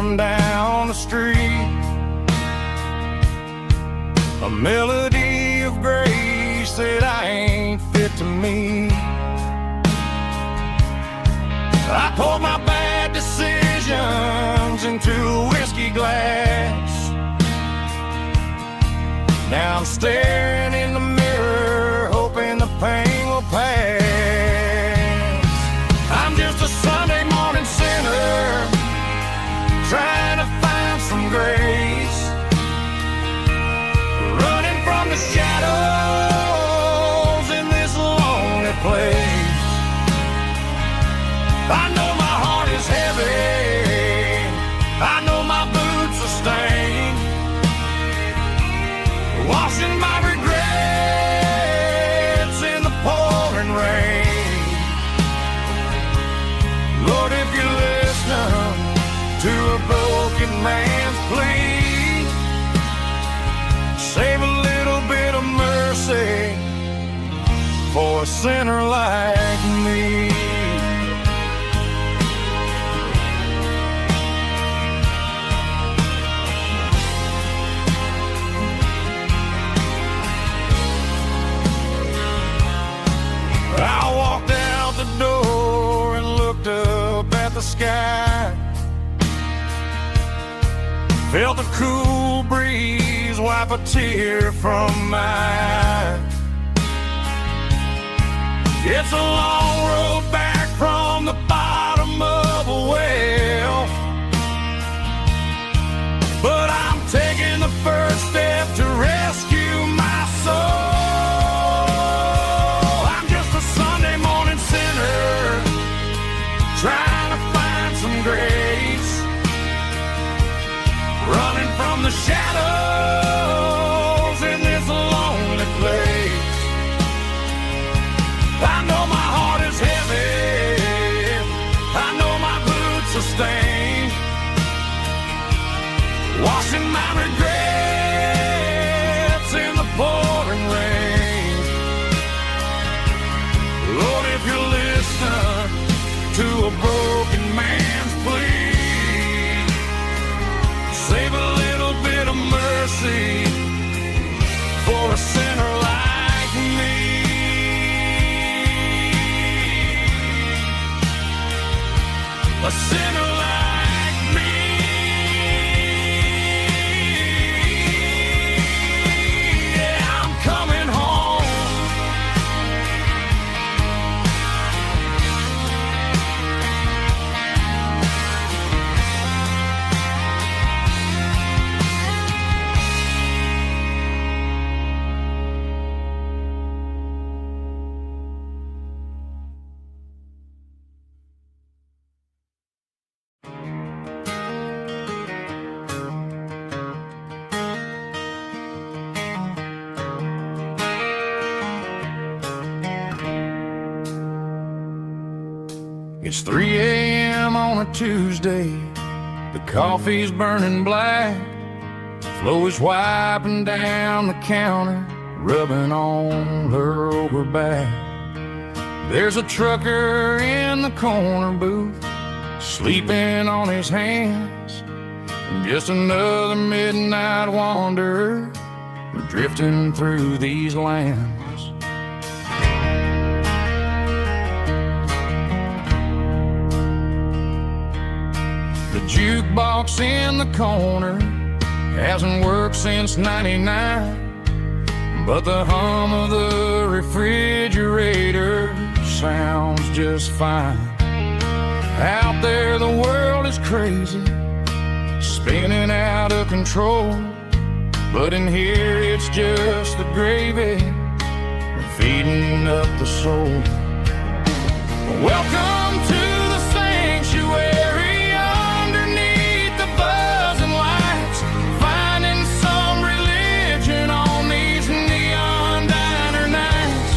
from down the street. A melody of grace that I ain't fit to meet. I poured my bad decisions into a whiskey glass. Now I'm staring in the mirror, hoping the pain will pass. I'm just a Sunday morning sinner, trying to find some grace, running from the shadows in this lonely place. I know my heart is heavy, I know my boots are stained, washing my regrets in the pouring rain. Lord, if you're listening to a broken man's plea, save a little bit of mercy for a sinner like me. I walked out the door and looked up at the sky, felt the cool breeze wipe a tear from my eye. It's a long road back from the bottom of a well, but I'm taking the first step to rescue my soul. Trying to find some grace, running from the shadows in this lonely place. I know my heart is heavy, I know my boots are stained, washing my regrets in the pouring rain. Lord, if you're listening to a broken man's plea, save a little bit of mercy for a sinner like me. A sinner like me. Yeah, I'm coming home. It's 3 a.m. on a Tuesday, the coffee's burning black, Flo is wiping down the counter, rubbing on her over back. There's a trucker in the corner booth, sleeping on his hands, just another midnight wanderer drifting through these lands. The jukebox in the corner hasn't worked since '99, but the hum of the refrigerator sounds just fine. Out there the world is crazy, spinning out of control, but in here it's just the gravy feeding up the soul. Welcome to the sanctuary, underneath the buzzing lights, finding some religion on these neon diner nights,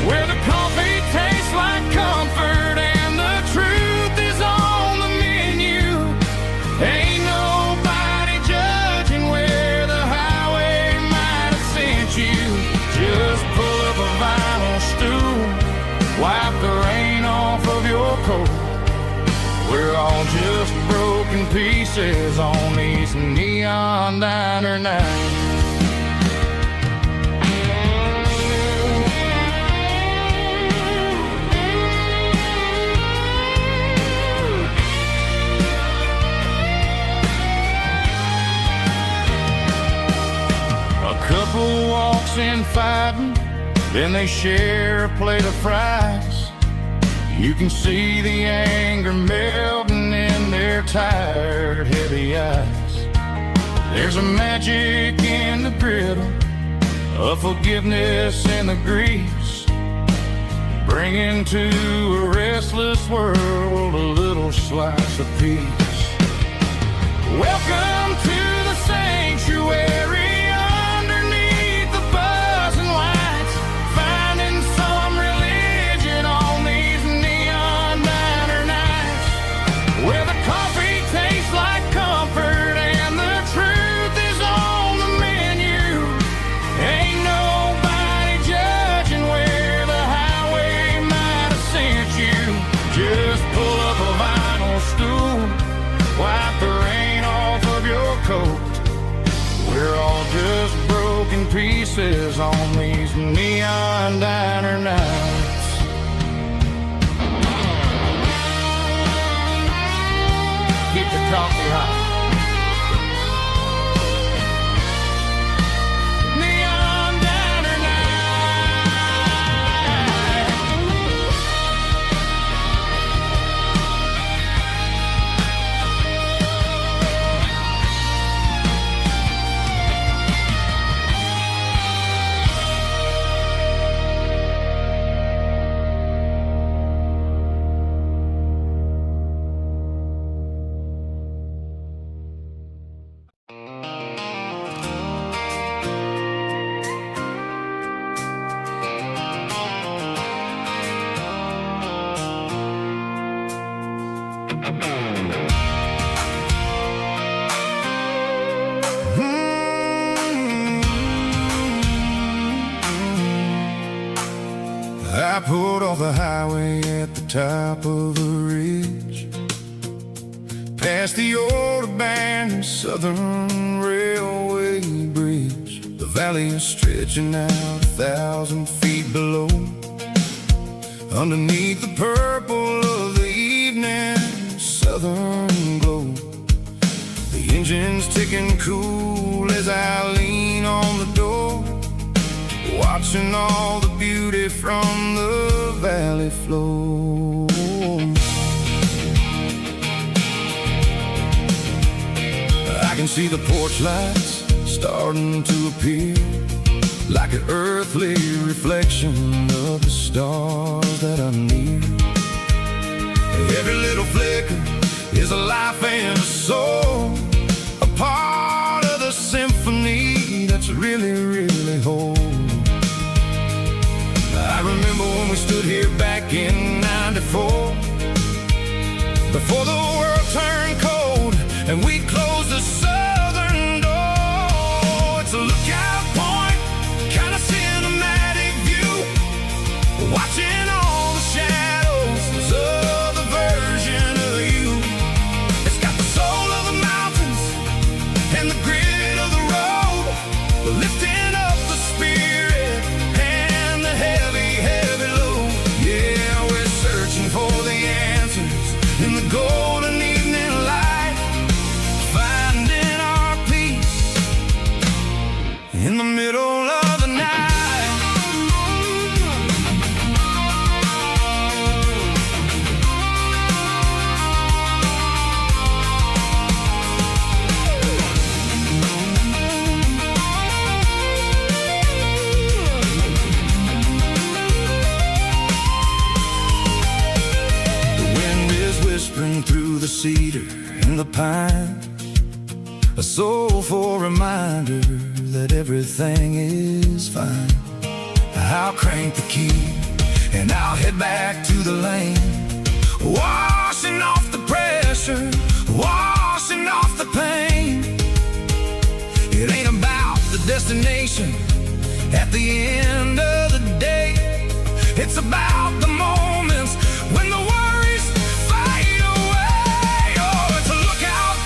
where the coffee tastes like comfort and the truth is on the menu. Ain't nobody judging where the highway might have sent you. Just pull up a vinyl stool, wipe the rain off of pieces on these neon diner nights. Couple walks in fighting, then they share a plate of fries. You can see the anger melting in their tired, heavy eyes. There's a magic in the griddle, a forgiveness in the grease, bringing to a restless world a little slice of peace. Welcome to the sanctuary. We're all just broken pieces on these neon diner nights. Keep the coffee hot. I pulled off the highway at the top of a ridge, past the old abandoned Southern Railway bridge. The valley is stretching out 1,000 feet below, underneath the purple of the evening southern glow. The engine's ticking cool as I lean on the door, watching all the beauty from the valley flow. I can see the porch lights starting to appear, like an earthly reflection of the stars that are near. Every little flicker is a life and a soul, a part of the symphony that's really, really whole. I remember when we stood here back in '94, before the world turned cold and we closed the southern door. It's a lookout point, kind of cinematic view, watching all the shadows of the version of you. It's got the soul of the mountains and the grit of the road, lifting up the spirit and the heavy, heavy load. Yeah, we're searching for the answers in the golden evening light, finding our peace in the middle of the night. Whispering through the cedar and the pine, a soulful reminder that everything is fine. I'll crank the key and I'll head back to the lane, washing off the pressure, washing off the pain. It ain't about the destination at the end of the day, it's about the moments when the worries fade away. Oh, it's a lookout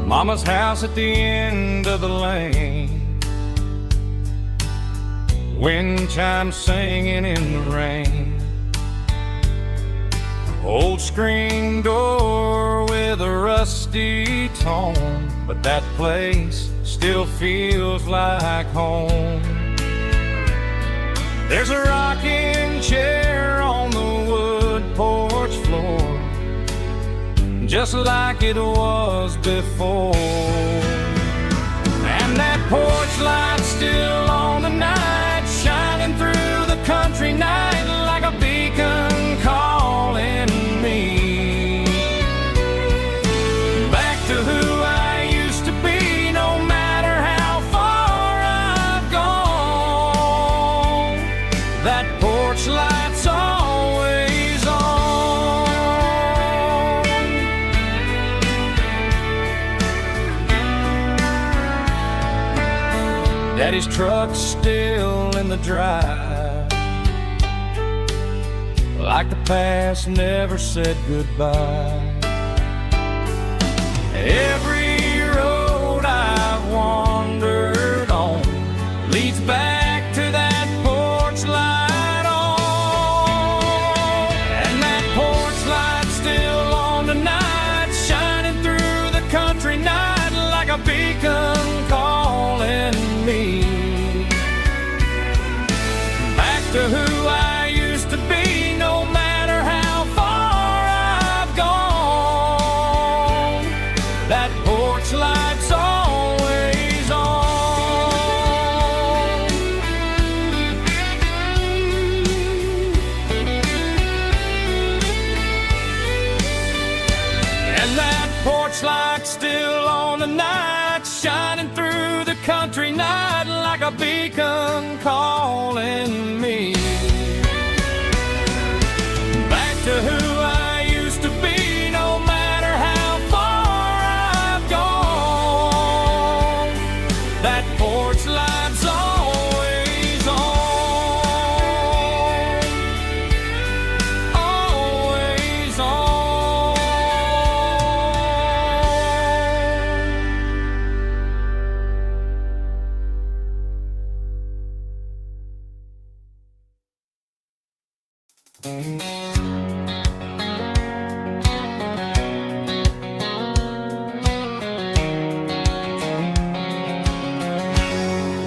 Mama's house at the end of the lane, wind chimes singing in the rain. Old screen door with a rusty tone, but that place still feels like home. There's a rocking chair on the wood porch floor, just like it was before. And that porch light's still on tonight, shining through the country night like a beacon calling me back to who I used to be. No matter how far I've gone, that porch light's always on. Daddy's truck's still in the drive, like the past never said goodbye. Every road I've wandered on leads back to that porch light on. And that porch light's still on tonight, shining through the country night like a beacon calling me back to who I used to be. No matter how far I've gone, that porch light's always on. And that porch light's still on tonight, shining through the country night like a beacon calling me back to who I used to be. No matter how far I've gone, that porch light's always on, always on.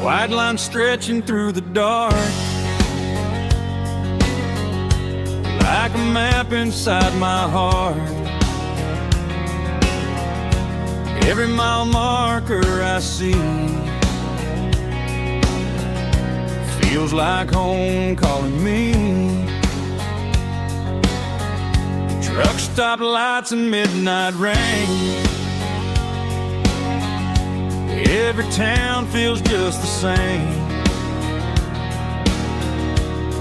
White line stretching through the dark, like a map inside my heart. Every mile marker I see feels like home calling me. Truck stop lights and midnight rain, every town feels just the same.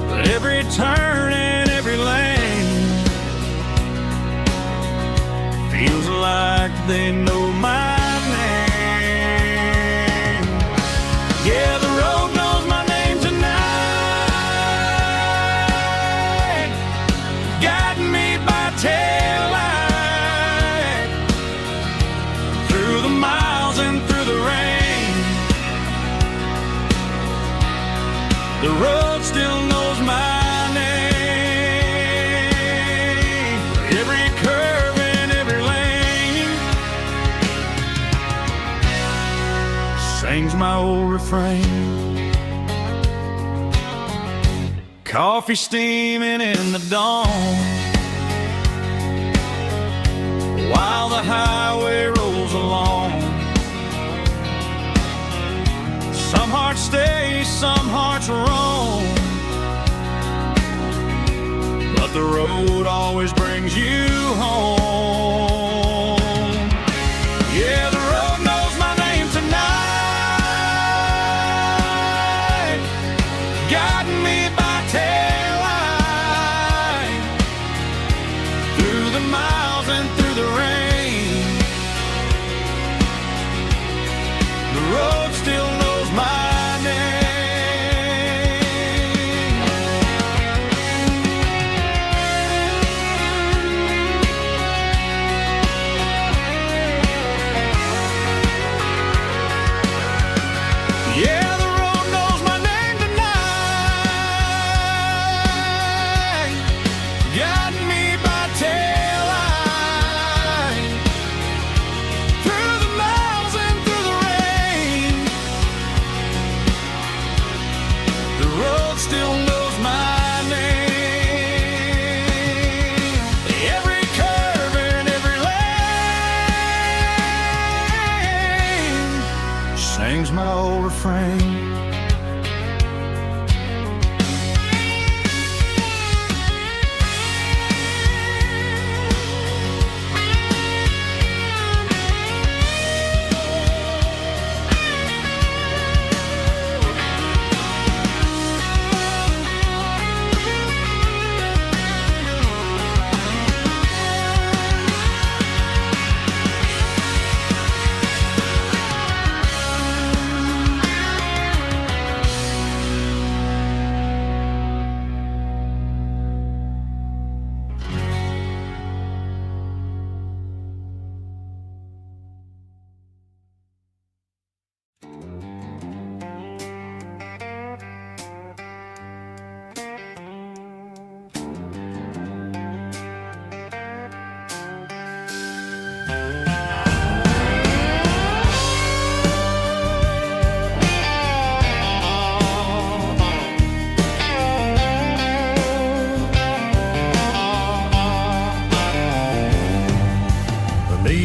But every turn and every lane feels like they know my name. Yeah, the road knows my name tonight, guiding me by taillight through the miles and through the rain. The road still knows my name. Every curve and every lane sings my old refrain. Coffee steaming in the dawn, while the highway rolls along. Some hearts stay, some hearts roam, but the road always brings you home. Yeah, the road knows my name tonight, guiding me by taillight through the miles and through the rain. The road still knows my name. frame.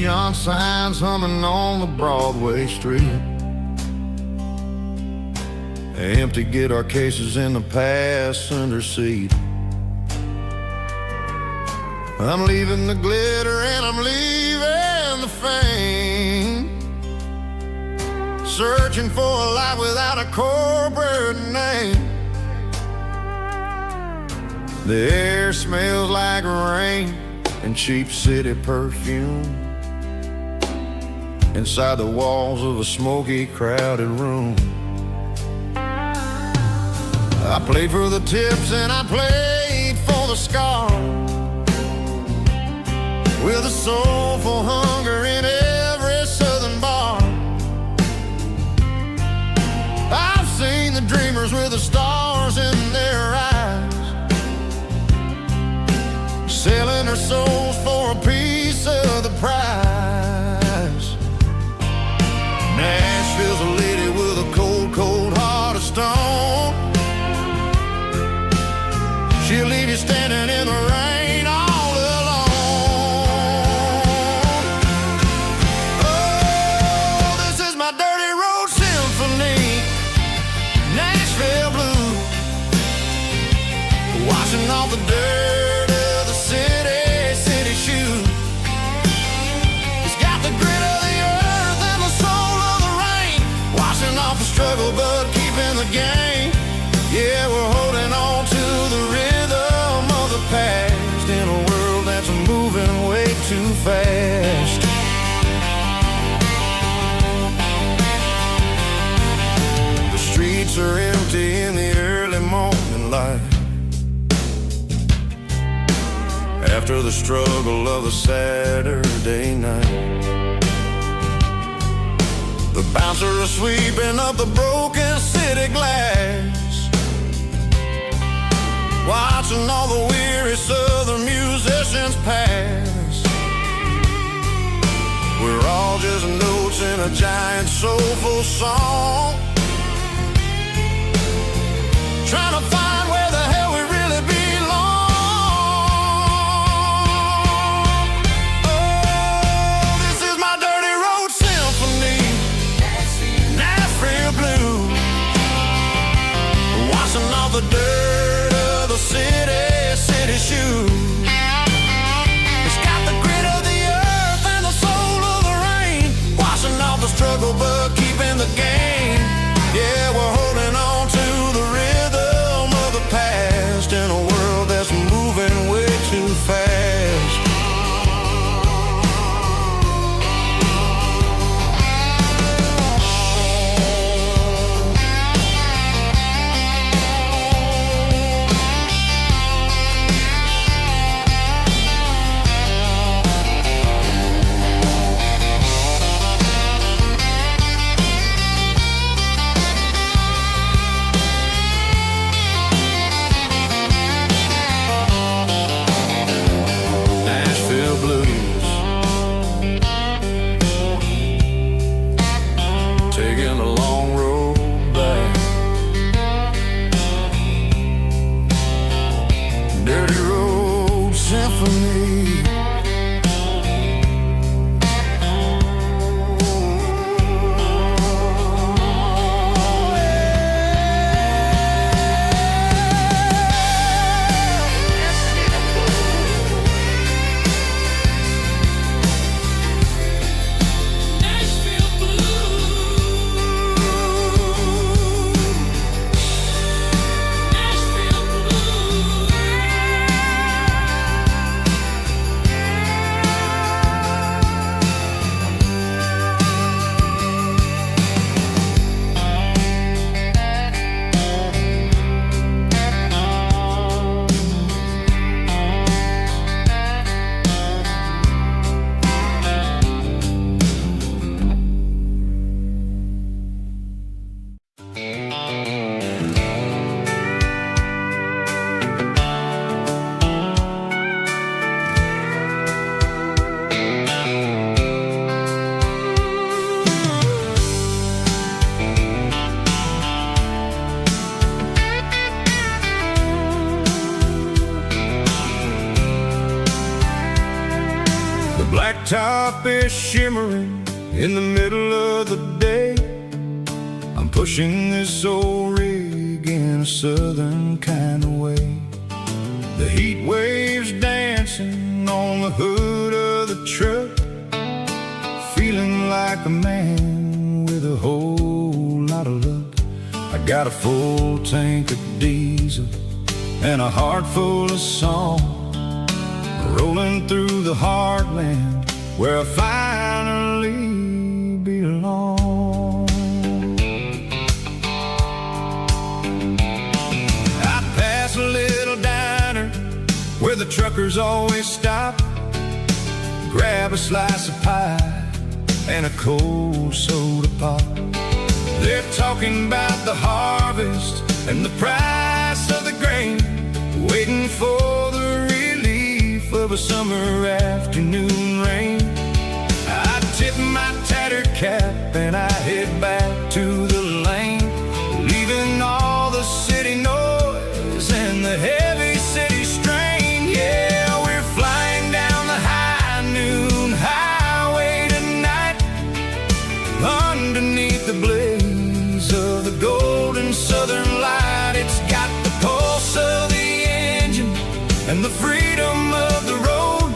Neon signs humming on the Broadway street. Empty guitar cases in the passenger seat. I'm leaving the glitter and I'm leaving the fame, searching for a life without a corporate name. The air smells like rain and cheap city perfume inside the walls of a smoky, crowded room. I played for the tips and I played for the scars, with a soulful hunger in every southern bar. I've seen the dreamers with the stars in their eyes, selling their souls for a piece of the prize. Nashville's a lady with a cold, cold heart of stone. She'll leave you standing in the rain all alone. Oh, this is my dirty road symphony, Nashville blue, washing off the dirt of the city shoe. It's got the grit of the earth and the soul of the rain, washing off the struggle but keeping the game. Yeah, we're holding on to the rhythm of the past in a world that's moving way too fast. The streets are empty in the early morning light, after the struggle of the Saturday night. The bouncer is sweeping up the broken city glass, watching all the weary southern musicians pass. We're all just notes in a giant soulful song, trying to find where the hell we really belong. Oh, this is my dirty road symphony, Nashville blue, washing off the dirt of the city shoe. It's got the grit of the earth and the soul of the rain, washing off the struggle but keeping the game. Blacktop is shimmering in the middle of the day. I'm pushing this old rig in a southern kind of way. The heat waves dancing on the hood of the truck, feeling like a man with a whole lot of luck. I got a full tank of diesel and a heart full of song, rolling through the heartland where I finally belong. I pass a little diner where the truckers always stop, grab a slice of pie and a cold soda pop. They're talking about the harvest and the price of the grain, waiting for the relief of a summer afternoon rain. I tip my tattered cap and I head back to the lane, leaving all the city noise and the heavy city strain. Yeah, we're flying down the high noon highway tonight, underneath the blaze of the golden southern light. It's got the pulse of the engine and the freedom of the road,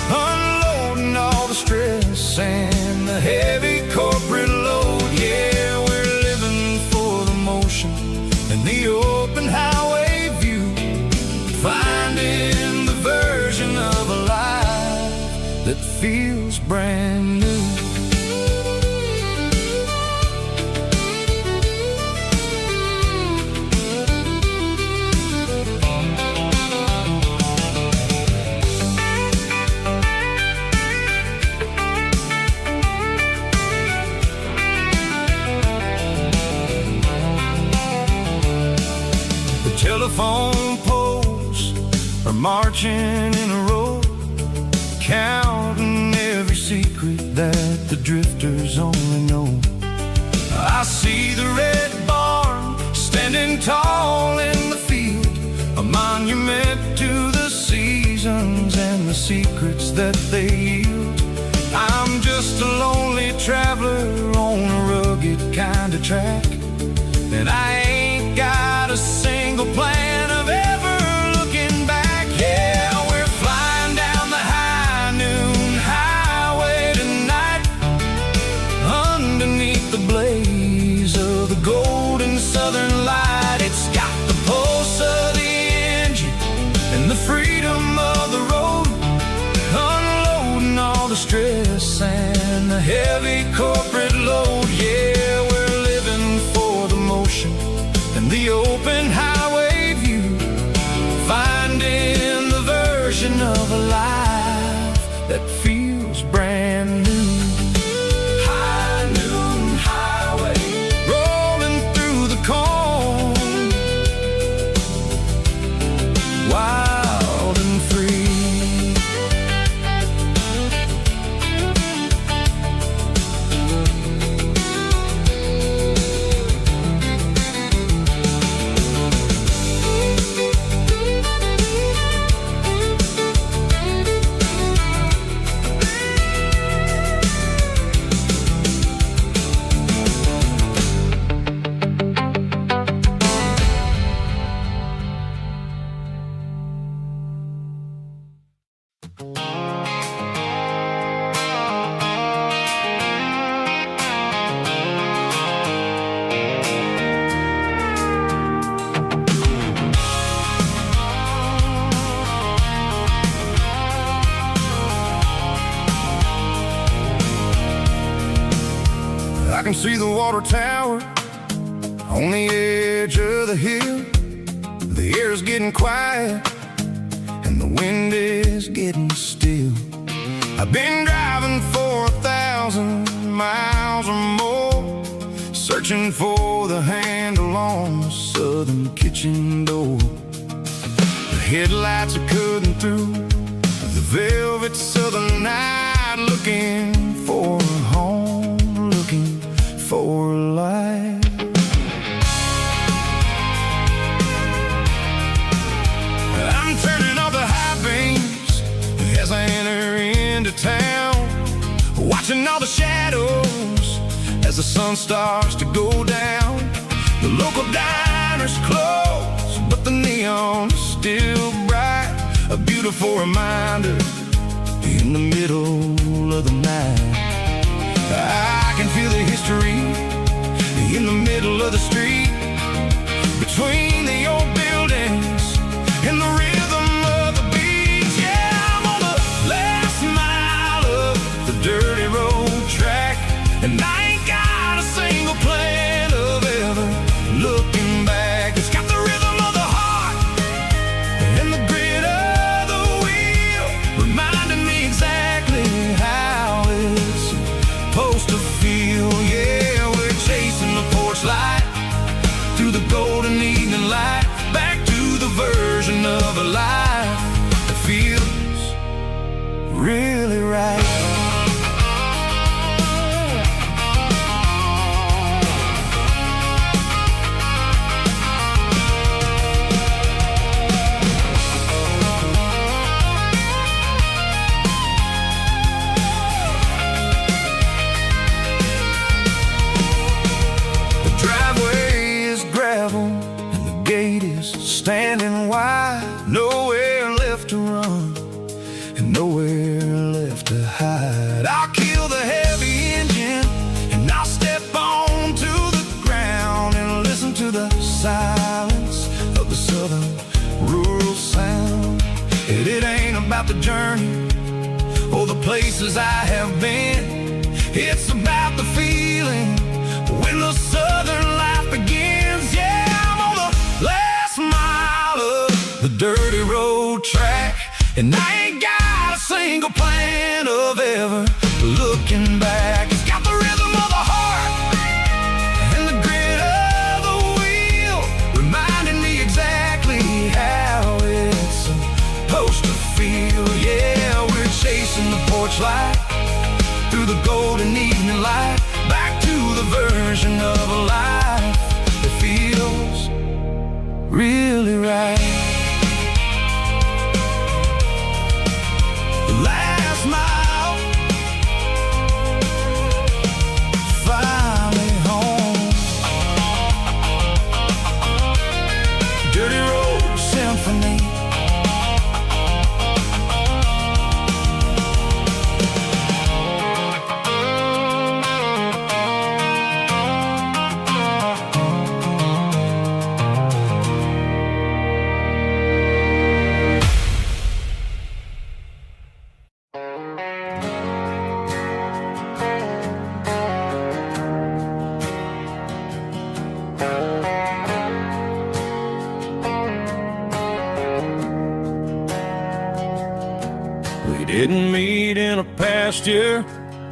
unloading all the stress and the heavy corporate load. Yeah, we're living for the motion and the open highway view, finding the version of a life that feels brand new. Telephone poles are marching in a row, counting every secret that the drifters only know. I see the red barn standing tall in the field, a monument to the seasons and the secrets that they yield. I'm just a lonely traveler on a rugged kind of track, and I ain't got a single plan of ever looking back. Yeah, we're flying down the high noon highway tonight, underneath the blaze of the golden southern light. It's got the pulse of the engine and the freedom of the road, unloading all the stress and the heavy corporate load. Yeah, we're living for the motion and the open highway view, finding the version of a life that feels brand new. High noon highway, rolling through the corn, wild and free. I can see the water tower on the edge of the hill. The air is getting quiet and the wind is getting still. I've been driving for 1,000 miles or more, searching for the handle on the southern kitchen door. The headlights are cutting through the velvet southern night, looking for a home, looking for life. I'm turning off the high beams as I enter into town. watching all the shadows as the sun starts to go down. The local diners close, but the neon's still bright. A beautiful reminder in the middle of the night. I can feel the history in the middle of the street, between the old buildings and the rhythm of the beats. Yeah, I'm on the last mile of the dirty road track, and I ain't got a single plan of ever looking back. It's got the rhythm of the heart and the grit of the wheel, reminding me exactly how it's supposed to feel. Yeah, we're chasing the porch light through the golden evening light, back to the version of a life that feels really right. And the gate is standing wide, nowhere left to run and nowhere left to hide. I'll kill the heavy engine and I'll step onto the ground and listen to the silence of the southern rural sound. It ain't about the journey or the places I have been, it's about the feeling when the southern life begins. Yeah, I'm on the last mile of the dirty road track, and I ain't got a single plan of ever looking back. It's got the rhythm of the heart and the grit of the wheel, reminding me exactly how it's supposed to feel. Yeah, we're chasing the porch light through the golden evening light, back to the version of a life that feels really right. The last mile, finally home. Dirty Road Symphony. We didn't meet in a pasture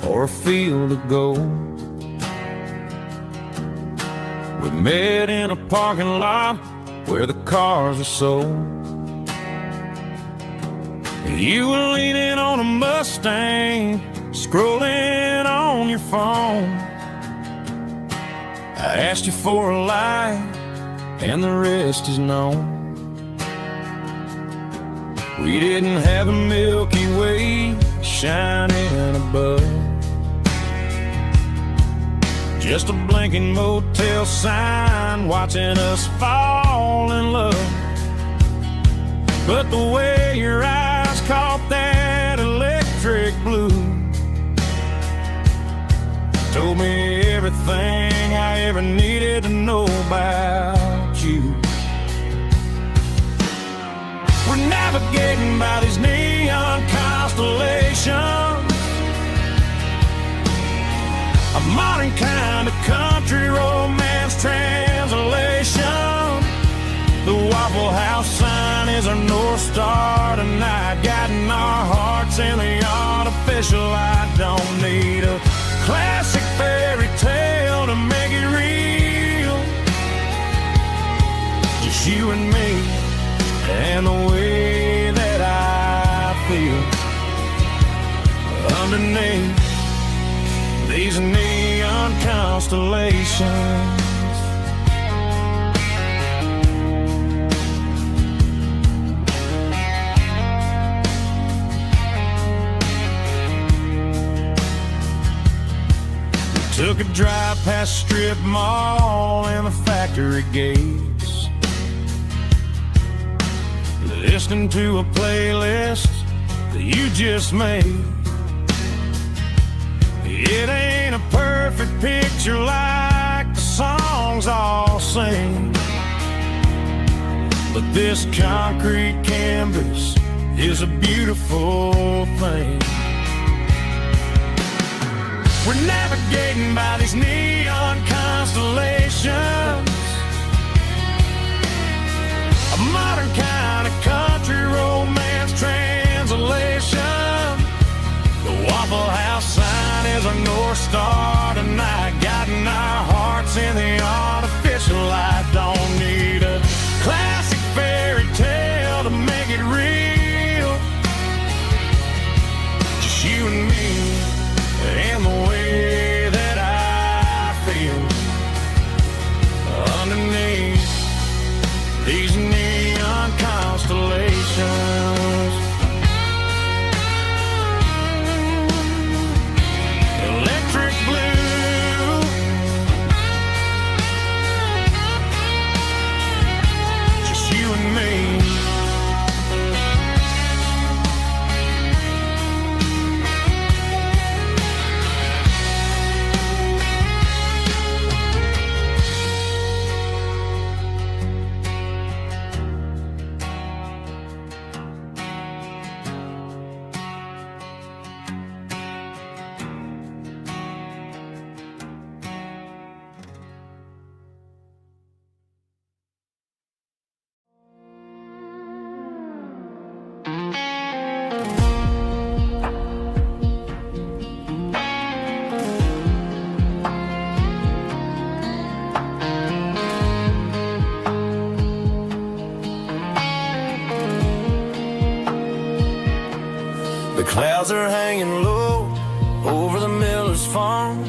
or a field of gold. We met in a parking lot where the cars were sold. You were leaning on a Mustang, scrolling on your phone. I asked you for a light, and the rest is known. We didn't have a Milky Way shining above, just a blinking motel sign watching us fall in love. But the way your eyes caught that electric blue told me everything I ever needed to know about you. We're navigating by these neon constellations, a modern kind of country romance translation. The Waffle House sign is our North Star tonight, guiding our hearts in the artificial light. Don't need a classic fairy tale to make it real, just you and me and the way that I feel underneath these neon constellations. Took a drive past strip mall and the factory gates, listening to a playlist that you just made. It ain't a perfect picture like the songs all sing, but this concrete canvas is a beautiful thing. We're navigating by these neon constellations, a modern kind of country romance translation. The Waffle House sign is our North Star tonight, guiding our hearts in the artificial light. Don't need a classic fairy tale to make it real, just you and me and the way that I feel underneath these neon constellations. Electric blue, just you and me. The clouds are hanging low over the miller's farm,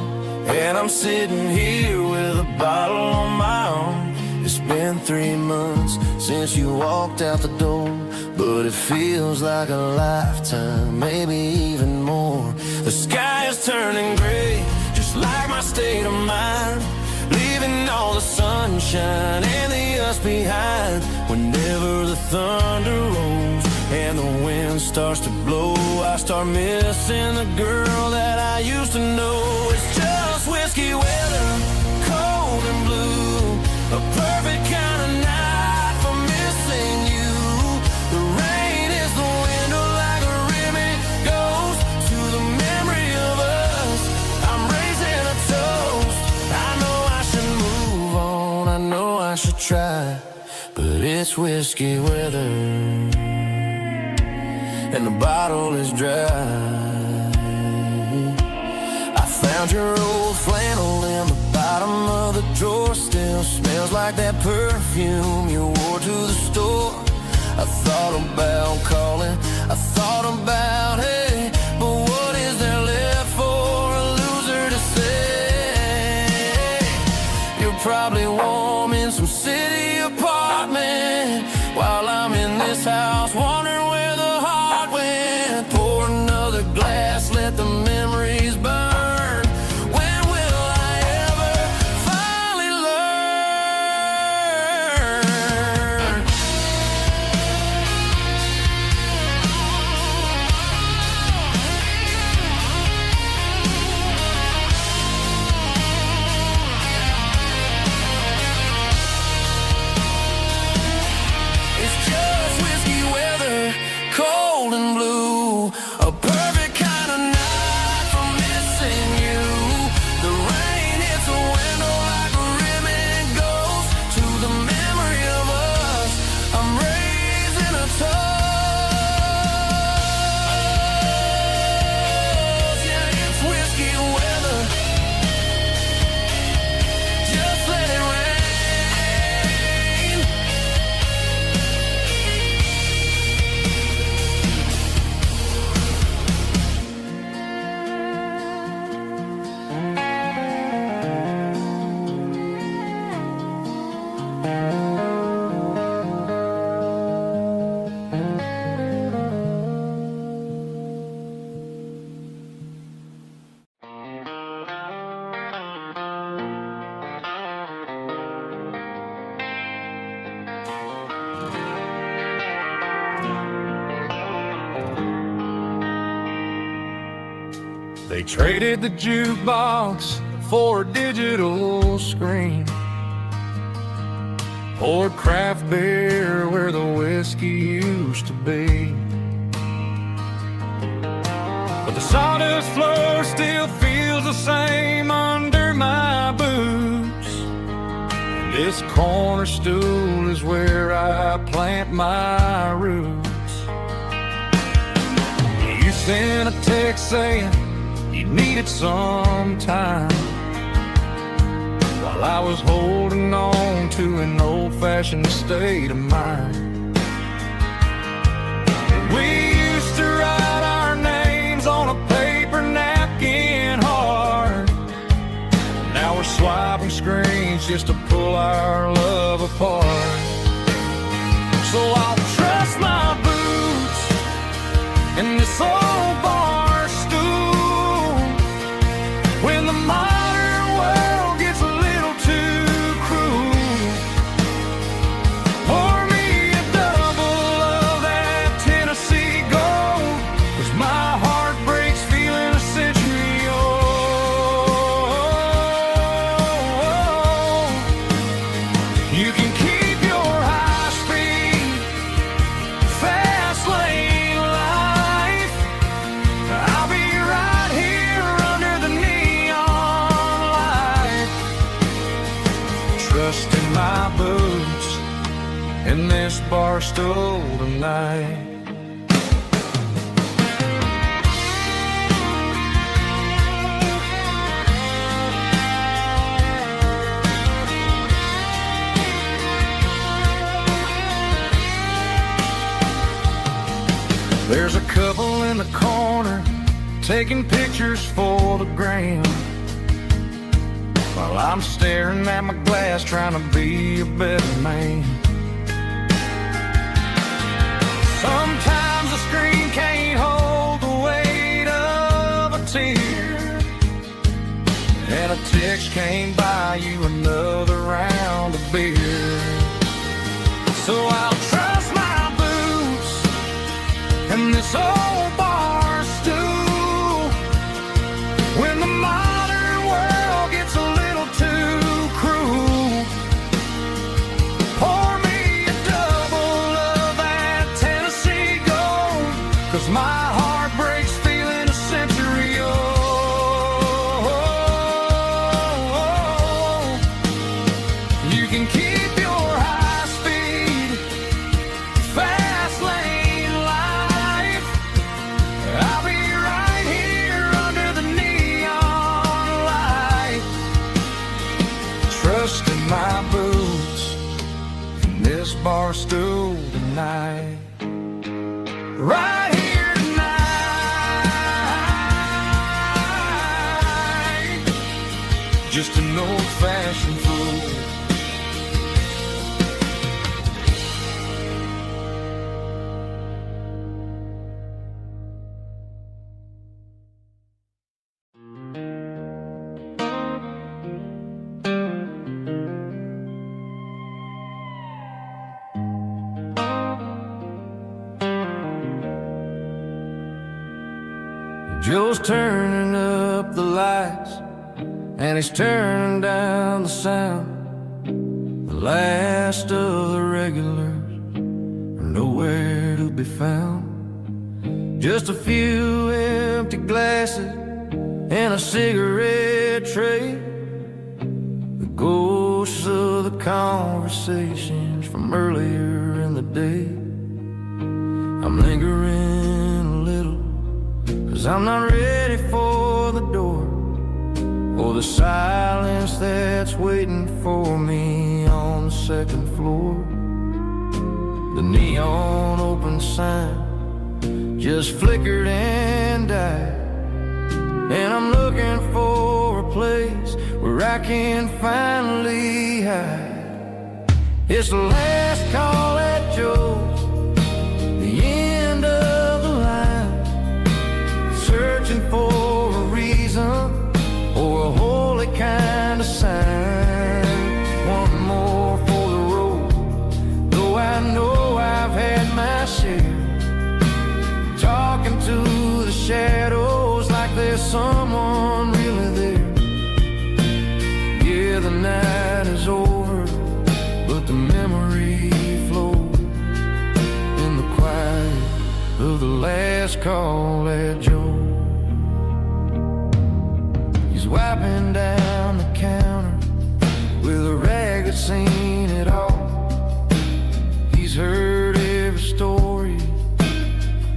and I'm sitting here with a bottle on my arm. It's been 3 months since you walked out the door, but it feels like a lifetime, maybe even more. The sky is turning gray, just like my state of mind, leaving all the sunshine and the us behind. Whenever the thunder rolls and the wind starts to blow, I start missing the girl that I used to know. It's just whiskey weather, cold and blue, a perfect kind of night for missing you. The rain is the window like a ribbon goes to the memory of us. I'm raising a toast. I know I should move on, I know I should try, but it's whiskey weather and the bottle is dry. I found your old flannel in the bottom of the drawer, still smells like that perfume you wore to the store. I thought about calling, I thought about, hey, but what is there left for a loser to say? You're probably warm in some city apartment while I'm in this house wondering where the heart went. Pour another glass, let the memories burn. When will I ever finally learn? They traded the jukebox for a digital screen, poured craft beer where the whiskey used to be. But the sawdust floor still feels the same under my boots. This corner stool is where I plant my roots. You sent a text saying you needed some time, while I was holding on to an old-fashioned state of mind. We used to write our names on a paper napkin hard. Now we're swiping screens just to pull our love apart. So I'll trust my boots in this old bar stool when the modern world gets a little too cruel. Pour me a double of that Tennessee Gold, 'cause my heart breaks feeling a century old. You can keep your high-speed, fast lane life. I'll be right here under the neon light, trusting my boots in this bar stool tonight. There's a couple in the corner taking pictures for the gram, while I'm staring at my glass trying to be a better man. Sometimes the screen can't hold the weight of a tear, and a text can't buy you another round of beer. So I'll trust my boots and this old bar stool when the modern world gets a little too cruel. Pour me a double of that Tennessee Gold, 'cause my heart breaks feeling a century old. You can keep your high-speed, fast lane life. I'll be right here under the neon light, trusting my boots in this bar stool tonight. Right here tonight, just an old-fashioned fool. Joe's turning up the lights and he's turning down the sound. The last of the regulars are nowhere to be found. Just a few empty glasses and a cigarette tray, the ghosts of the conversations from earlier in the day. I'm lingering a little, 'cause I'm not ready for the door, or the silence that's waiting for me on the second floor. The neon open sign just flickered and died, and I'm looking for a place where I can finally hide. It's the last call at Joe's, the end of the line, searching for a reason or a holy kind of sign. One more for the road, though I know I've had my share, talking to the shadows like there's some someone really there. Yeah, the night is over, but the memory flows in the quiet of the last call at Joe. He's wiping down the counter with a rag that's seen it all. He's heard every story,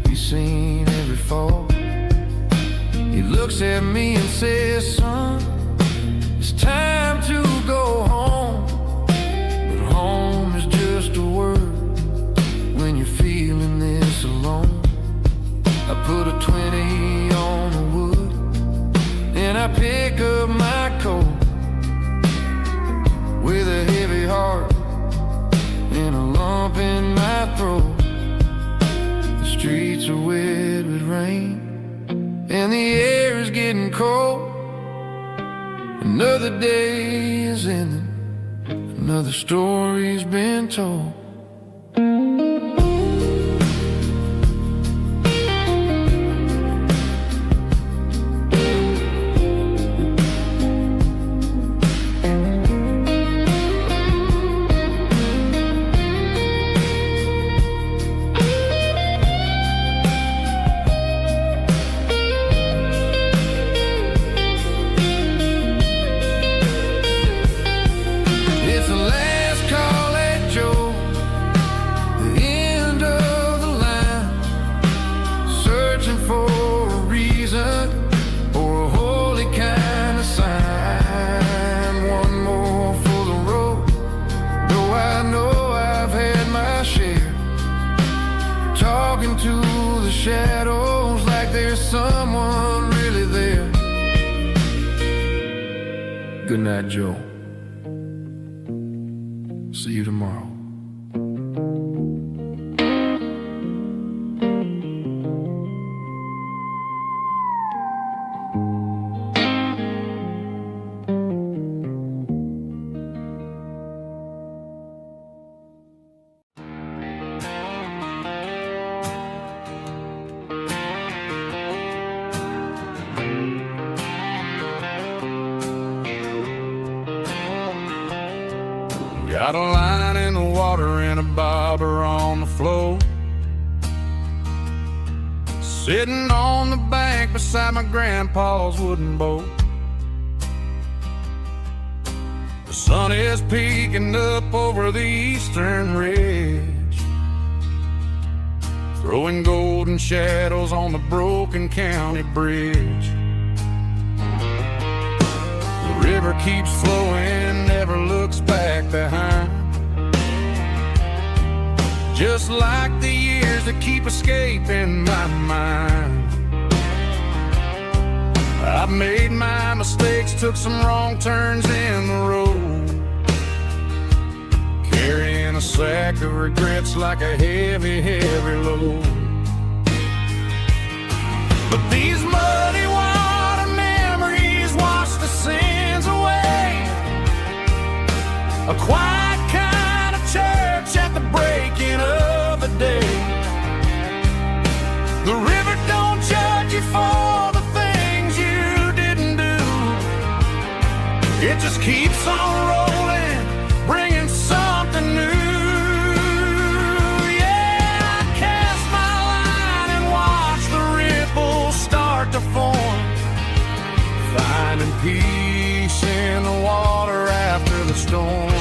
he's seen every fall. He looks at me and says, son, it's time to go home. But home is just a word when you're feeling this alone. I put a 20 on the wood and I pick up my coat with a heavy heart and a lump in my throat. The streets are wet with rain and the air is getting cold. Another day is ending, another story's been told. Talking to the shadows like there's someone really there. Good night, Joe. See you tomorrow. Got a line in the water and a bobber on the floor, sitting on the bank beside my grandpa's wooden boat. The sun is peeking up over the eastern ridge, throwing golden shadows on the broken county bridge. The river keeps flowing, never looks back behind, just like the years that keep escaping my mind. I've made my mistakes, took some wrong turns in the road, carrying a sack of regrets like a heavy, heavy load. But these muddy water memories wash the sins away. A quiet kind of church at the breaking of the day. The river don't judge you for the things you didn't do. It just keeps on rolling, bringing something new. Yeah, I cast my line and watch the ripples start to form, finding peace in the water after the storm.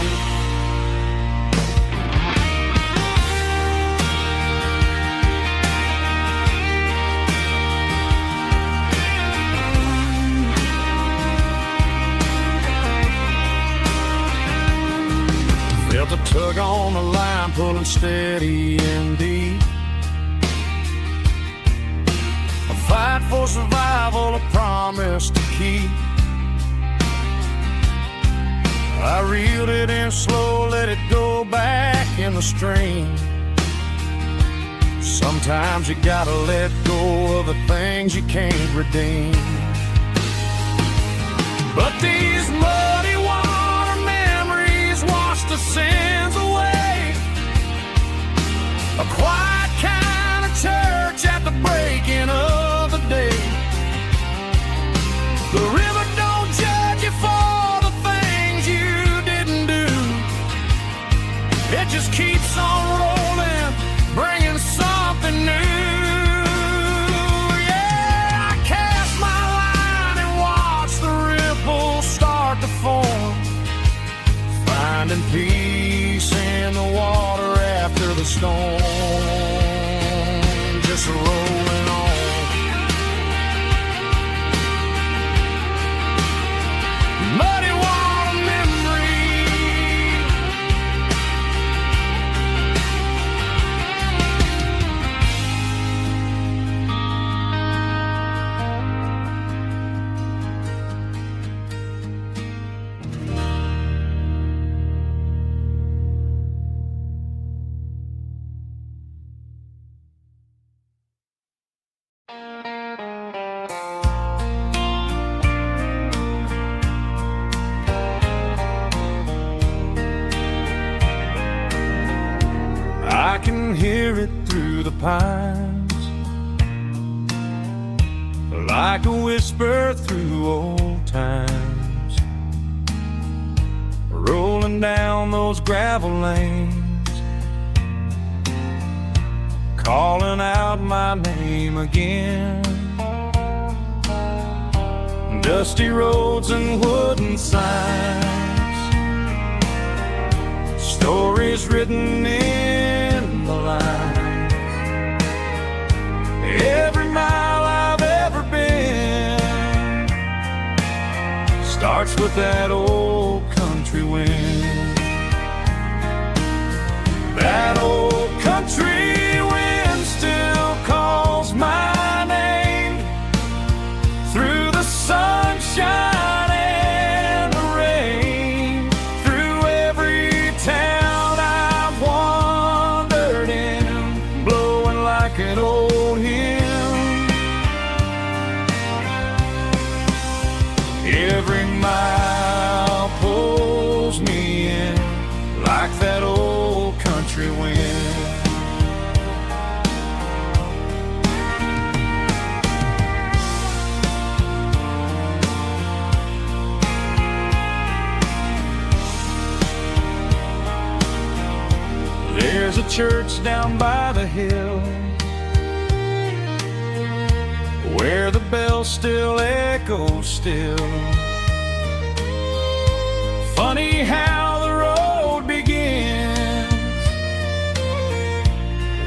Felt a tug on the line, pulling steady and deep. A fight for survival, a promise to keep. I reeled it in slow, let it go back in the stream. Sometimes you gotta let go of the things you can't redeem. But these muddy water memories wash the sins away. A quiet kind of church at the breaking of the day. finding peace in the water after the storm, just rolling on. Muddy water memory, I can hear it through the pines, like a whisper through old times, rolling down those gravel lanes, calling out my name again. Dusty roads and wooden signs, stories written in the line. Every mile I've ever been starts with that old country wind. That old country wind still calls my name through the sunshine and the rain, through every town I've wandered in, blowing like an old hymn. Every mile pulls me in like that old country wind. There's a church down by the hill where the bells still echo still. Funny how the road begins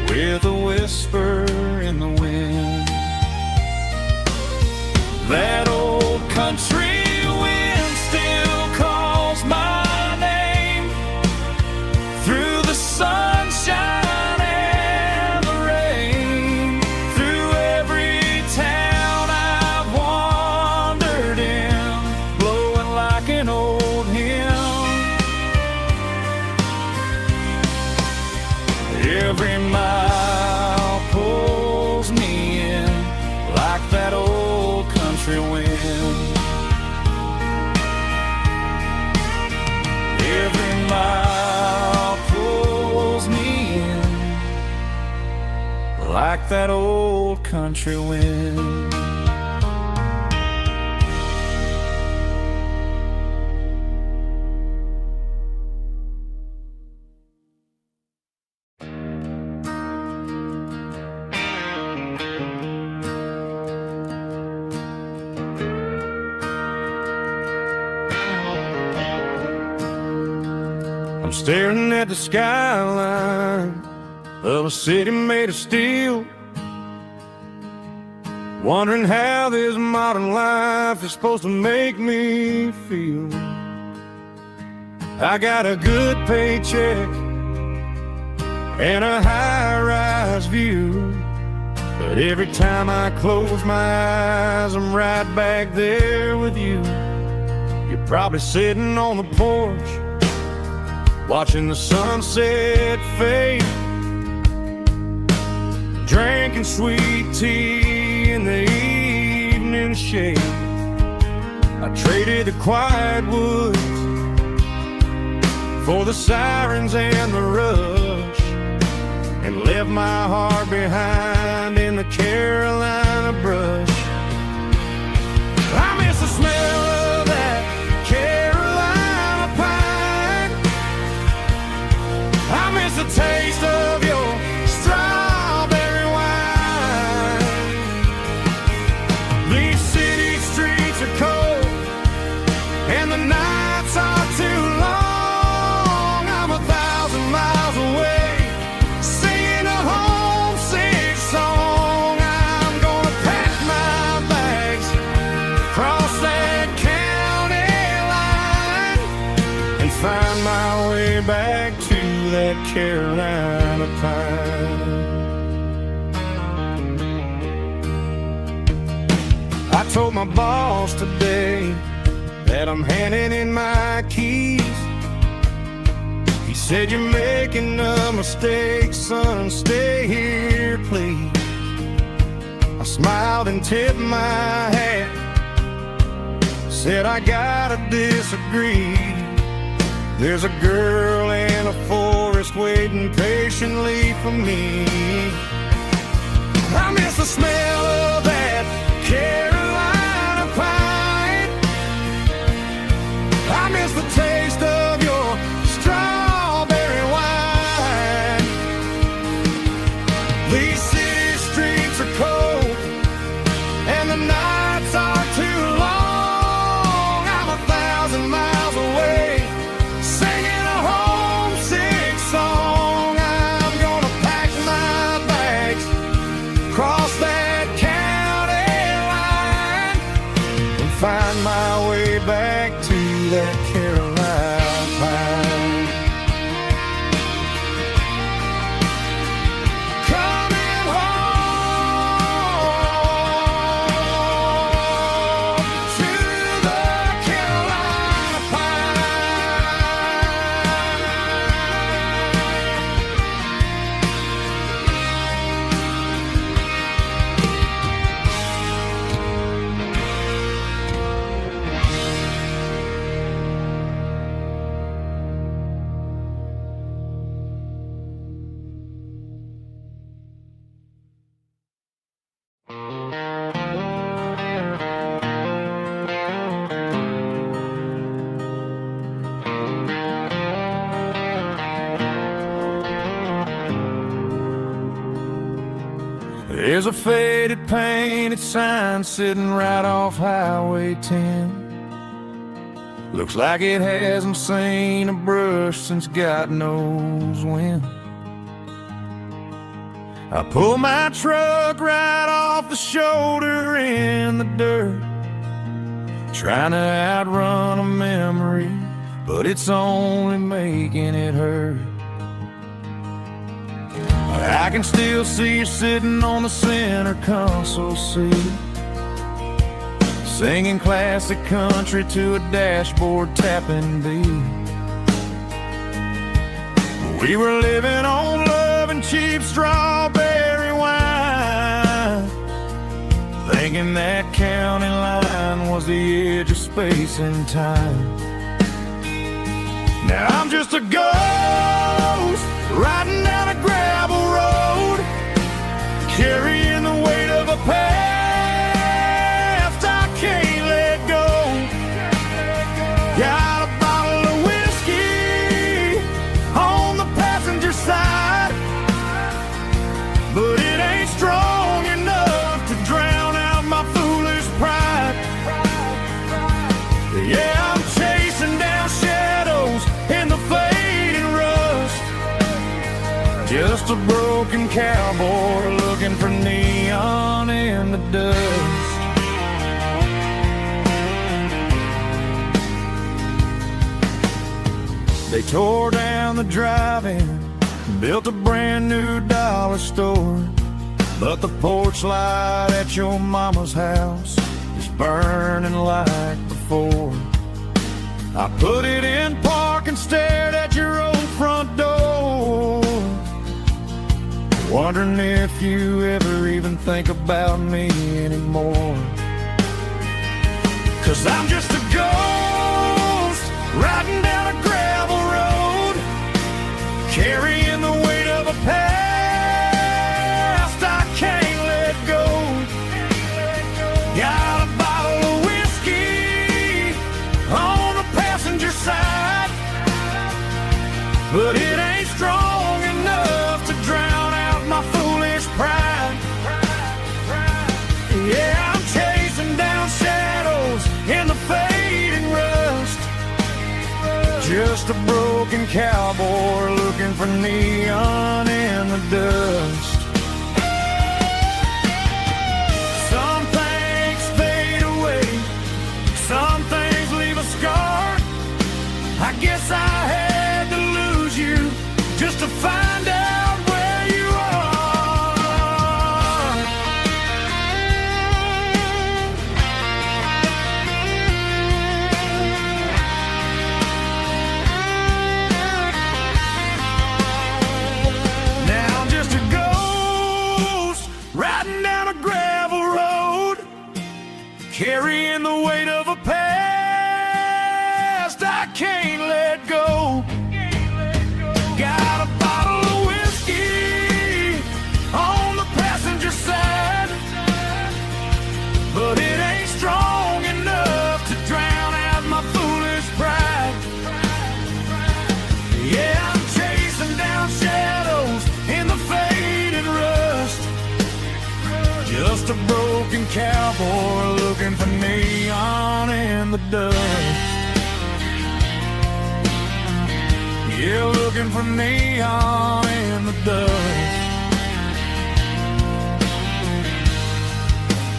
with a whisper in the wind. That old country wind still calls my name through the sunshine and the rain, through every town I've wandered in, blowing like an old hymn. Every mile pulls me in like that old country wind. Every mile pulls me in like that old country wind. I'm staring at the skyline of a city made of steel, wondering how this modern life is supposed to make me feel. I got a good paycheck and a high-rise view, but every time I close my eyes, I'm right back there with you. You're probably sitting on the porch, watching the sunset fade, drinking sweet tea in the evening shade. I traded the quiet woods for the sirens and the rush, and left my heart behind in the Carolina brush. I miss the smell of that Carolina pine. I miss the taste of your strawberry wine. These city streets are cold and the nights are too long. way back to that Carolina pine. I told my boss today that I'm handing in my keys. He said, "You're making a mistake, son, stay here, please." I smiled and tipped my hat, said, "I gotta disagree. There's a girl in a forest waiting patiently for me. I miss the smell of that Carolina pine. I miss the taste of your strawberry wine. These city streets are cold and the nights are too long. I'm 1,000 miles away, singing a homesick song. I'm gonna pack my bags, cross that county line, and find my way back to that Carolina pine. Coming home to the Carolina There's a faded painted sign sitting right off Highway 10. Looks like it hasn't seen a brush since God knows when. I pull my truck right off the shoulder in the dirt, trying to outrun a memory, but it's only making it hurt. I can still see you sitting on the center console seat, singing classic country to a dashboard tapping beat. We were living on love and cheap strawberry wine, thinking that county line was the edge of space and time. Now I'm just a ghost riding down a gravel road, carrying the weight of a past I can't let go. Got a bottle of whiskey on the passenger side, but it ain't strong enough to drown out my foolish pride. Yeah, I'm chasing down shadows in the fading rust, just a broken cowboy looking for neon in the dust. They tore down the drive-in, built a brand new dollar store, but the porch light at your mama's house is burning like before. I put it in park and stared at your old front door, wondering if you ever even think about me anymore. 'Cause I'm just a ghost riding down a gravel road, carrying the weight of a past I can't let go. Got a bottle of whiskey on the passenger side, but it ain't strong enough to drown out my foolish pride. Yeah, I'm chasing down shadows in the fading rust, just a broken cowboy looking for neon in the dust. Some things fade away, some things leave a scar. I guess I had to lose to find out where you are. Now I'm just a ghost riding down a gravel road, carrying the weight of a past I can't let go. Got a bottle of whiskey on the passenger side, but it ain't strong enough to drown out my foolish pride. Yeah, I'm chasing down shadows in the fading rust, just a broken cowboy looking for neon in the dust. Yeah, looking for neon in the dust.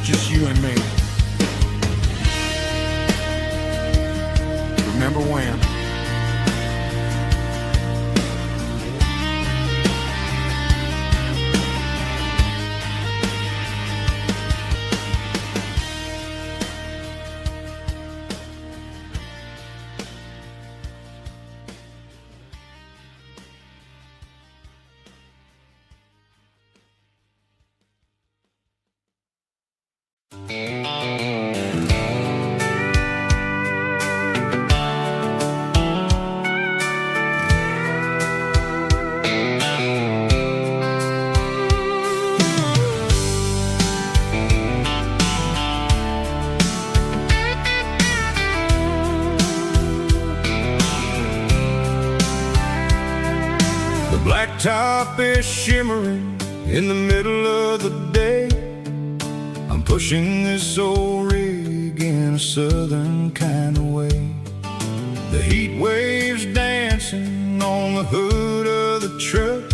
Just you and me. Remember when? The blacktop is shimmering in the middle of the day. I'm pushing this old rig in a southern kind of way. The heat waves dancing on the hood of the truck,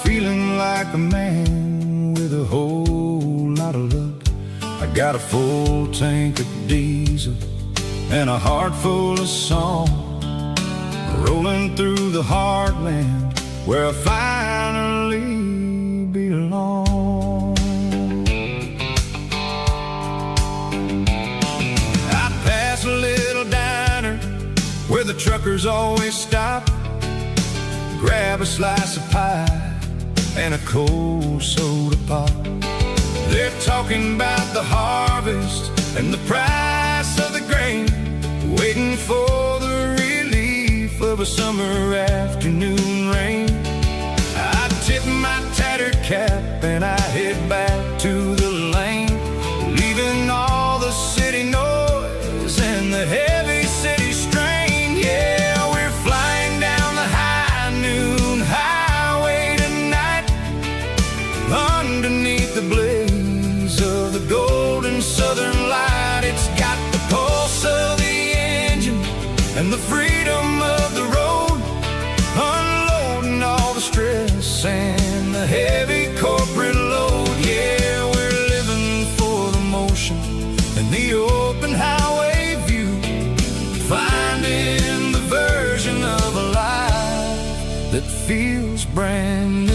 feeling like a man with a whole lot of luck. I got a full tank of diesel and a heart full of song, rolling through the heartland where I finally belong. I pass a little diner where the truckers always stop, grab a slice of pie and a cold soda pop. They're talking about the harvest and the price of the grain, waiting for the relief of a summer afternoon rain. I tip my tattered cap and I head back to the lane, leaving all the city noise and the heavy city strain. Yeah, we're flying down the high noon highway tonight, underneath the blaze of the golden southern light. It's got the pulse of the engine and the freedom of the road, unloading all the stress and the heavy corporate load. Yeah, we're living for the motion and the open highway view, finding the version of a life that feels brand new.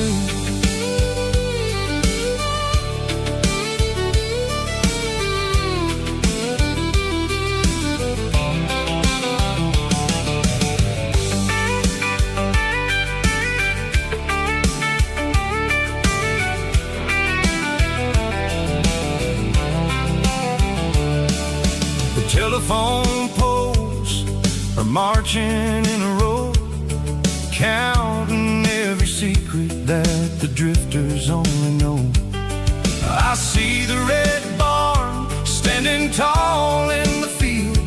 Telephone poles are marching in a row, counting every secret that the drifters only know. I see the red barn standing tall in the field,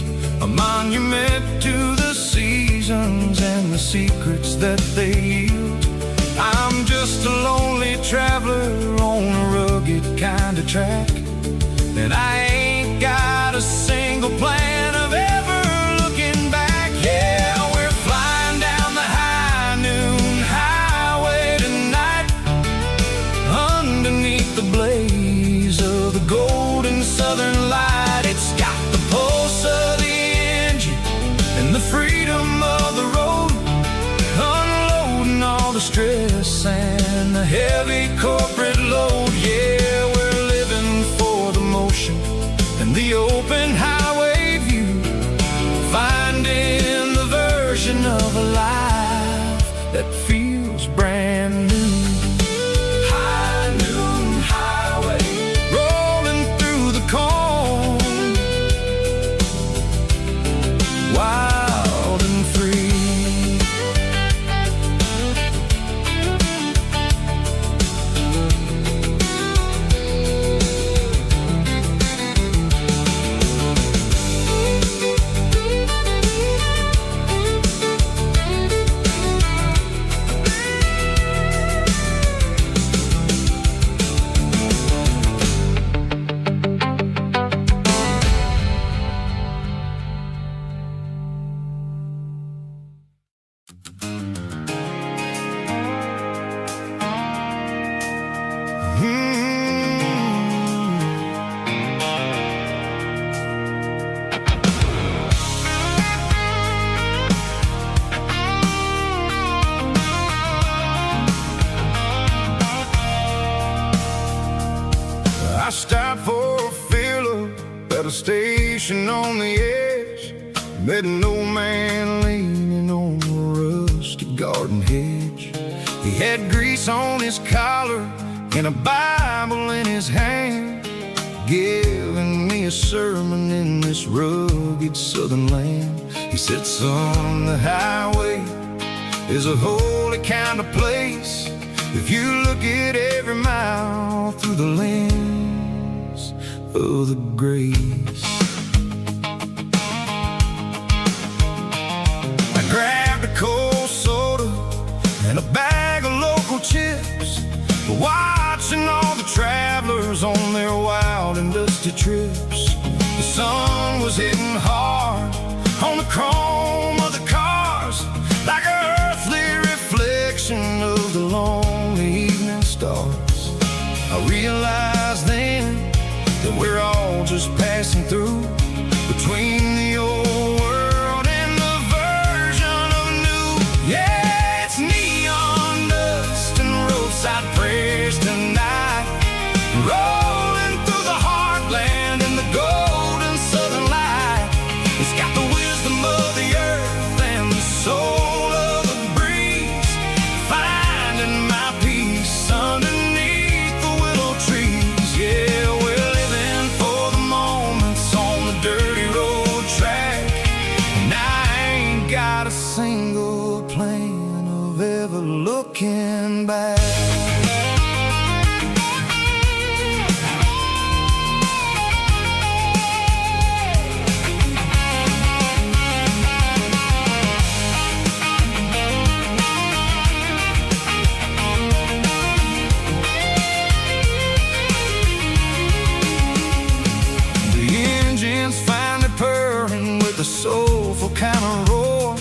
a monument to the seasons and the secrets that they yield. I'm just a lonely traveler on a rugged kind of track, and I ain't got a single plan of ever looking back. Yeah, we're flying down the high noon highway tonight, underneath the blaze of the golden southern light. It's got the pulse of the engine and the freedom of the road, unloading on the edge, met an old man leaning on a rusty garden hedge. He had grease on his collar and a Bible in his hand, giving me a sermon in this rugged southern land. He said, son, the highway is a holy kind of place if you look at every mile through the lens of the grace. I grabbed a cold soda and a bag of local chips, watching all the travelers on their wild and dusty trips. The sun was hitting hard on the chrome of the cars, like an earthly reflection of the lonely evening stars. I realized then that we're all just passing through between the old world and the version of new. Yeah, it's neon dust and roadside prayers tonight, rolling through the heartland in the golden southern light. It's got the wisdom of the earth and the soul of the breeze, finding my peace underneath the willow trees. Yeah, we're living for the moments on the dirty road track, and I ain't got a single plan of ever looking back. A soulful kind of roar,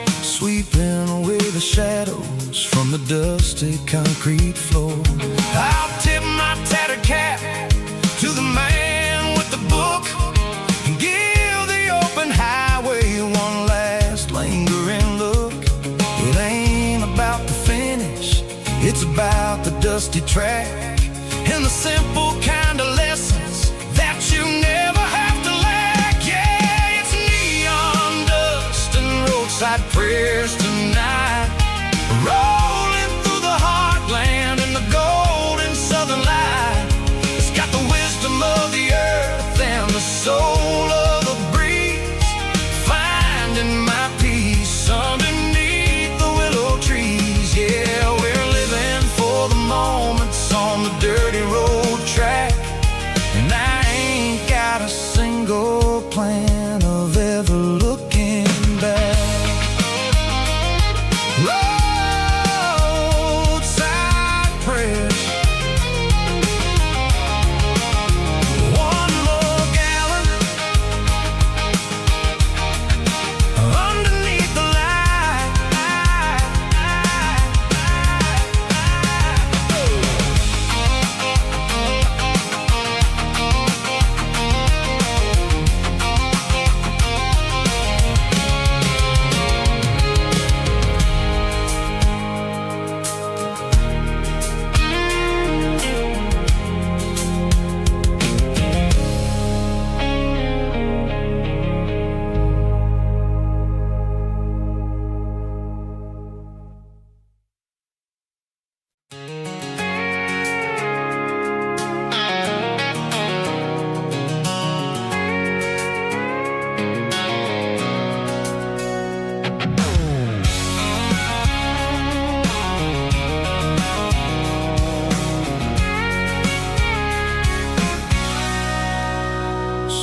sweeping away the shadows from the dusty concrete floor. I'll tip my tattered cap to the man with the book and give the open highway one last lingering look. It ain't about the finish, it's about the dusty track and the simple kind of lessons that you never have to lack. Yeah, it's neon dust and roadside prayers tonight, rolling through the heartland in the golden southern light. It's got the wisdom of the earth and the soul of the breeze, finding my peace underneath the willow trees. Yeah, we're living for the moments on the dirty road track, and I ain't got a single plan of ever looking back. Roadside prayers, one more gallon underneath the light.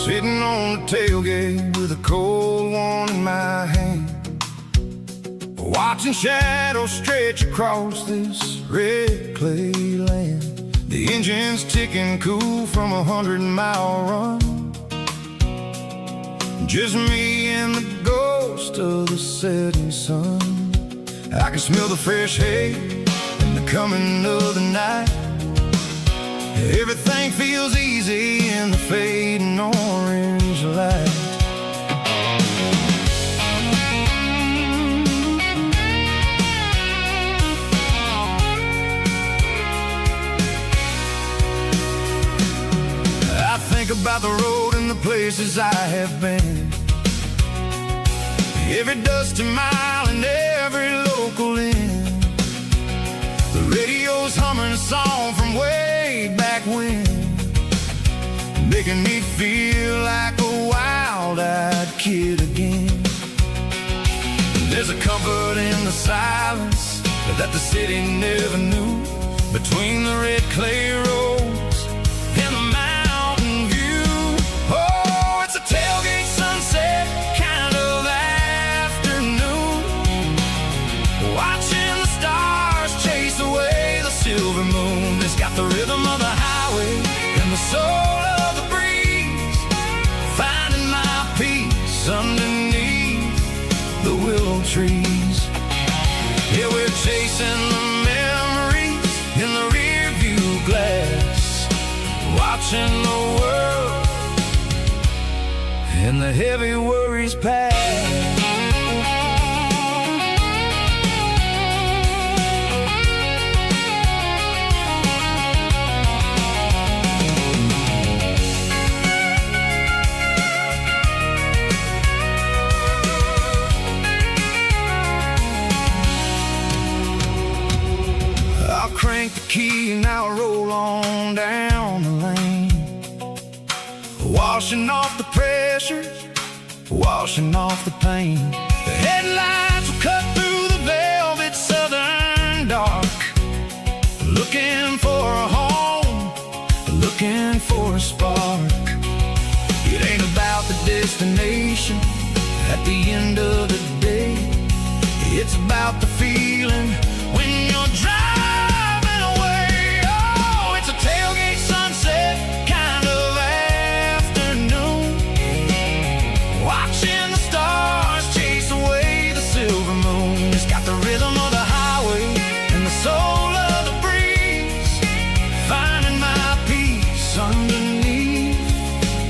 Sitting on the tailgate with a cold one in my hand, watching shadows stretch across this red clay land. The engine's ticking cool from a 100-mile run, just me and the ghost of the setting sun. I can smell the fresh hay and the coming of the night. Everything feels easy in the fading orange light. I think about the road and the places I have been, Every dusty mile and every local inn, the radio's humming a song from way back when, making me feel like a wild-eyed kid again. There's a comfort in the silence that the city never knew, between the red clay roads and the mountain view. Oh, it's a tailgate sunset kind of afternoon, watching the stars chase away the silver moon. It's got the rhythm of the highway and the soul of the breeze, finding my peace underneath the willow trees. Yeah, we're chasing the memories in the rear view glass, watching the world and the heavy worries pass. Crank the key and I'll roll on down the lane, washing off the pressure, washing off the pain. The headlights will cut through the velvet southern dark, looking for a home, looking for a spark. It ain't about the destination at the end of the day, it's about the feeling when you're driving. Tailgate sunset kind of afternoon, watching the stars chase away the silver moon. It's got the rhythm of the highway and the soul of the breeze, finding my peace underneath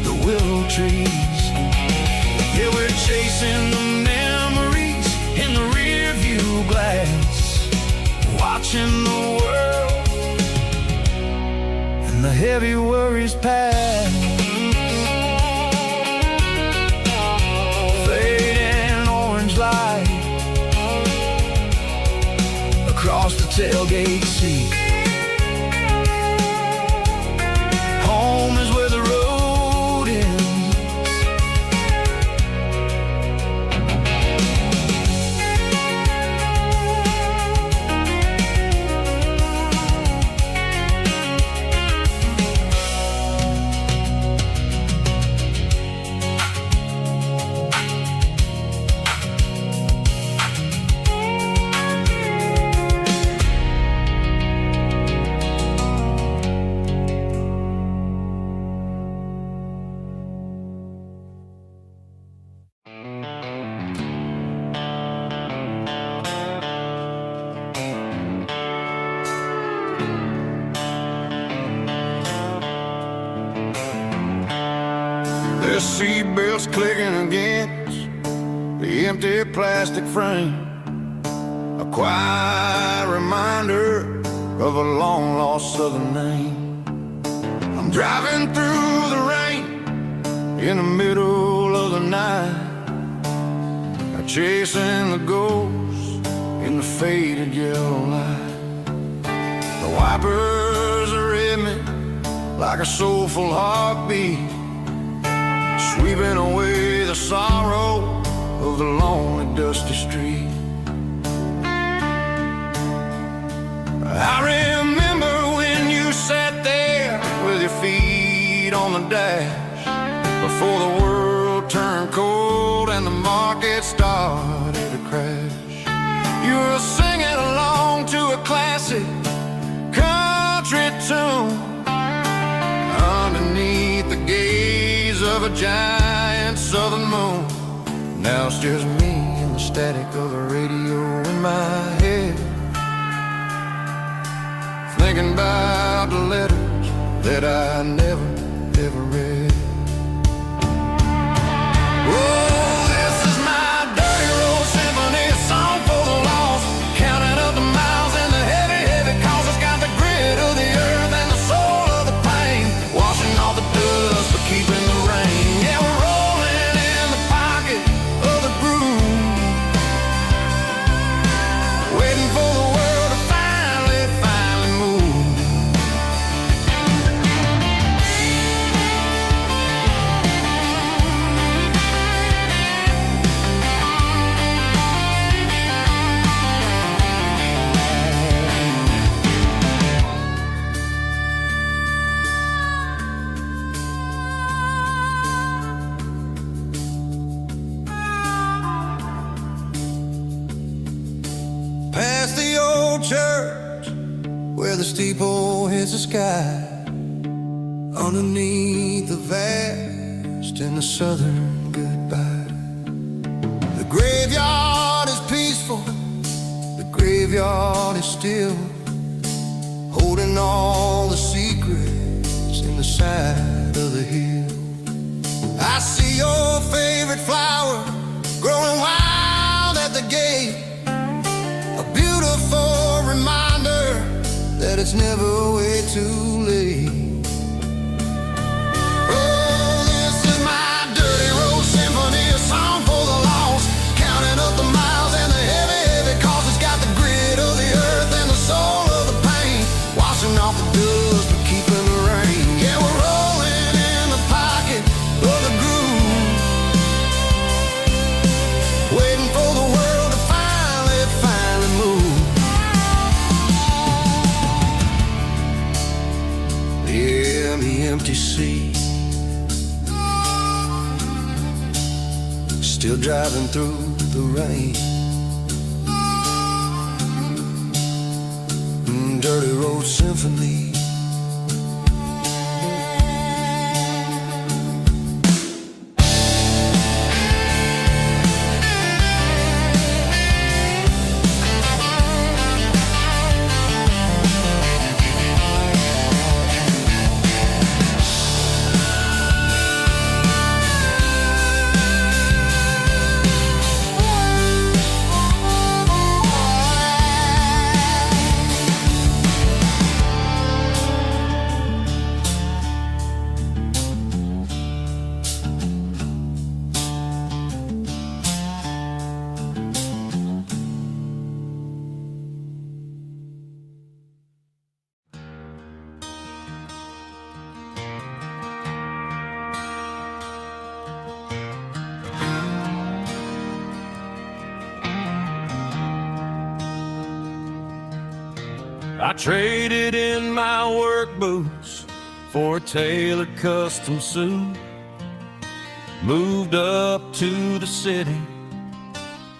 the willow trees. Yeah, we're chasing the memories in the rear view glass, watching the world and the heavy worries pass. Fading orange light across the tailgate seat. Home is where the road ends. The seatbelt's clicking against the empty plastic frame, a quiet reminder of a long-lost southern name. I'm driving through the rain in the middle of the night, chasing the ghosts in the faded yellow light. The wipers are in me like a soulful heartbeat, sweeping away the sorrow of the lonely, dusty street. I remember when you sat there with your feet on the dash, before the world turned cold and the market started to crash. You were singing along to a classic country tune underneath the gaze of a giant southern moon. Now it's just me and the static of the radio in my head, thinking about the letters that I never, ever read. Oh, this is my dirty road symphony, a song for the lost, counting up the miles and the heavy, heavy calls. It's got the grit of the earth and the soul of the pain, washing off the dust but keeping the rain. Yeah, we're rolling in the pocket of the groove, church where the steeple hits the sky, underneath the vast and the southern goodbye. The graveyard is peaceful, the graveyard is still, holding all the secrets in the side of the hill. I see your favorite flower growing wild at the gate, a beautiful reminder that it's never way too late. Oh, this is my dirty road symphony, a song for the lost, counting up the miles and the heavy, heavy cost. It's got the grit of the earth and the soul of the pain, washing off the dust but keeping the rain. Yeah, we're rolling in the pocket of the groove, waiting for the world to finally move. Yeah, the empty sea, still driving through the rain. Dirty road symphony. I traded in my work boots for a tailored custom suit, moved up to the city,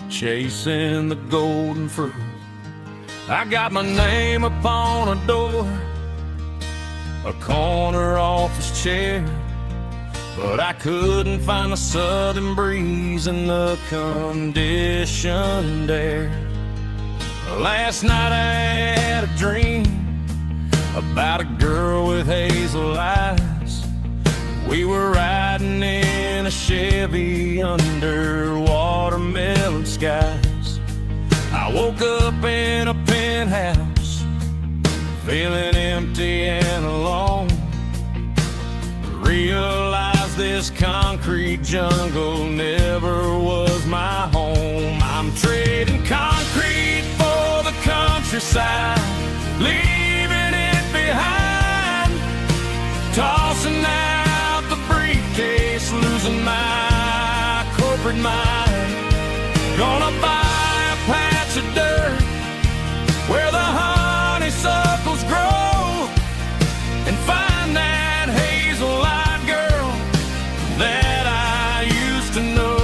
chasing the golden fruit. I got my name upon a door, a corner office chair, but I couldn't find the southern breeze in the conditioned air. Last night I had a dream about a girl with hazel eyes. We were riding in a Chevy under watermelon skies. I woke up in a penthouse, feeling empty and alone. Realized this concrete jungle never was my home. I'm trading concrete for the countryside, leaving it behind, tossing out the briefcase, losing my corporate mind. Gonna buy a patch of dirt where the honeysuckles grow, and find that hazel-eyed girl that I used to know.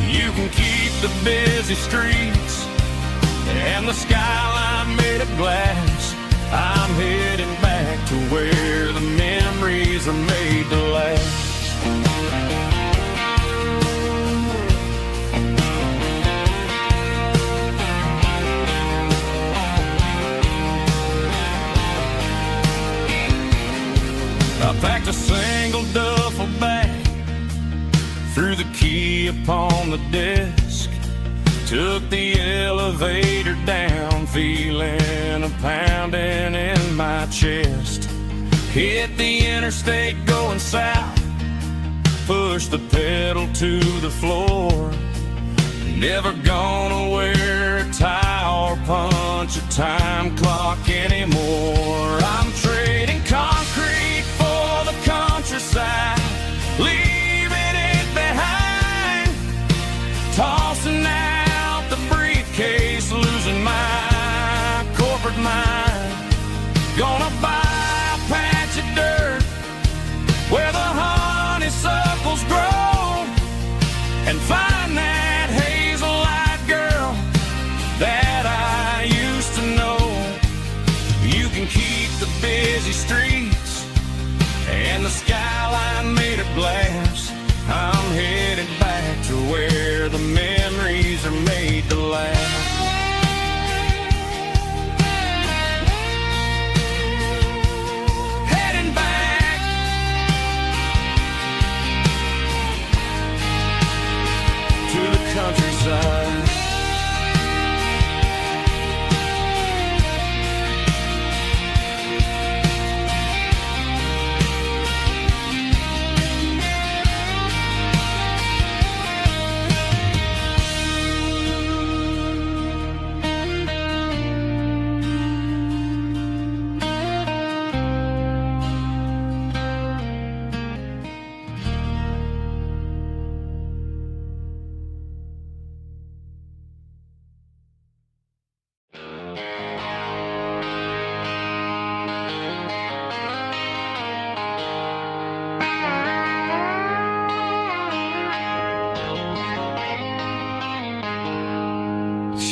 You can keep the busy streets and the skyline made of glass. I'm heading back to where the memories are made to last. I packed a single duffel bag, threw the key upon the desk, took the elevator down, feeling a pounding in my chest. Hit the interstate going south, pushed the pedal to the floor. Never gonna wear a tie or punch a time clock anymore. I'm trading concrete for the countryside, leaving it behind, tossing out the briefcase, losing my corporate mind. Gonna buy a patch of dirt where the honeysuckles grow, and find that hazel-eyed girl that I used to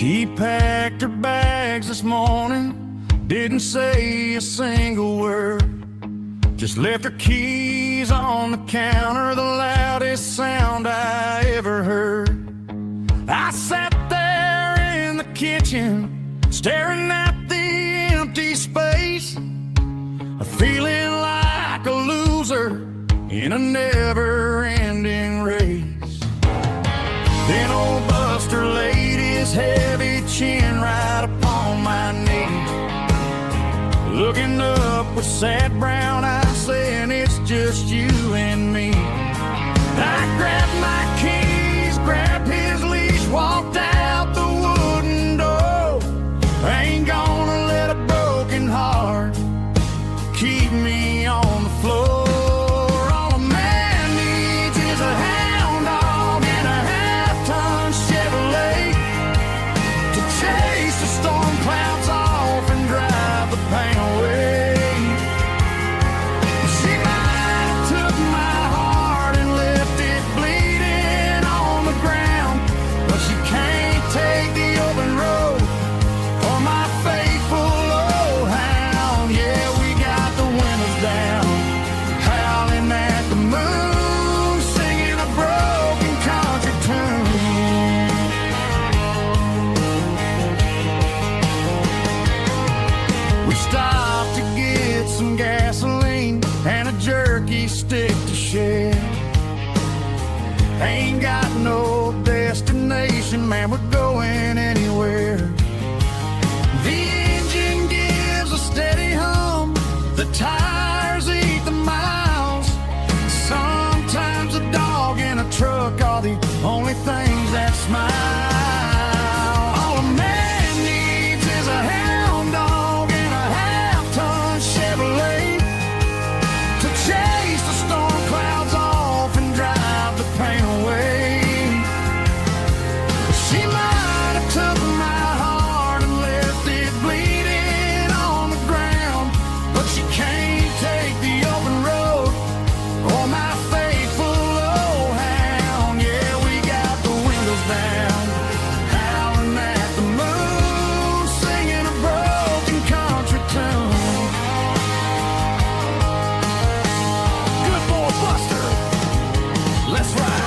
She packed her bags this morning, didn't say a single word, just left her keys on the counter, the loudest sound I ever heard. I sat there in the kitchen, staring at the empty space, feeling like a loser in a never-ending race. Then old Buster laid his heavy chin right upon my knee, looking up with sad brown eyes, saying it's just you and me. I grabbed my keys, grabbed his leash, walked out the wooden door. I ain't gonna let a broken heart keep me on the floor. All a man needs is a hound dog and a half-ton Chevrolet to chase the storm clouds off and drive the pain away. She might have took my heart and left it bleeding on the ground, but she can't take the open road or my faithful old hound. Yeah, we got the windows down, howling at the moon, singing a broken country tune. We stopped to get some gasoline and a jerky stick to share. Ain't got no destination, man, we're going anywhere. The engine gives a steady hum, the tires eat the miles. Sometimes a dog and a truck are the only things that smile. All a man needs is a hound dog and a half-ton Chevrolet to chase the storm clouds off and drive the pain away. She might have took my heart and left it bleeding on the ground, but she can't take the open road or my faithful old hound. Yeah, we got the windows down, howling at the moon, singing a broken country tune. Good boy, Buster, let's ride.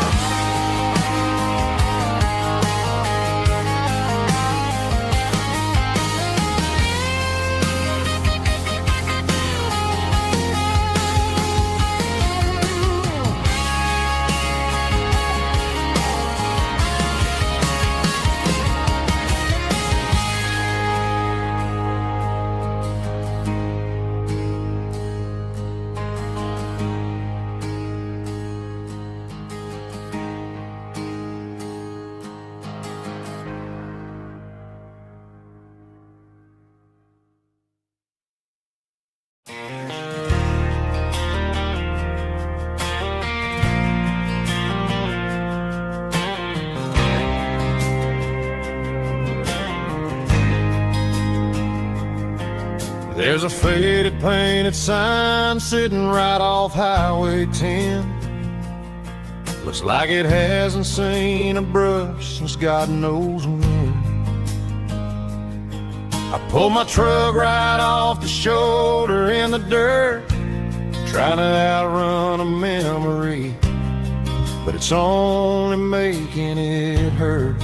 There's a faded painted sign sitting right off Highway 10. Looks like it hasn't seen a brush since God knows when. I pulled my truck right off the shoulder in the dirt, trying to outrun a memory, but it's only making it hurt.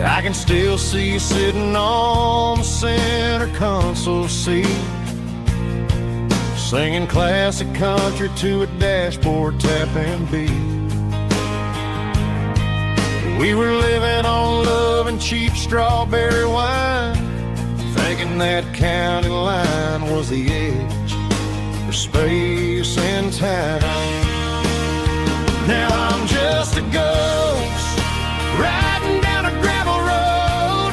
I can still see you sitting on the center console seat, singing classic country to a dashboard tapping beat. We were living on love and cheap strawberry wine, thinking that county line was the edge for space and time. Now I'm just a ghost riding down a gravel road,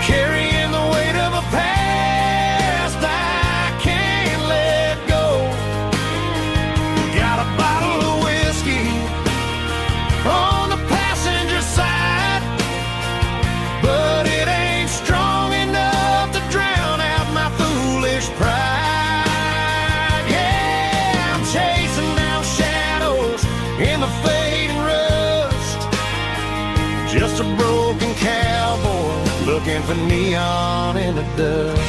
carrying the weight of a past I can't let go. Got a bottle of whiskey on the passenger side, but it ain't strong enough to drown out my foolish pride. Yeah, I'm chasing down shadows in the fading rust, just a looking for neon in the dust.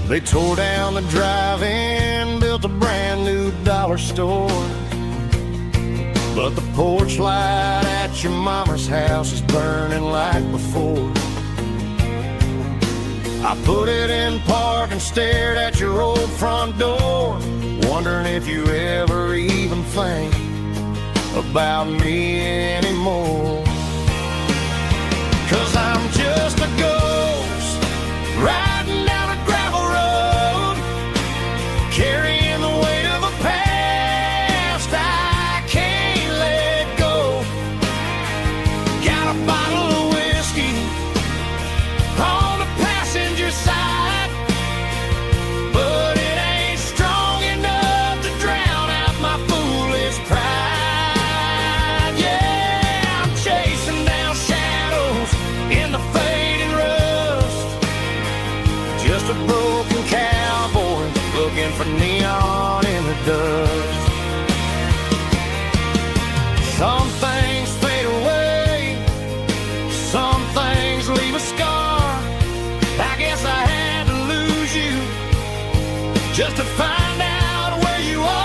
They tore down the drive-in, built a brand new dollar store, but the porch light at your mama's house is burning like before. I put it in park and stared at your old front door, wondering if you ever even think about me anymore. 'Cause I'm just a ghost riding down a gravel road, carrying the weight of a past I can't let go. Got a bottle of whiskey on the passenger side, but it ain't strong enough to drown out my foolish pride. Yeah, I'm chasing down shadows in the fading rust, just a broken cowboy looking for neon in the dust. Some things fade away, some things leave a scar. I guess I had to lose you just to find out where you are.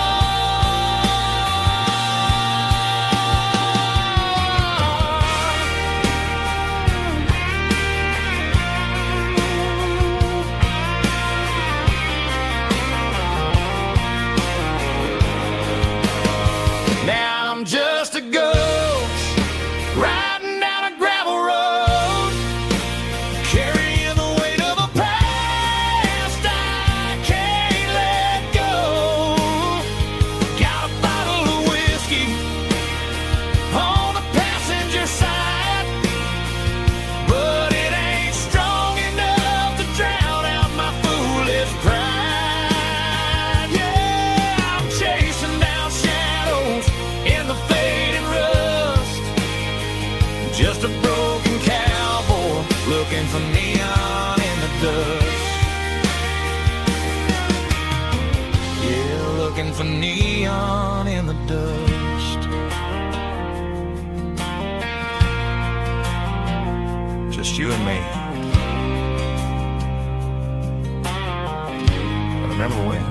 Now I'm just a ghost riding down a gravel road, carrying the weight of a past I can't let go. Got a bottle of whiskey on the passenger side, but it ain't strong enough to drown out my foolish pride. Yeah, I'm chasing down shadows in the fading rust, just a broken cowboy looking for neon in the dust. Yeah, looking for neon in the dust. Just you and me. I remember when.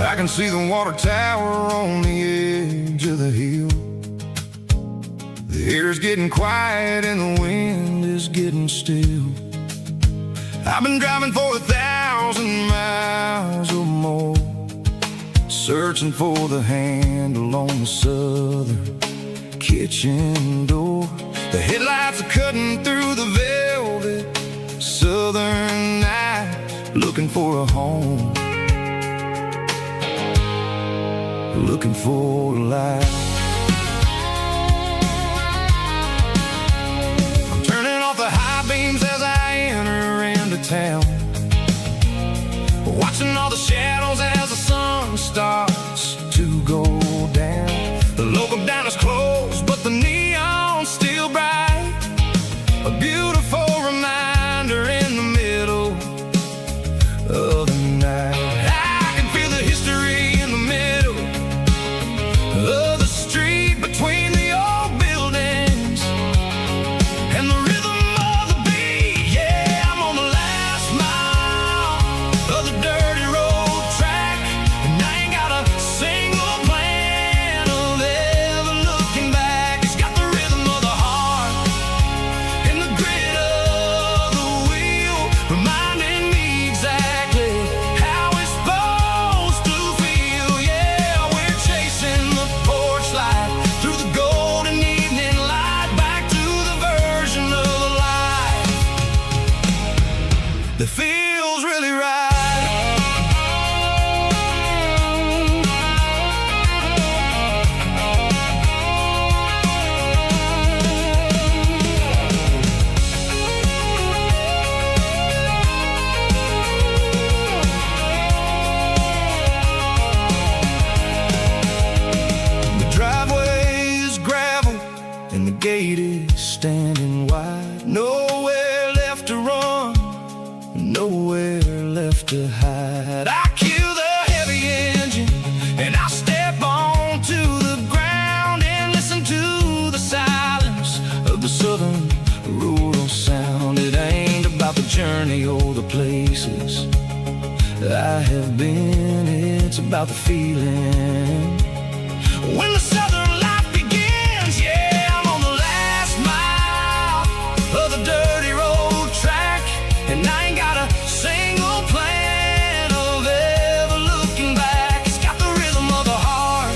I can see the water tower on the edge of the hill. The air's getting quiet and the wind is getting still. I've been driving for 1,000 miles or more, searching for the handle on the southern kitchen door. The headlights are cutting through the velvet southern night, looking for a home, looking for a light. I'm turning off the high beams as I enter into town, watching all the shadows as the sun starts to go down. The local diner's closed, but the neon's still bright, a beautiful reminder in the middle of the night. I can feel the history in the middle of the street. about the feeling when the southern life begins. Yeah, I'm on the last mile of the dirty road track, and I ain't got a single plan of ever looking back. It's got the rhythm of the heart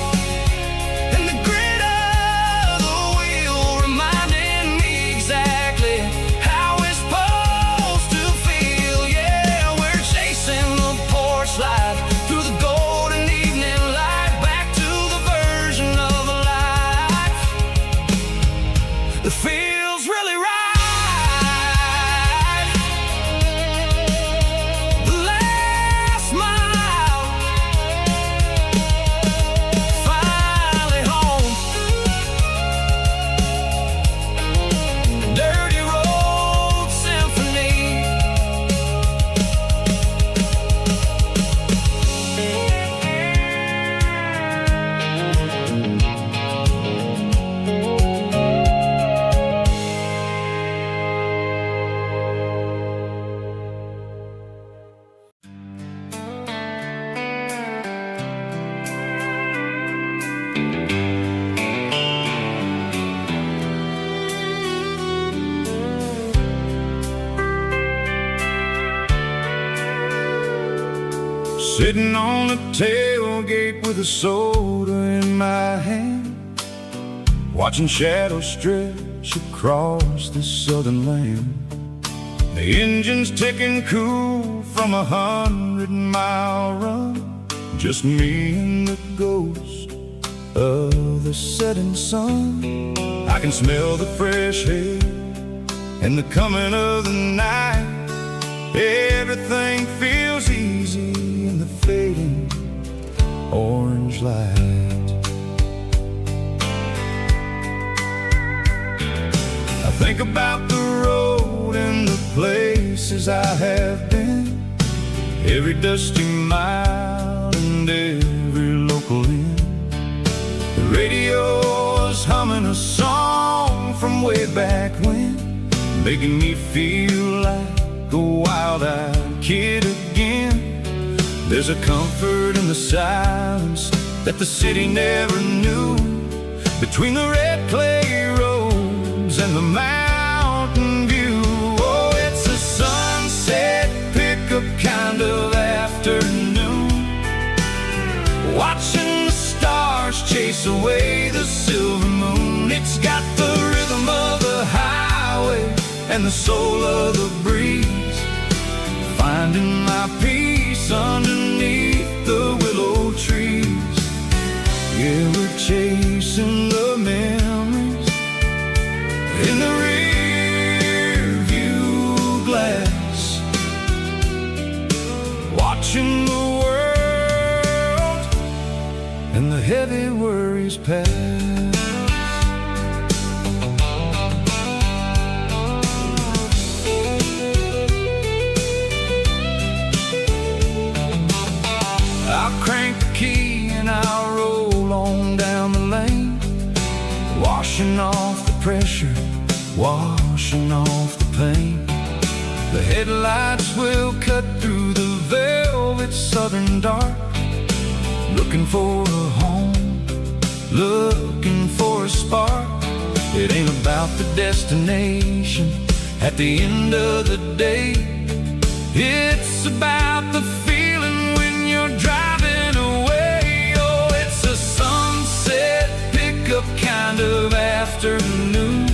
and the grit of the wheel, reminding me exactly how it's supposed to feel. Yeah, we're chasing the porch light through the golden evening light, back to the version of a life that feels really right. The last mile, finally home. Dirty road symphony. Sitting on the tailgate with a soda in my hand, watching shadows stretch across this southern land. The engine's ticking cool from 100-mile run, just me and the ghost of the setting sun. I can smell the fresh air and the coming of the night. Everything feels easy in the fading orange light. I think about the road and the places I have been, every dusty mile and every local inn. The radio is humming a song from way back when, making me feel like a wild-eyed kid again. There's a comfort in the silence that the city never knew, between the red clay roads and the mountain view. Oh, it's a sunset pickup kind of afternoon, watching the stars chase away the silver moon. It's got the rhythm of the highway and the soul of the breeze, finding my peace underneath the willow trees. Yeah, we're chasing the memories in the rear view glass, watching the world and the heavy worries pass. I'll crank the key and I'll roll on down the lane, washing off the pressure, washing off the pain. The headlights will cut through the velvet southern dark, looking for a home, looking for a spark. It ain't about the destination at the end of the day, it's about the feeling when you're driving away. Oh, it's a sunset pickup kind of afternoon,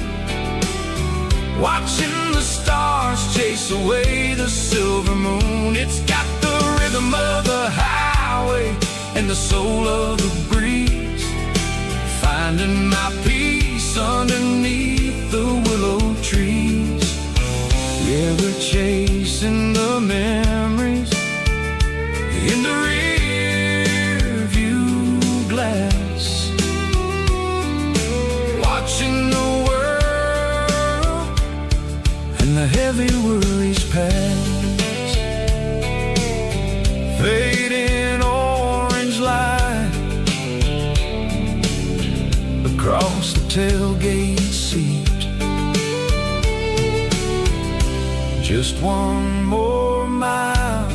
watching the stars chase away the silver moon. It's got the rhythm of the highway and the soul of the breeze, finding my peace underneath the willow trees. Yeah, we're chasing the memories in the rear view glass, watching the world and the heavy worries pass. Fading orange light across the tailgate seat, just one more mile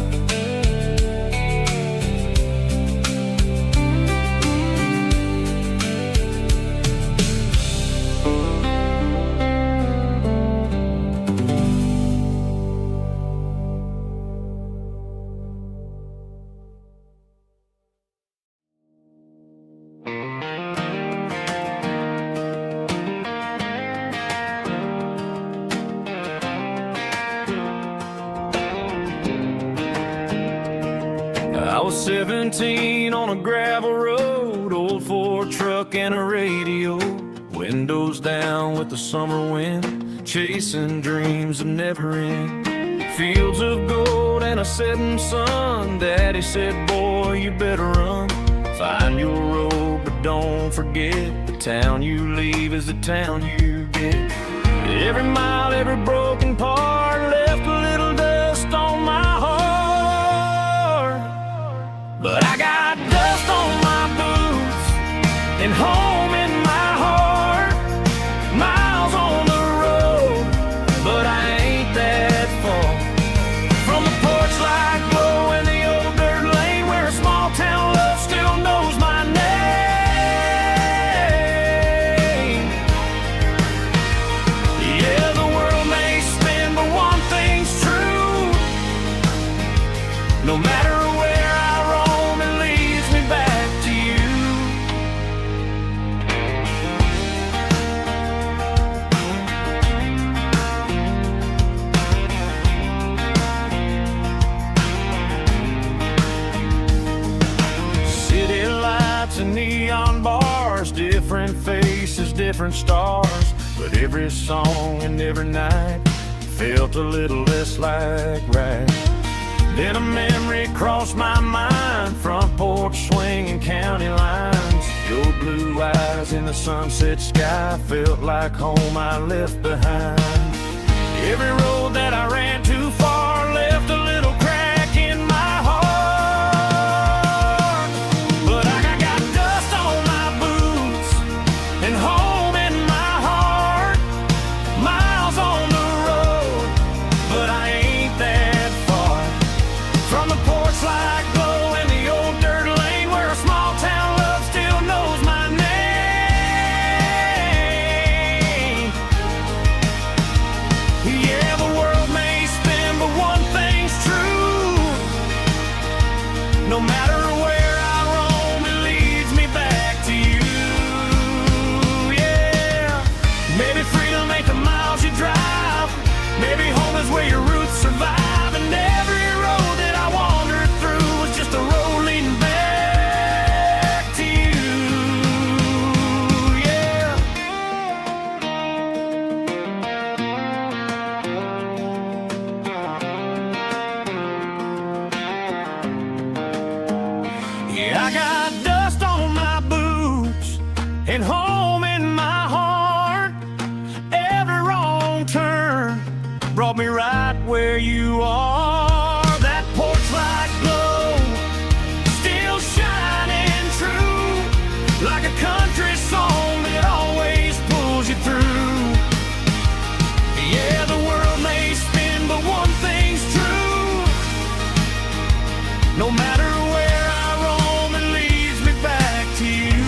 17 on a gravel road, old Ford truck and a radio, windows down with the summer wind, chasing dreams of never end. Fields of gold and a setting sun. Daddy said, boy, you better run. Find your road, but don't forget, the town you leave is the town you get. Every mile, every broken part left a little dust on my heart. But I got dust on my boots and home in my heart. Miles on the road, but I ain't that far from the porch light glow and the old dirt lane where a small town love still knows my name. Yeah, the world may spin, but one thing's true. No matter where I roam, it leads me back to you. City lights and neon bars, different faces, different stars, but every song and every night felt a little less like right. Then a memory crossed my mind, front porch swinging county lines. Your blue eyes in the sunset sky felt like home I left behind. Every road that I ran too far left a little crack in my heart. But I got dust on my boots and home in my heart. Miles on the road, but I ain't that far from the porch light glow and the old dirt lane where a small town love still knows my name. Yeah, the world may spin, but one thing's true. No matter where I roam, it leads me back to you. Yeah, maybe freedom ain't the miles you drive. Maybe home is where your roots survive. And every road that I wandered through was just a road leading back to you. Yeah. Yeah, I got dust on my boots and home in my heart. Every wrong turn brought me right where you are. That porch light glow still shining true, like a country song that always pulls you through. Yeah, the world may spin, but one thing's true. No matter where I roam, it leads me back to you.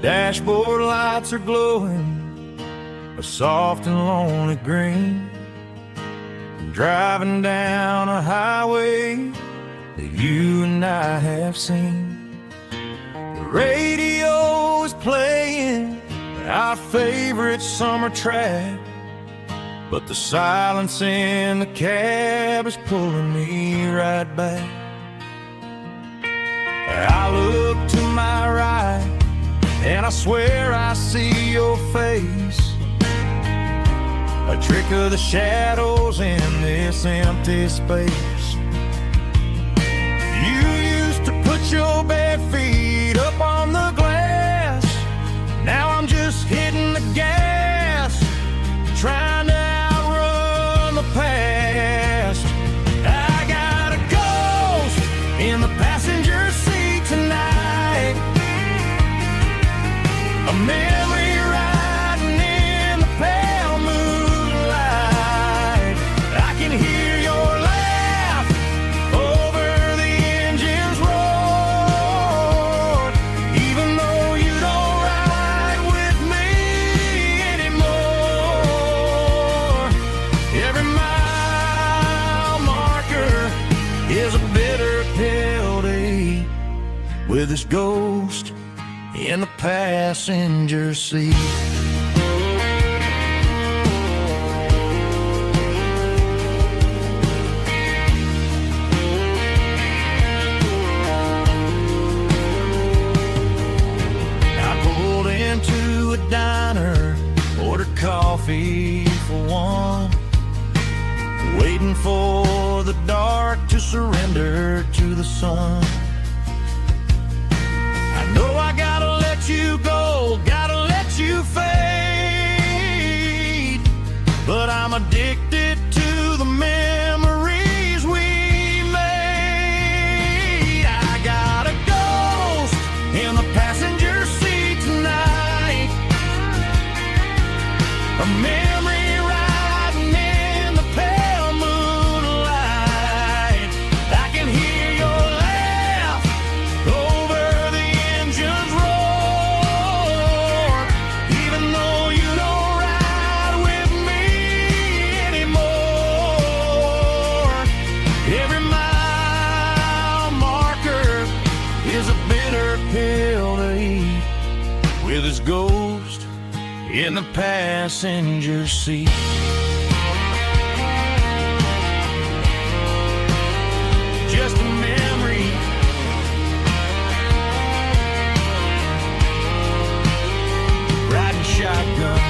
Dashboard lights are glowing a soft and lonely green. I'm driving down a highway that you and I have seen. The radio is playing our favorite summer track, but the silence in the cab is pulling me right back. I look to my right and I swear I see your face, a trick of the shadows in this empty space. You used to put your bare feet up on the glass. Now I'm just hitting the gas, trying to outrun the past. I got a ghost in the passenger seat tonight, a memory riding in the pale moonlight. is a bitter pill to eat, with his ghost in the passenger seat. I pulled into a diner, ordered coffee for one, waiting for the dark to surrender to the sun. I know I gotta let you go, gotta let you fade, but I'm addicted to the memories we made. I got a ghost in the passenger seat tonight, a memory riding in the pale moonlight. I can hear your laugh over the engine's roar, even though you don't ride with me anymore. Every mile marker is a bitter pill to eat, with his ghost in the passenger seat. Just a memory, riding shotgun.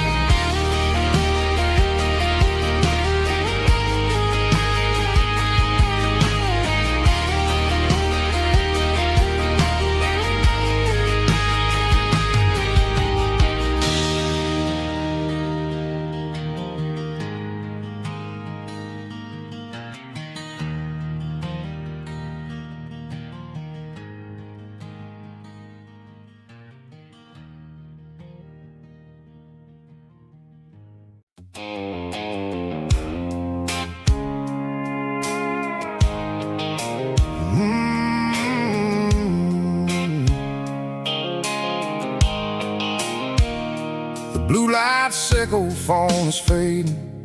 The blue light sickle phone is fading,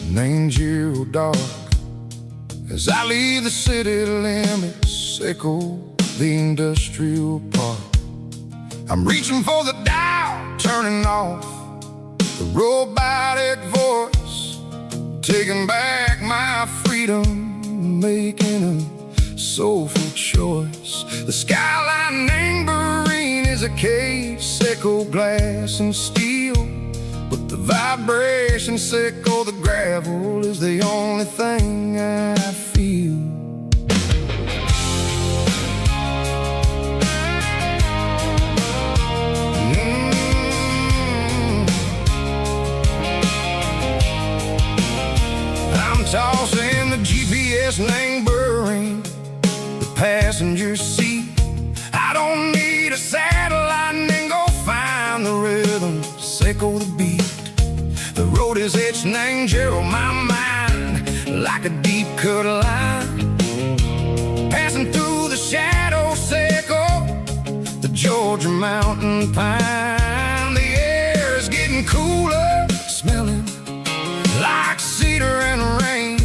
named zero dark. As I leave the city limits, sickle the industrial park. I'm reaching for the dial, turning off the robotic voice, taking back my freedom, making a soulful choice. The skyline named Marine is a cage, sickle glass and steel, but the vibration sickle, the gravel, is the only thing I feel. I'm tossing the GPS named Marine, the passenger seat. I don't need a satellite and go find the rhythm, sickle the beat. The road is etched named Gerald, my mind, like a deep cut line, passing through the shadow sickle, the Georgia mountain pine. The air is getting cooler, smelling like cedar and rain,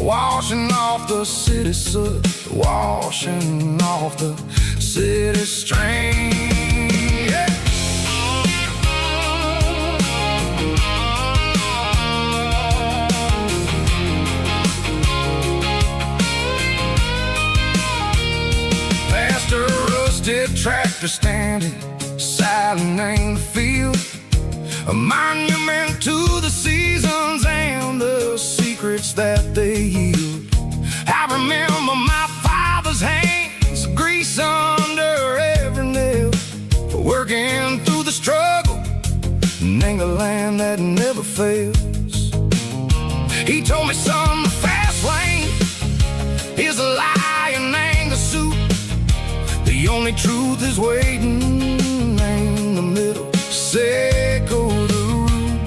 washing off the city soot, washing off the city strain. Yeah. Past a rusted tractor standing silent in the field, a monument to the seasons and the secrets that they yield. I remember my father's hands, grease under every nail, working through the struggle, name the land that never fails. He told me, son, the fast lane is a lie and ain't the suit. The only truth is waiting in the middle, sickle the root.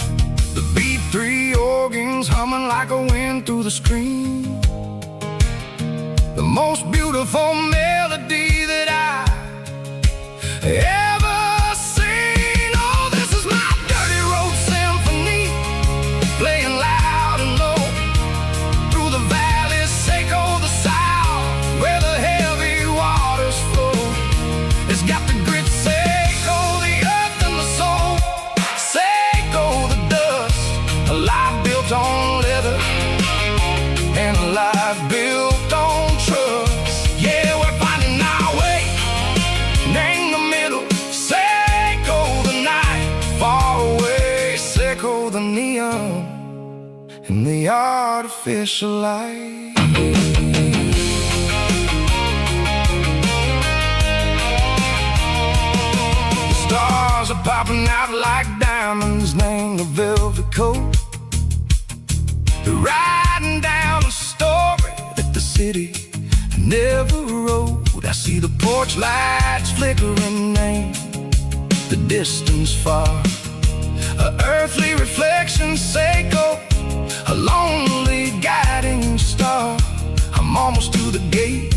The B3 organs humming like a wind through the screen, the most beautiful melody that I ever seen. Oh, this is my dirty road symphony, playing loud and low through the valleys, Seco the south, the artificial light. The stars are popping out like diamonds named the velvet coat. They're riding down a story that the city never wrote. I see the porch lights flickering in the distance far. A earthly reflection Seiko, a lonely guiding star. I'm almost to the gate,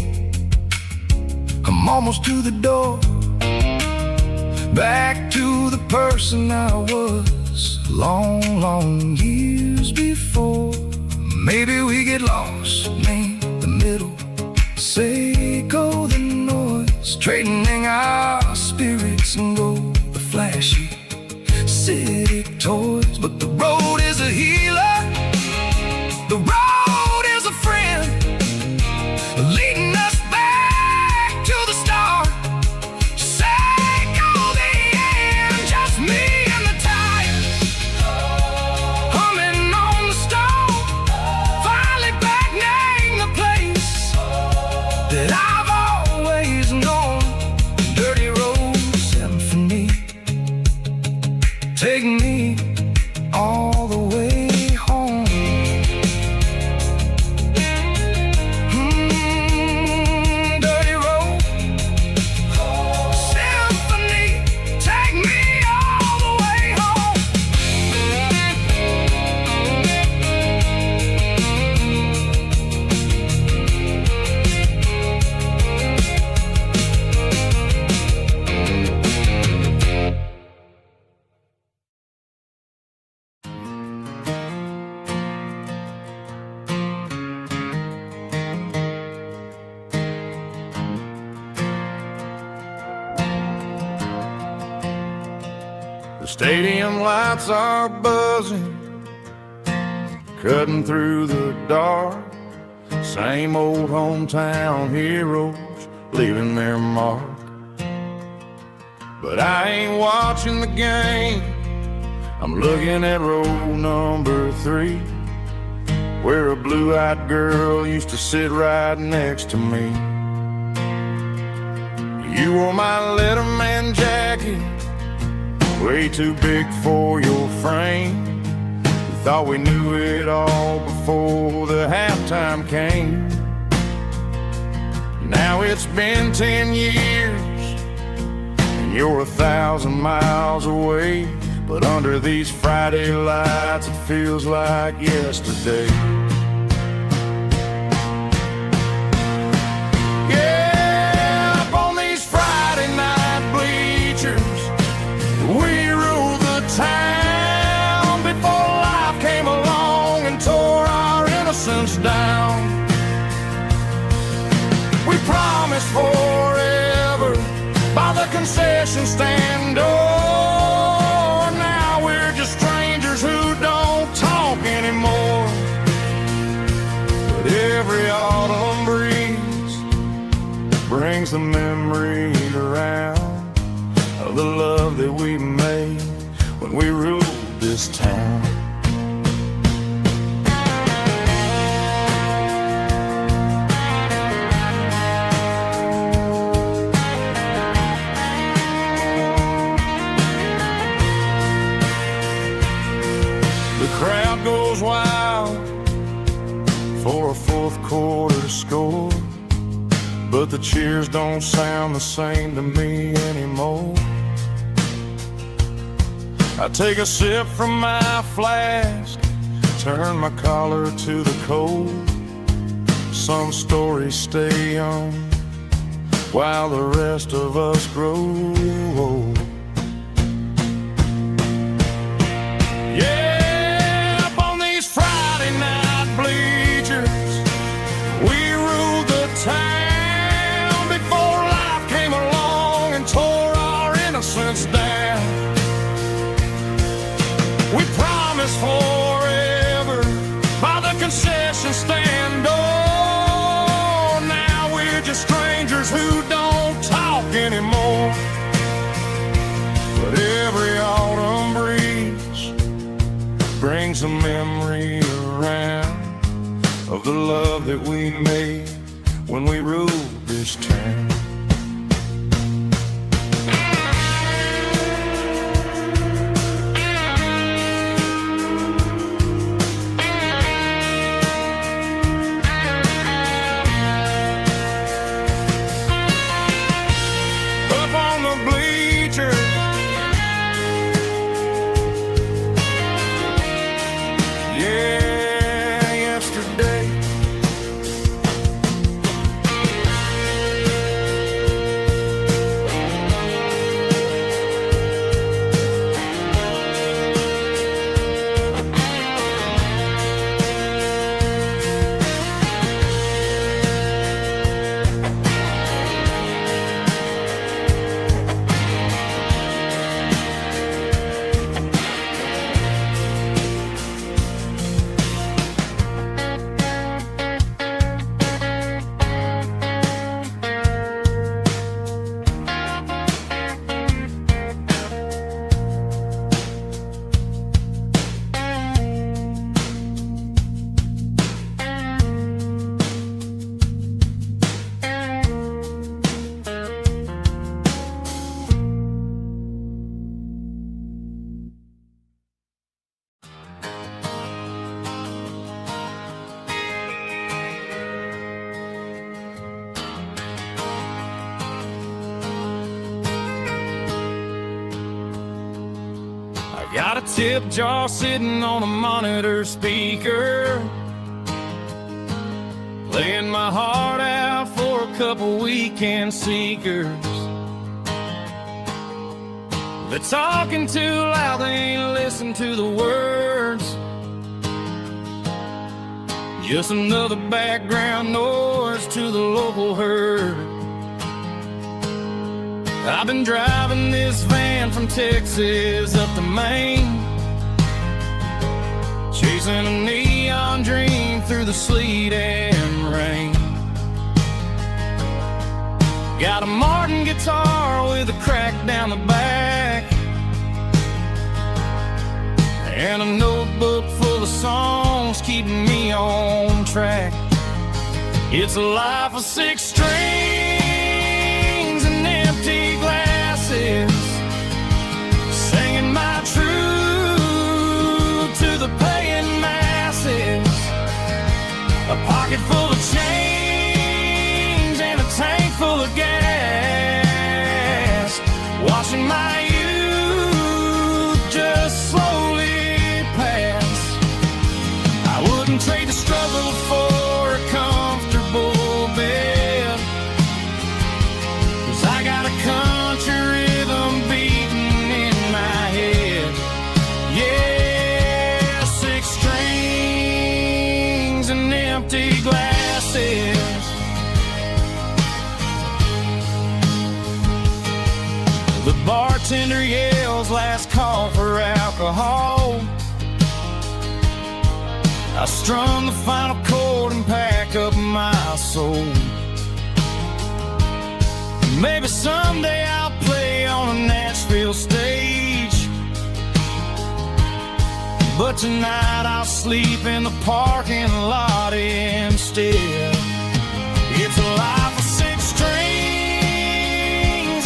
I'm almost to the door. Back to the person I was long, long years before. Maybe we get lost in the middle, Seiko the noise, trading our spirits and go the flashy city toys. But the road is a healer, the road is a friend, leading us back to the start. Seiko the end, just me and the tires, humming on the stove. Finally back name the place that I've always known. Dirty Road Symphony, take me all the way home. Dirty Road Symphony, take me all the way home. The stadium lights are buzzing, cutting through the dark. Same old hometown heroes leaving their mark. But I ain't watching the game, I'm looking at row number 3, where a blue-eyed girl used to sit right next to me. You wore my Letterman jacket, way too big for your frame. We thought we knew it all before the halftime came. Now it's been 10 years and you're 1,000 miles away, but under these Friday lights it feels like yesterday. Yeah, up on these Friday night bleachers, we ruled the town before life came along and tore our innocence down. We promised forever by the concession stand door. Now we're just strangers who don't talk anymore. But every autumn breeze brings the memory around of the love that we made when we ruled this town. The crowd goes wild for a fourth quarter score, but the cheers don't sound the same to me anymore. I take a sip from my flask, turn my collar to the cold. Some stories stay young while the rest of us grow old. Yeah, up on these Friday night bleachers, we ruled the town before life came along and tore our innocence down. We promised forever by the concession stand door. Now we're just strangers who don't talk anymore. But every autumn breeze brings a memory around of the love that we made when we ruled this town. Up on the bleachers, yeah, yesterday. Got a tip jar sitting on a monitor speaker, playing my heart out for a couple weekend seekers. They're talking too loud, they ain't listen to the words. Just another background noise to the local herd. I've been driving this van from Texas up to Maine, chasing a neon dream through the sleet and rain. Got a Martin guitar with a crack down the back, and a notebook full of songs keeping me on track. It's a life of 6 strings and empty glasses, singing my truth to the paying masses. A pocket full of change and a tank full of gas, watching my youth just slowly pass. I wouldn't trade the struggle for a comfortable bed, 'cause I got a country rhythm beating in my head. Yeah, 6 strings and empty glasses. The bartender yells last call for alcohol. I strum the final chord and pack up my soul. Maybe someday I'll play on a Nashville stage, but tonight I'll sleep in the parking lot instead. It's a life of 6 strings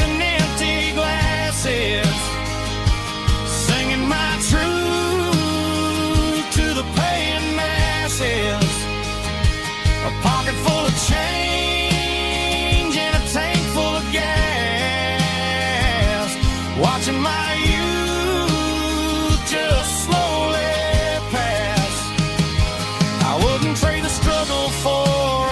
and empty glasses, singing my truth to the paying masses. A pocket full of change and a tank full of gas, watching my youth just slowly pass. I wouldn't trade the struggle for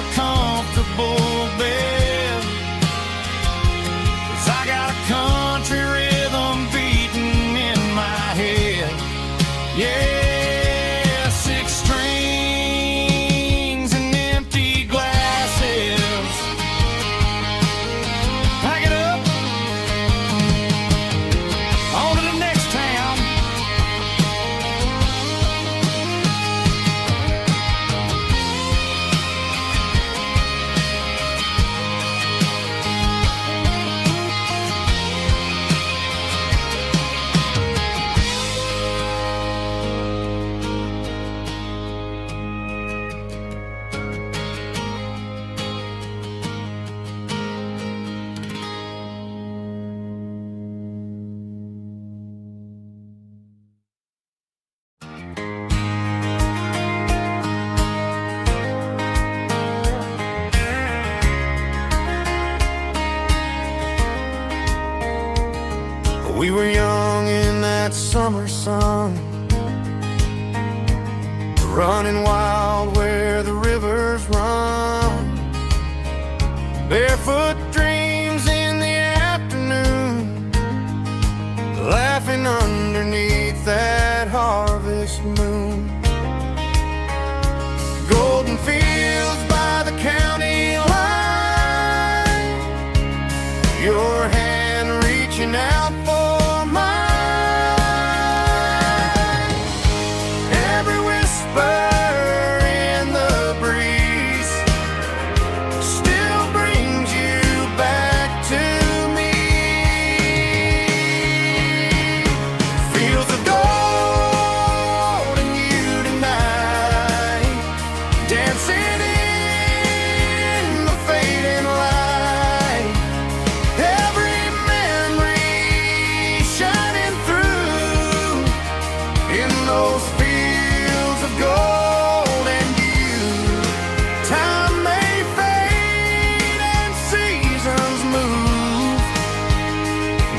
We were young in that summer sun, running wild where the rivers run, barefoot dreams in the afternoon, laughing underneath that harvest moon. Golden fields by the county line, your hand reaching out for mine. Every whisper in the breeze still brings you back to me. Fields of gold and you tonight, dancing in the fading light. Every memory shining through in those fields of gold and you. Time may fade and seasons move,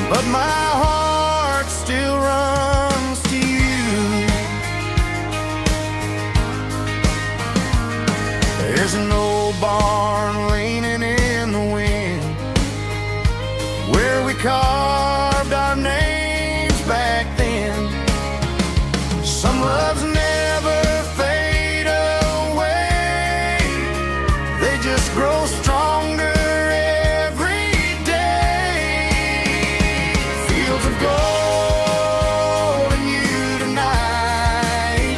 but my heart still runs to you. There's an old barn leaning in the wind, where we carved our names back then. Some loves never fade away, they just grow stronger every day. Fields of gold and you tonight,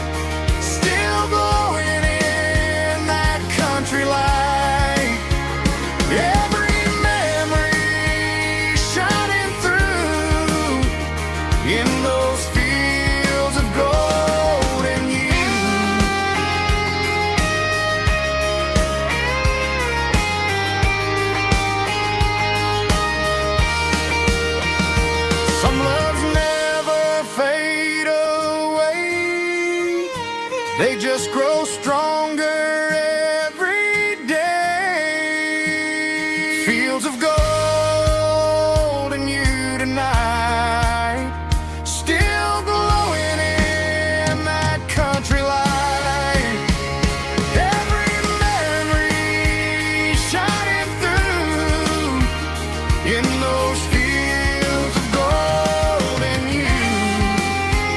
still glowing in that country light. Every memory shining through in those fields of gold and you. Some loves never fade away, they just grow stronger every day. Fields of gold and you tonight, still glowing in that country light. Every memory shining through in those fields of gold and you.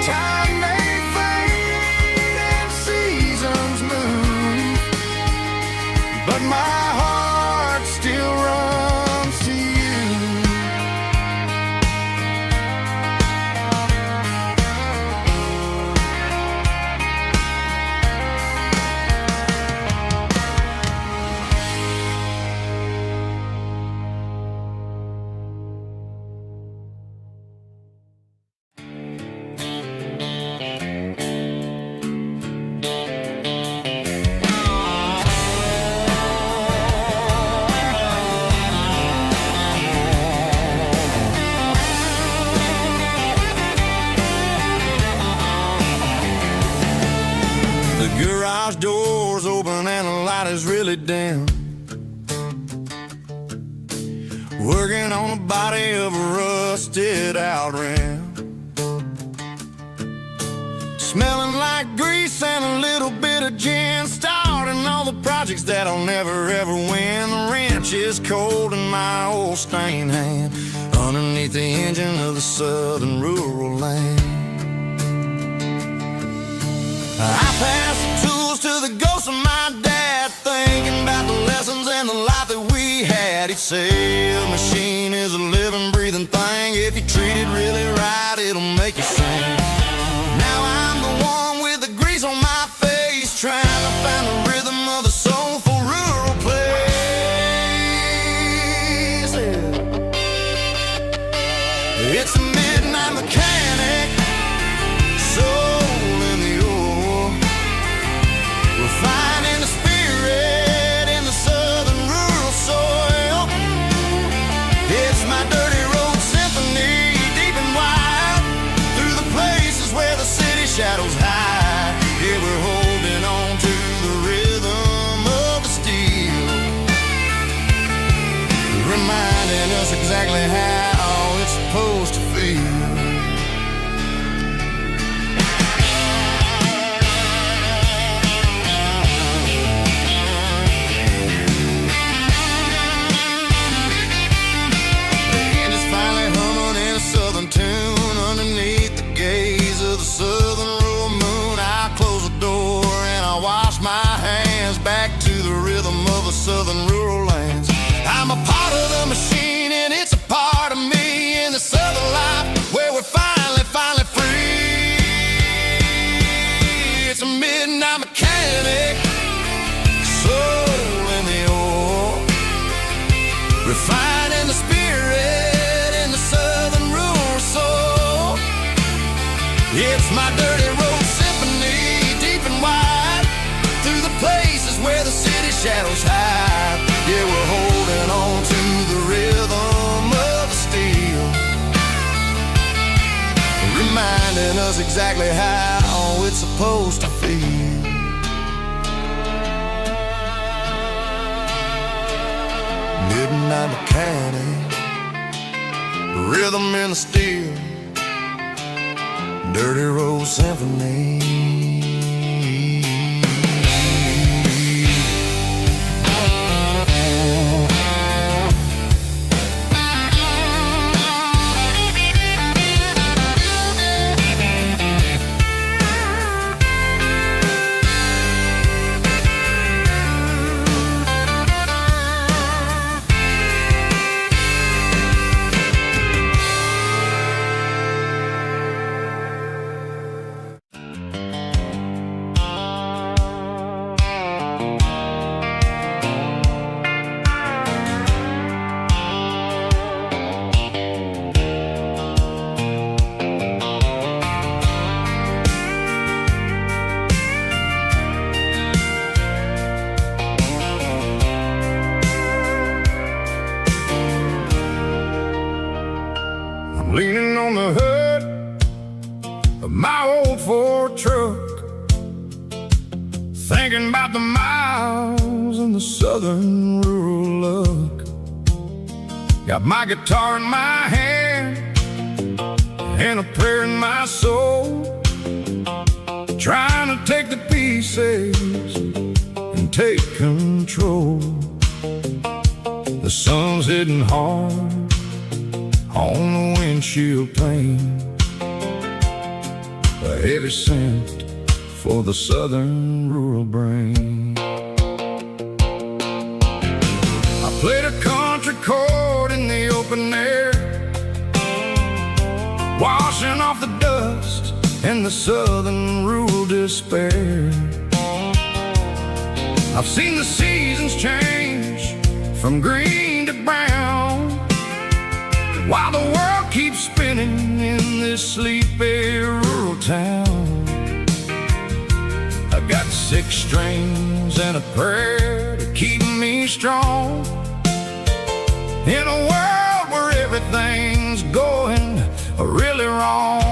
Time may fade and seasons move, but my heart still runs to you. The garage door's open and the light is really dim, working on the body of a rusted out rim. Smelling like grease and a little bit of gin, starting all the projects that I'll never ever win. The wrench is cold in my old stained hand, underneath the engine of the southern rural land. I pass the tools to the ghost of my dad, thinking about the lessons and the life that we had. He'd say a machine is a living, breathing thing. If you treat it really right, it'll make you sing. Now I'm the one with the grease on my face, trying to find the rhythm of a soulful rural place. It's a midnight mechanic, soul in the ore, refining the spirit in the southern rural soil. It's my dirty road symphony, deep and wide, through the places where the city shadows hide. Yeah, we're holding on to the rhythm of the steel, reminding us exactly how it's supposed to feel. I'm a part of the machine and it's a part of me in the southern life where we're finally free. It's a midnight mechanic, soul in the ore, refining the spirit in the southern rural soul. It's my dirty road symphony, deep and wide, through the places where the city shadows hide. Yeah, we're holding on to the rhythm of the steel, reminding us exactly how it's supposed to feel. Midnight mechanic, rhythm in the steel, dirty road symphony. Leaning on the hood of my old Ford truck, thinking about the miles and the southern rural look. Got my guitar in my hand and a prayer in my soul, trying to take the pieces and take control. The sun's hitting hard on the windshield pane, a heavy scent for the southern rural brain. I played a country chord in the open air, washing off the dust and the southern rural despair. I've seen the seasons change from green to brown, while the world keeps spinning in this sleepy rural town. I got 6 strings and a prayer to keep me strong in a world where everything's going really wrong.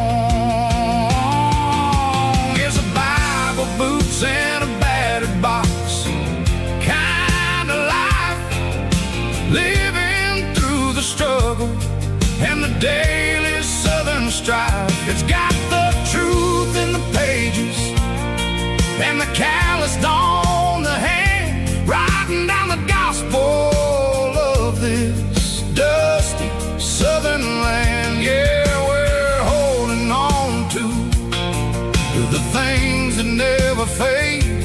It's a Bible, boots, and a battered box kind of life, living through the struggle and the daily southern strife. It's got the truth in the pages and the calloused on the hand, writing down the gospel of this dusty southern land. Yeah, we're holding on to the things that never fade,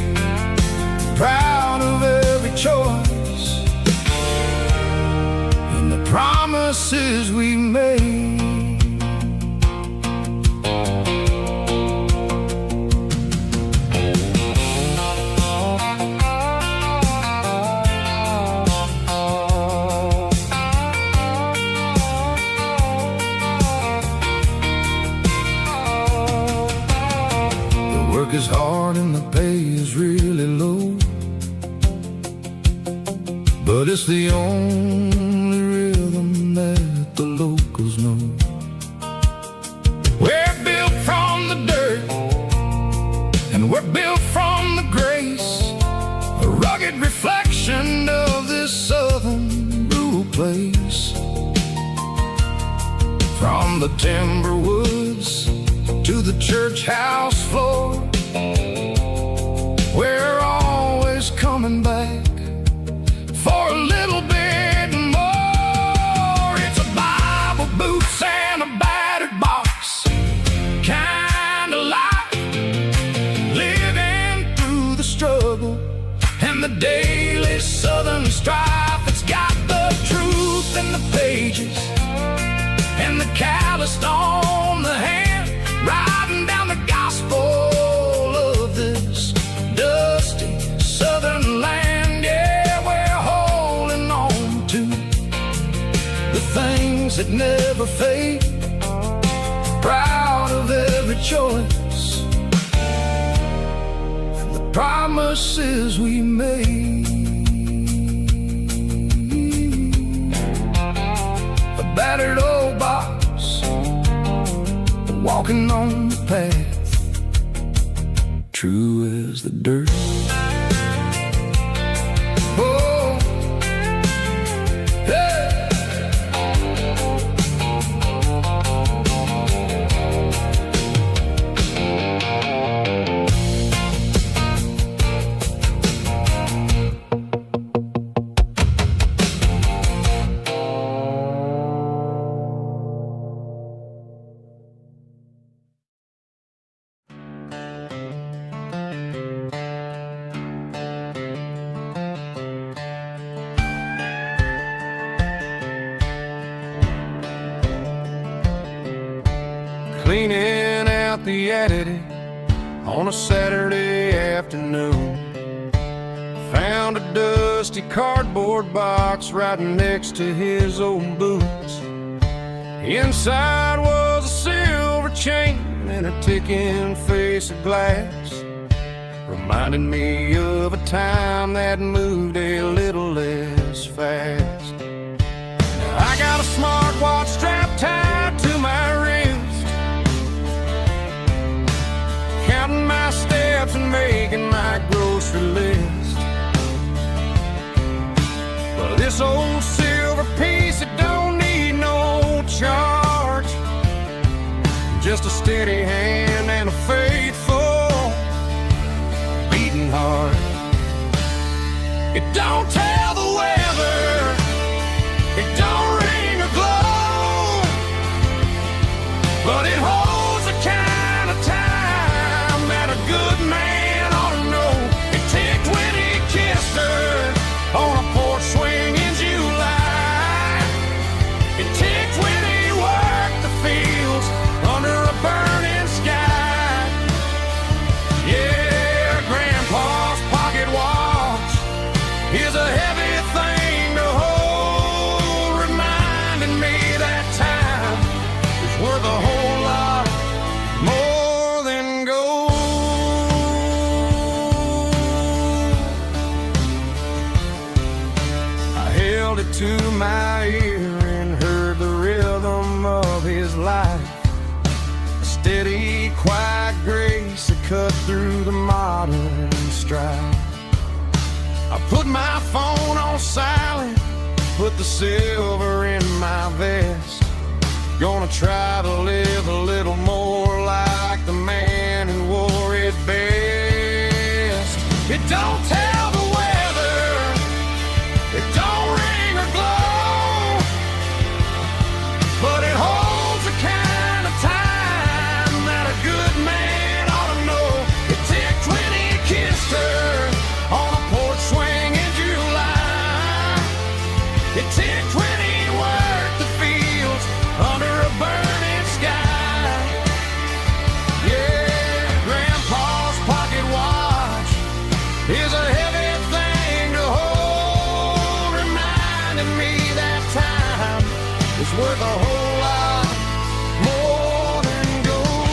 proud of every choice and the promises we made. The work is hard and the pay is really low, but it's the only rhythm that the locals know. We're built from the dirt and we're built from the grace, a rugged reflection of this southern rural place. From the timber woods to the church house floor, we're always coming back for a little bit more. It's a Bible, boots, and a battered box kind of life, living through the struggle and the daily southern strife. It's got the that never fade, proud of every choice and the promises we made. A battered old box, walking on the path, true as the dirt. Oh, hey. Cleaning out the attic on a Saturday afternoon, found a dusty cardboard box right next to his old boots. Inside was a silver chain and a ticking face of glass, reminding me of a time that moved a little less fast. Now I got a smartwatch strapped tied to my wrist, counting my steps and making my grocery list. But this old silver piece, it don't need no charge, just a steady hand and a faithful beating heart. It don't tell the weather, it don't ring or glow, but it holds the kind of time that a good man ought to know. It ticked when he kissed her on a porch swing in July. It ticked when he worked the fields under a burning sky. Yeah, Grandpa's pocket watch is a heavy thing to hold, reminding me that time is worth a whole lot more than gold. I held it to my ear and heard the rhythm of his life, a steady, quiet grace that cut through the modern strife. I put my phone on silent, put the silver in my vest, gonna try to live a little more like the man who wore it best. It don't tell the weather, it don't ring or glow, but it holds the kind of time that a good man ought to know. It ticked when he kissed her on a porch swing in July. It ticked when he worked the fields under a burning sky. Yeah, Grandpa's pocket watch is a heavy thing to hold, reminding me that time is worth a whole lot more than gold.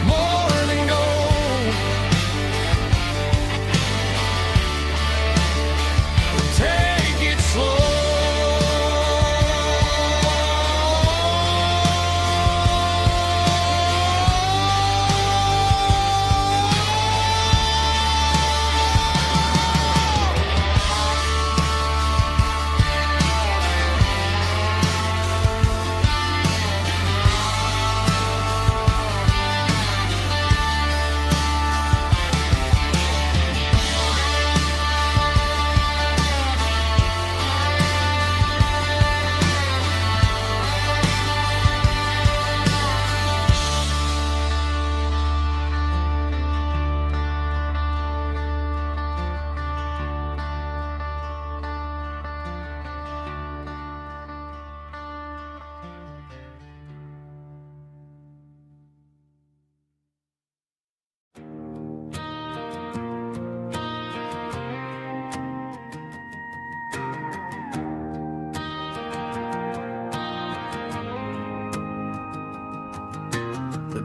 More than gold. Take it slow.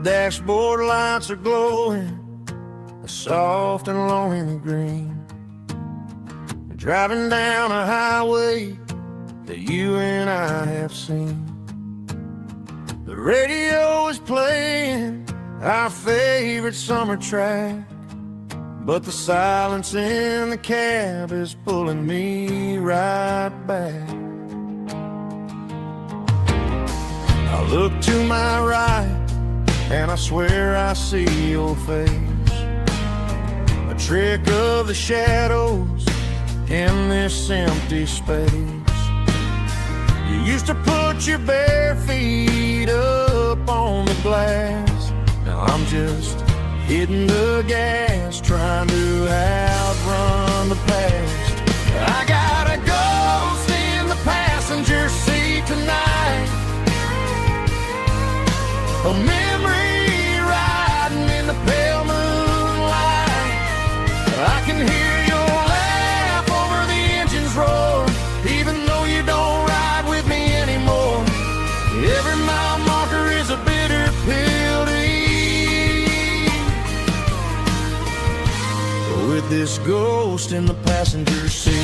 dashboard lights are glowing a soft and lonely green. Driving down a highway that you and I have seen. The radio is playing our favorite summer track, but the silence in the cab is pulling me right back. I look to my right and I swear I see your face, a trick of the shadows in this empty space. You used to put your bare feet up on the glass. Now I'm just hitting the gas, trying to outrun the past. I got a ghost in the passenger seat tonight, a memory riding in the pale moonlight. I can hear your laugh over the engine's roar, even though you don't ride with me anymore. Every mile marker is a bitter pill to eat, with this ghost in the passenger seat.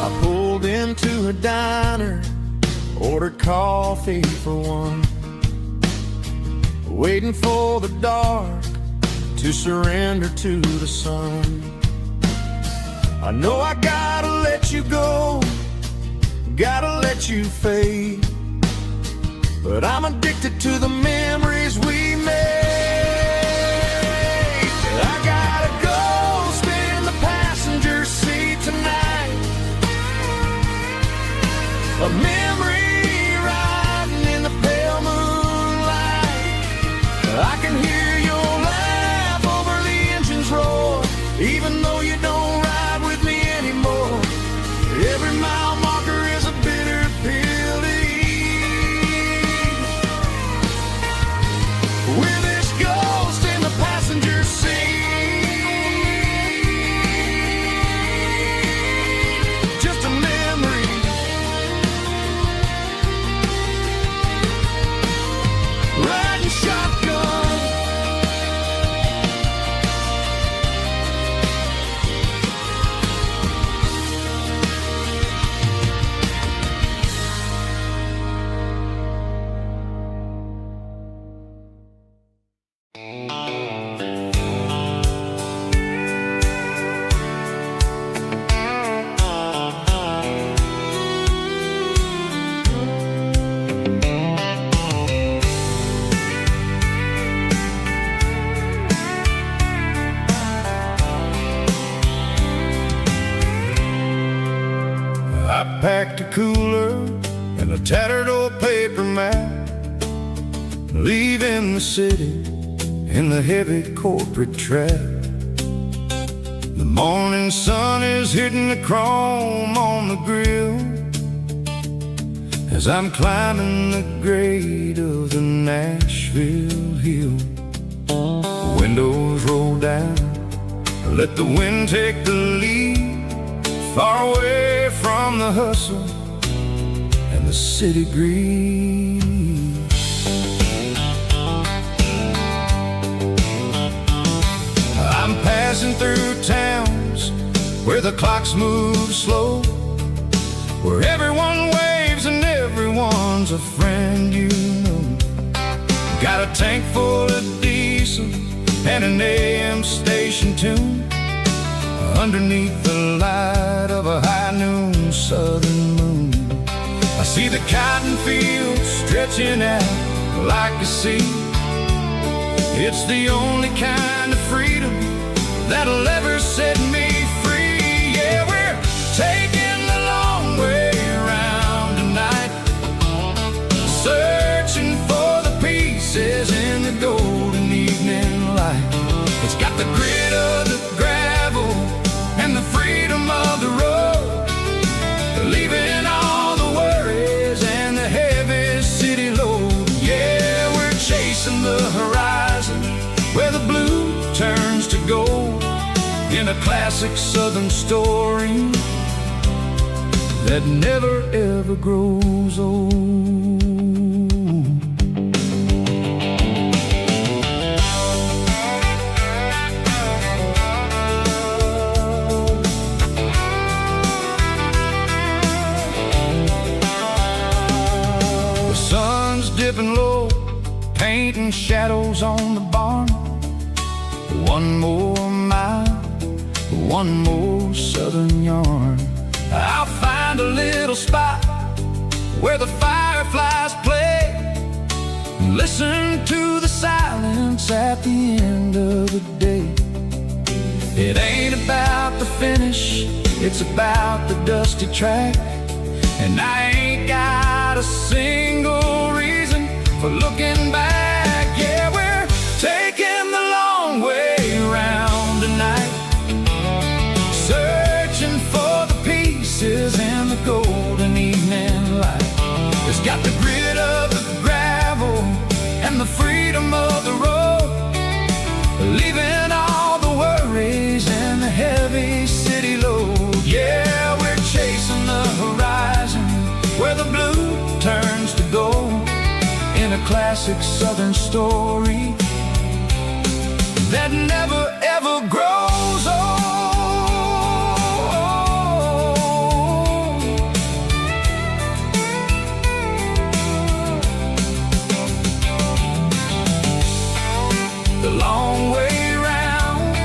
I pulled into a diner, ordered coffee for one, waiting for the dark to surrender to the sun. I know I gotta let you go, gotta let you fade, but I'm addicted to the memories we made. I got a ghost in the passenger seat tonight, a memory riding in the pale moonlight. I can hear your laugh over the engine's roar, even though you don't ride with me anymore. Every mile marker is a bitter pill to eat, with this ghost in the passenger seat. Just a memory, riding shotgun. I packed a cooler and a tattered old paper map, leaving the city in the heavy corporate trap. The morning sun is hitting the chrome on the grill as I'm climbing the grade of the Nashville hill. Windows roll down, let the wind take the lead, far away from the hustle and the city breeze. I'm passing through towns where the clocks move slow, where everyone waves and everyone's a friend you know. Got a tank full of diesel and an AM station tune underneath the light of a high noon southern moon. I see the cotton fields stretching out like a sea. It's the only kind of freedom that'll ever set me free. Yeah, we're taking the long way around tonight, searching for the pieces in the golden evening light. It's got the grit of the gravel and the freedom of the road, leaving all the worries and the heavy city load. Yeah, we're chasing the horizon where the blue turns to gold. classic southern story that never ever grows old. The sun's dipping low, painting shadows on the barn. One more mile, one more southern yarn. I'll find a little spot where the fireflies play, and listen to the silence at the end of the day. It ain't about the finish, it's about the dusty track. And I ain't got a single reason for looking back. Yeah, we're taking the long way around tonight, searching for the pieces in the golden evening light. It's got the grit of the gravel and the freedom of the road, leaving all the worries and the heavy city load. Yeah, we're chasing the horizon where the blue turns to gold, in a classic southern story that never ever grows old. The long way round,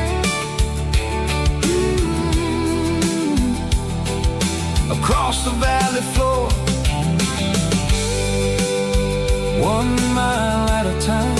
across the valley floor, 1 mile at a time.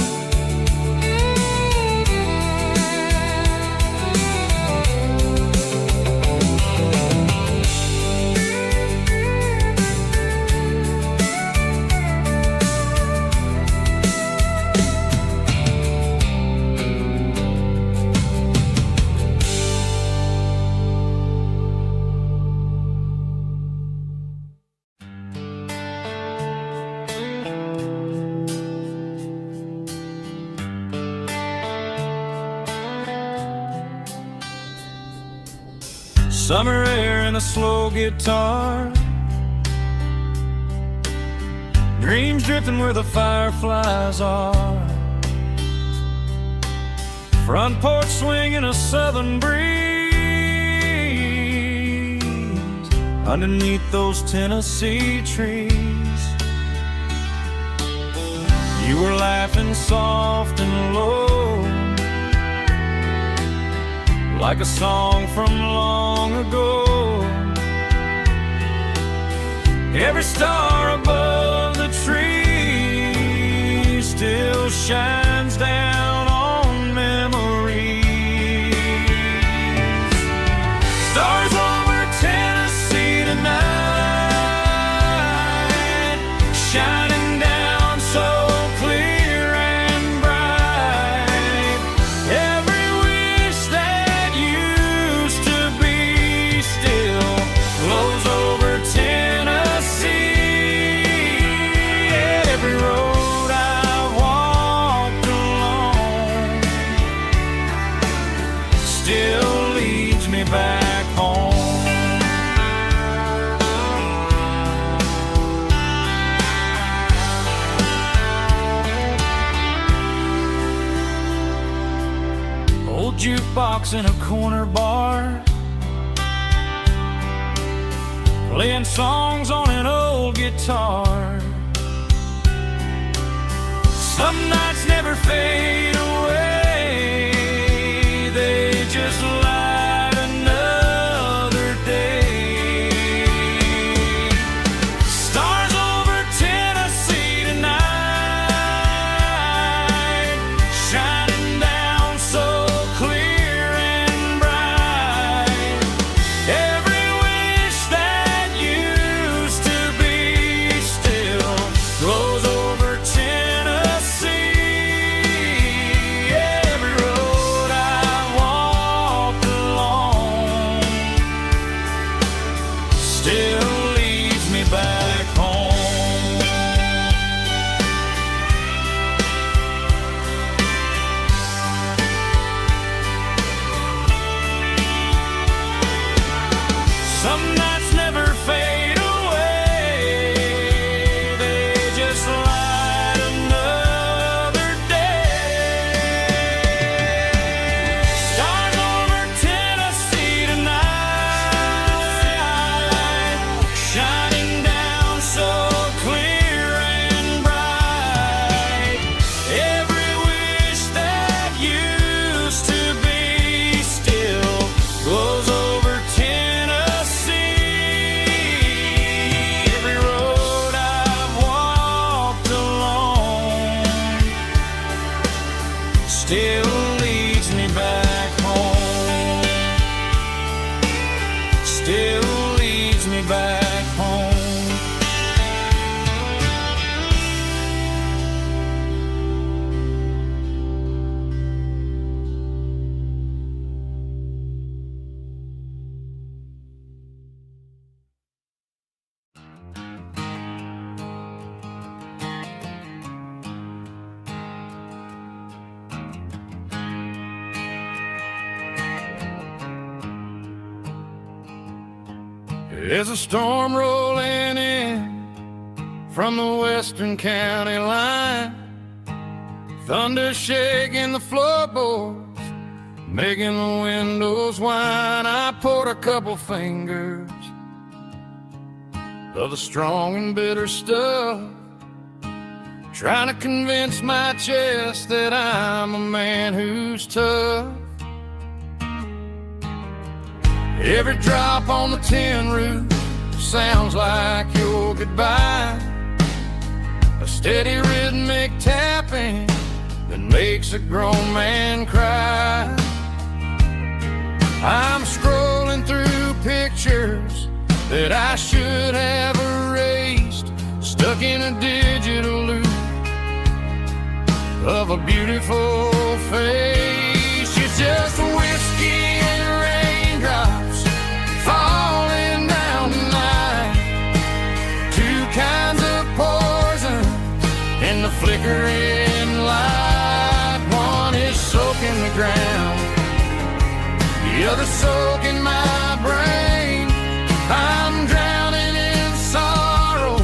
Summer air and a slow guitar, dreams drifting where the fireflies are. Front porch swinging a southern breeze underneath those Tennessee trees. You were laughing soft and low, like a song from long ago. Every star above the tree still shines down on memories. Stars over Tennessee tonight, shining down so clear and bright. Every wish that used to be still flows over Tennessee. Every road I walked along still leads me back home. Old jukebox in a corner bar, playing songs on an old guitar. Some nights never fade away, they just light another day. Stars over Tennessee tonight, shining down so clear and bright. Every wish that used to be still glows over Tennessee. Every road I walked along still leads me back home. There's a storm rolling in from the western county line, thunder shaking the floorboards, making the windows whine. I poured a couple fingers of the strong and bitter stuff, trying to convince my chest that I'm a man who's tough. Every drop on the tin roof sounds like your goodbye, a steady rhythmic tapping that makes a grown man cry. I'm scrolling through pictures that I should have erased, stuck in a digital loop of a beautiful face. It's just whiskey and raindrops falling down tonight, two kinds of poison in the flickering light. One is soaking the ground, the other soaking my brain. I'm drowning in sorrow,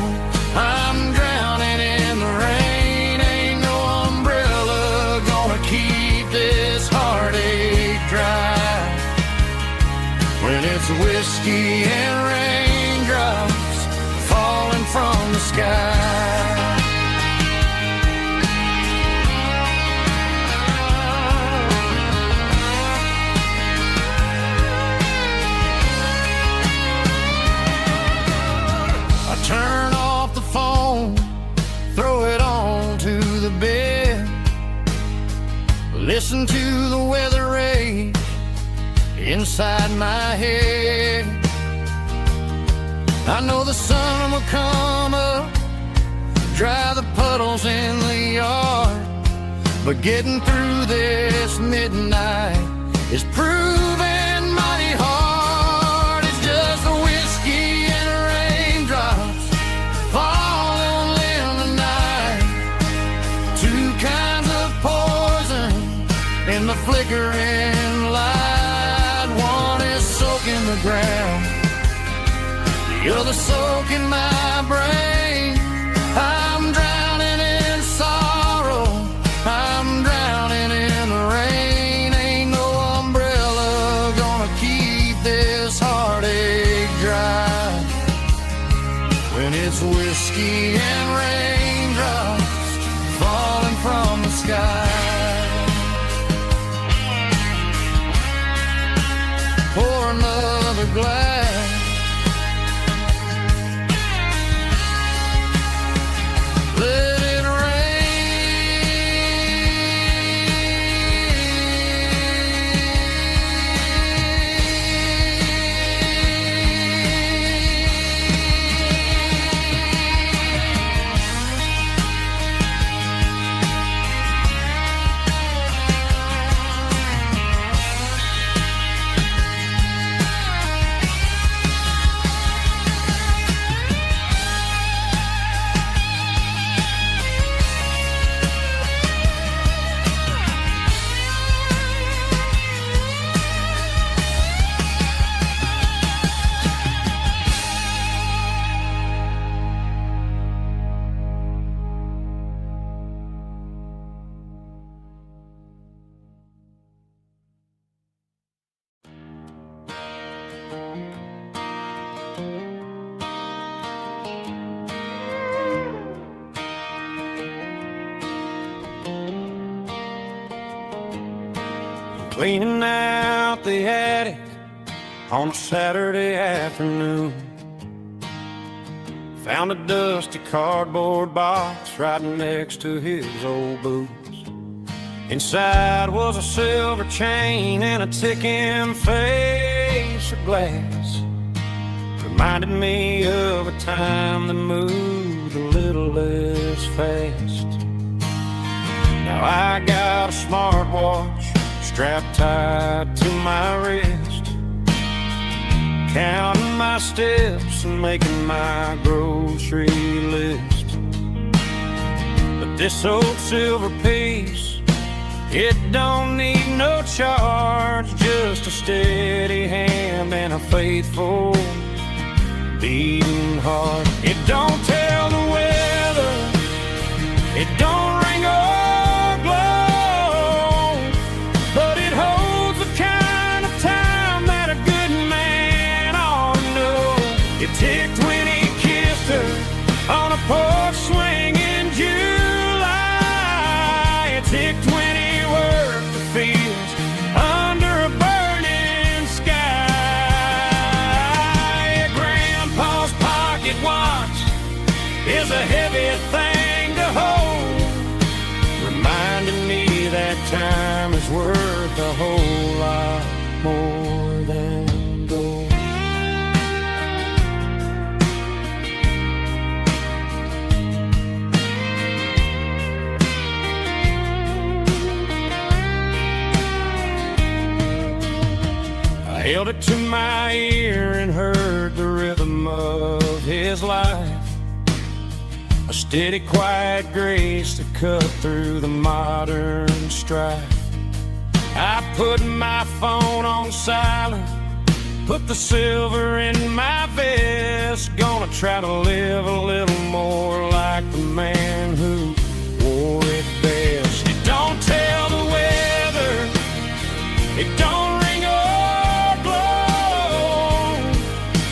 I'm drowning in the rain. Ain't no umbrella gonna keep this heartache dry when it's whiskey and raindrops falling from the sky. Turn off the phone, throw it on to the bed, listen to the weather rage inside my head. I know the sun will come up, dry the puddles in the yard, but getting through this midnight is proving mighty hard. It's just the whiskey and raindrops falling in the night, two kinds of poison in the flickering light. One is soaking the ground, the other soaking my brain. I'm drowning in sorrow, I'm drowning in the rain. Ain't no umbrella gonna keep this heartache dry when it's whiskey and raindrops falling from the sky. Pour another glass, let it cleaning out the attic on a Saturday afternoon. Found a dusty cardboard box right next to his old boots. Inside was a silver chain and a ticking face of glass. Reminded me of a time that moved a little less fast. Now I got a smartwatch strapped tight to my wrist, counting my steps and making my grocery list. But this old silver piece, it don't need no charge, just a steady hand and a faithful beating heart. It don't tell the weather, it don't ring or glow, but it holds the kind of time that a good man ought to know. It ticked when he kissed her on a porch swing in July. It ticked when he worked the fields under a burning sky. Grandpa's pocket watch is a heavy thing to hold, reminding me that time is worth a whole lot more than gold. I held it to my ear and heard the rhythm of his life, a steady, quiet grace that cut through the modern strife. I put my phone on silent, put the silver in my vest. Gonna try to live a little more like the man who wore it best. It don't tell the weather, it don't ring or glow,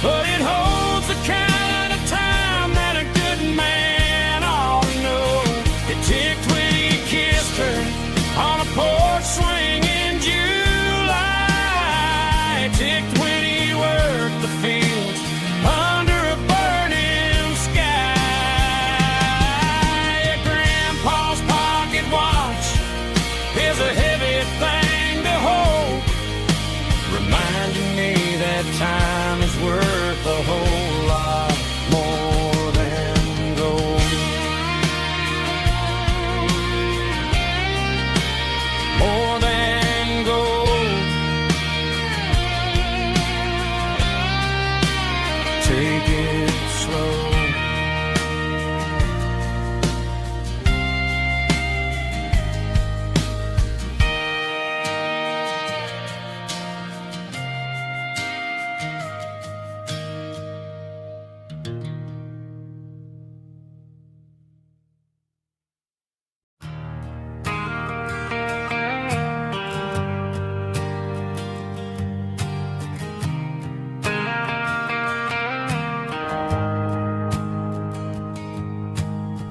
but it holds the kind of time that a good man ought to know. It ticked when he kissed her on a porch swing in July. It ticked when he worked the fields under a burning sky. Grandpa's pocket watch is a heavy thing to hold, reminding me that time is worth a whole lot more than gold. More than gold. Take it slow.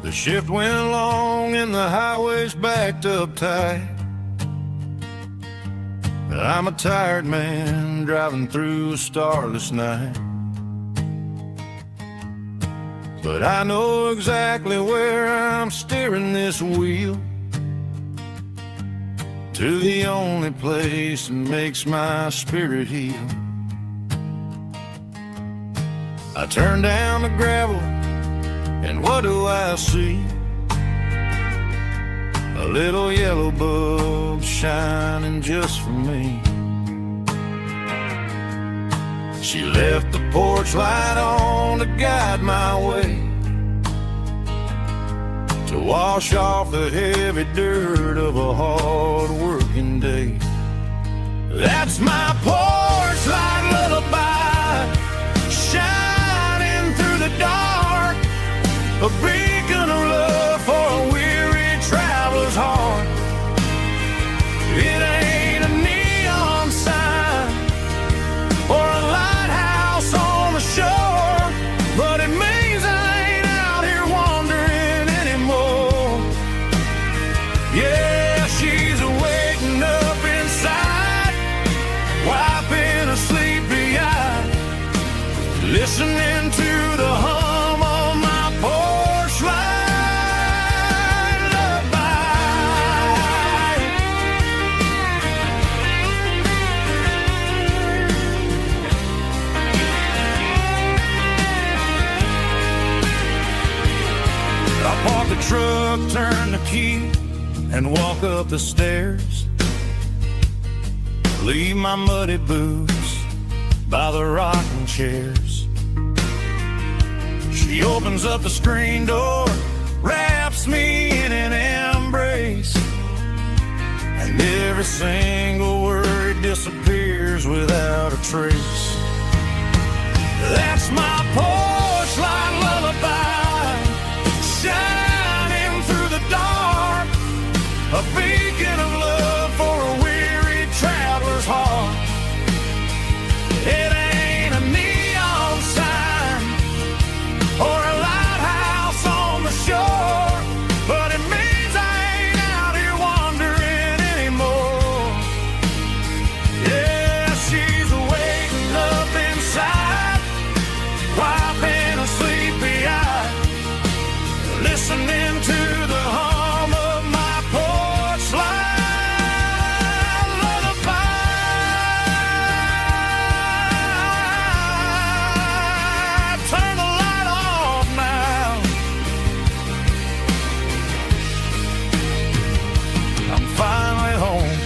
The shift went along and the highway's backed up tight. I'm a tired man driving through a starless night, but I know exactly where I'm steering this wheel, to the only place that makes my spirit heal. I turn down the gravel, and what do I see? A little yellow bulb shining just for me. She left the porch light on to guide my way, to wash off the heavy dirt of a hard working day. That's my porch light lullaby, shining through the dark, a beacon of love for a weary traveler's heart. It ain't a neon sign or a lighthouse on the shore, but it means I ain't out here wandering anymore. Yeah, she's waking up inside, wiping a sleepy eye, listening to the hum of my porch light lullaby. I park the truck, turn the key, and walk up the stairs. Leave my muddy boots by the rocking chairs. She opens up the screen door, wraps me in an embrace, and every single word disappears without a trace. That's my porch light lullaby, shining through the dark, a beacon of love for a weary traveler's heart. It ain't a neon sign or a lighthouse on the shore, but it means I ain't out here wandering anymore. Yeah, she's waking up inside, wiping a sleepy eye, listening to the hum of my porch light lullaby. Turn the light off now. I'm finally home.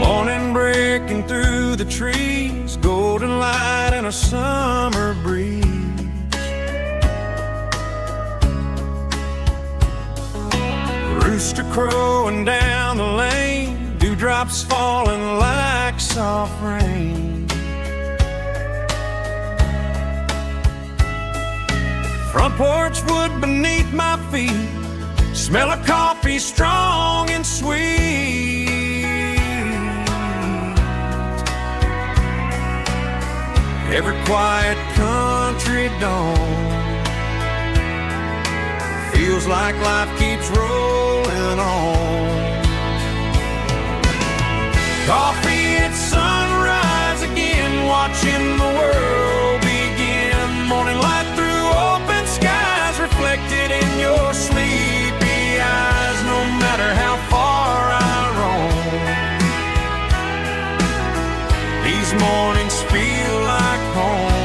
Morning breaking through the trees, golden light and a summer breeze. Rooster crowing down the lane, dewdrops falling like soft rain. Front porch wood beneath my feet, smell of coffee strong and sweet. Every quiet country dawn feels like life keeps rolling on. Coffee at sunrise again, watching the world begin. Morning light through open skies, reflected in your sleepy eyes. No matter how far I roam, these mornings feel like home.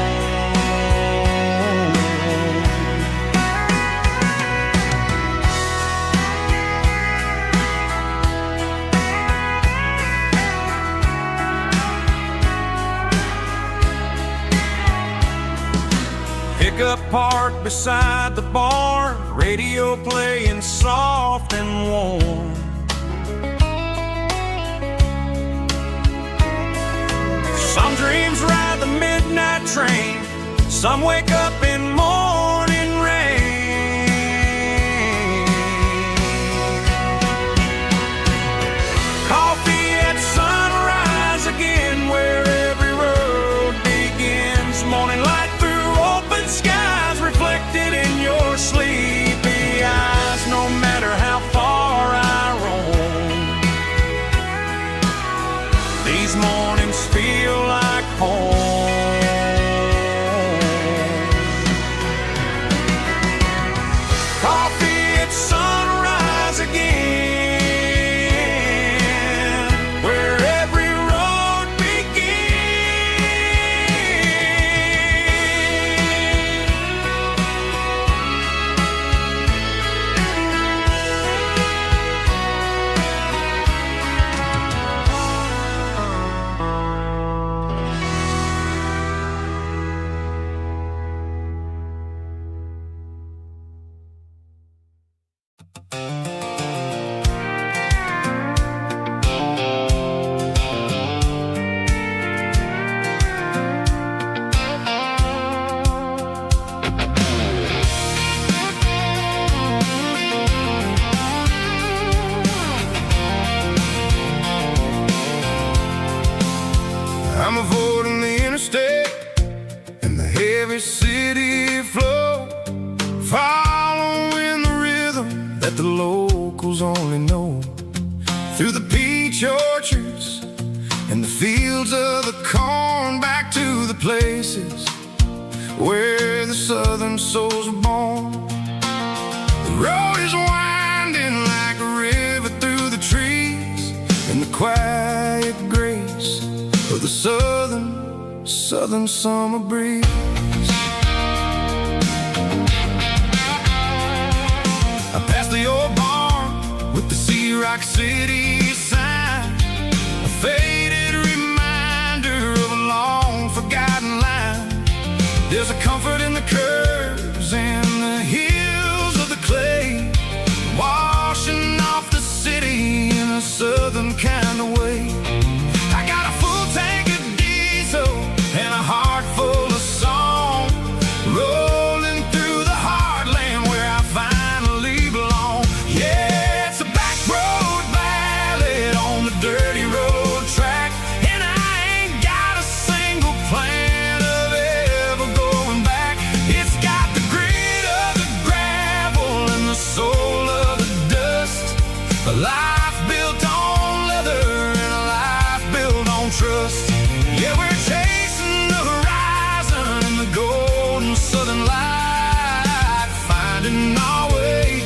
Pickup parked beside the barn, radio playing soft and warm. Some dreams ride the midnight train, some wake up in morning rain. Coffee at sunrise again, where every road begins. Morning light through open skies, reflected in your sleepy eyes. No matter how far I roam, these mornings feel like home. Coffee at sunrise again, where every road I'm avoiding the interstate and the heavy city flow, following the rhythm that the locals only know. Through the peach orchards and the fields of the corn, back to the places where the southern souls were born. The road is winding like a river through the trees, and the quiet grace of the southern southern summer breeze. I passed the old barn with the Sea Rock City sign, a faded reminder of a long forgotten line. There's a comfort in the curves and the hills of the clay, washing off the city in a southern kind of way. I got a full tank of diesel and a heart full of song, rolling through the heartland where I finally belong. Yeah, it's a back road ballad on the dirty road track, and I ain't got a single plan of ever going back. It's got the grit of the gravel and the soul of the dust, a life built on leather and a life built on trust. Yeah, we're chasing the horizon in the golden southern light, finding our way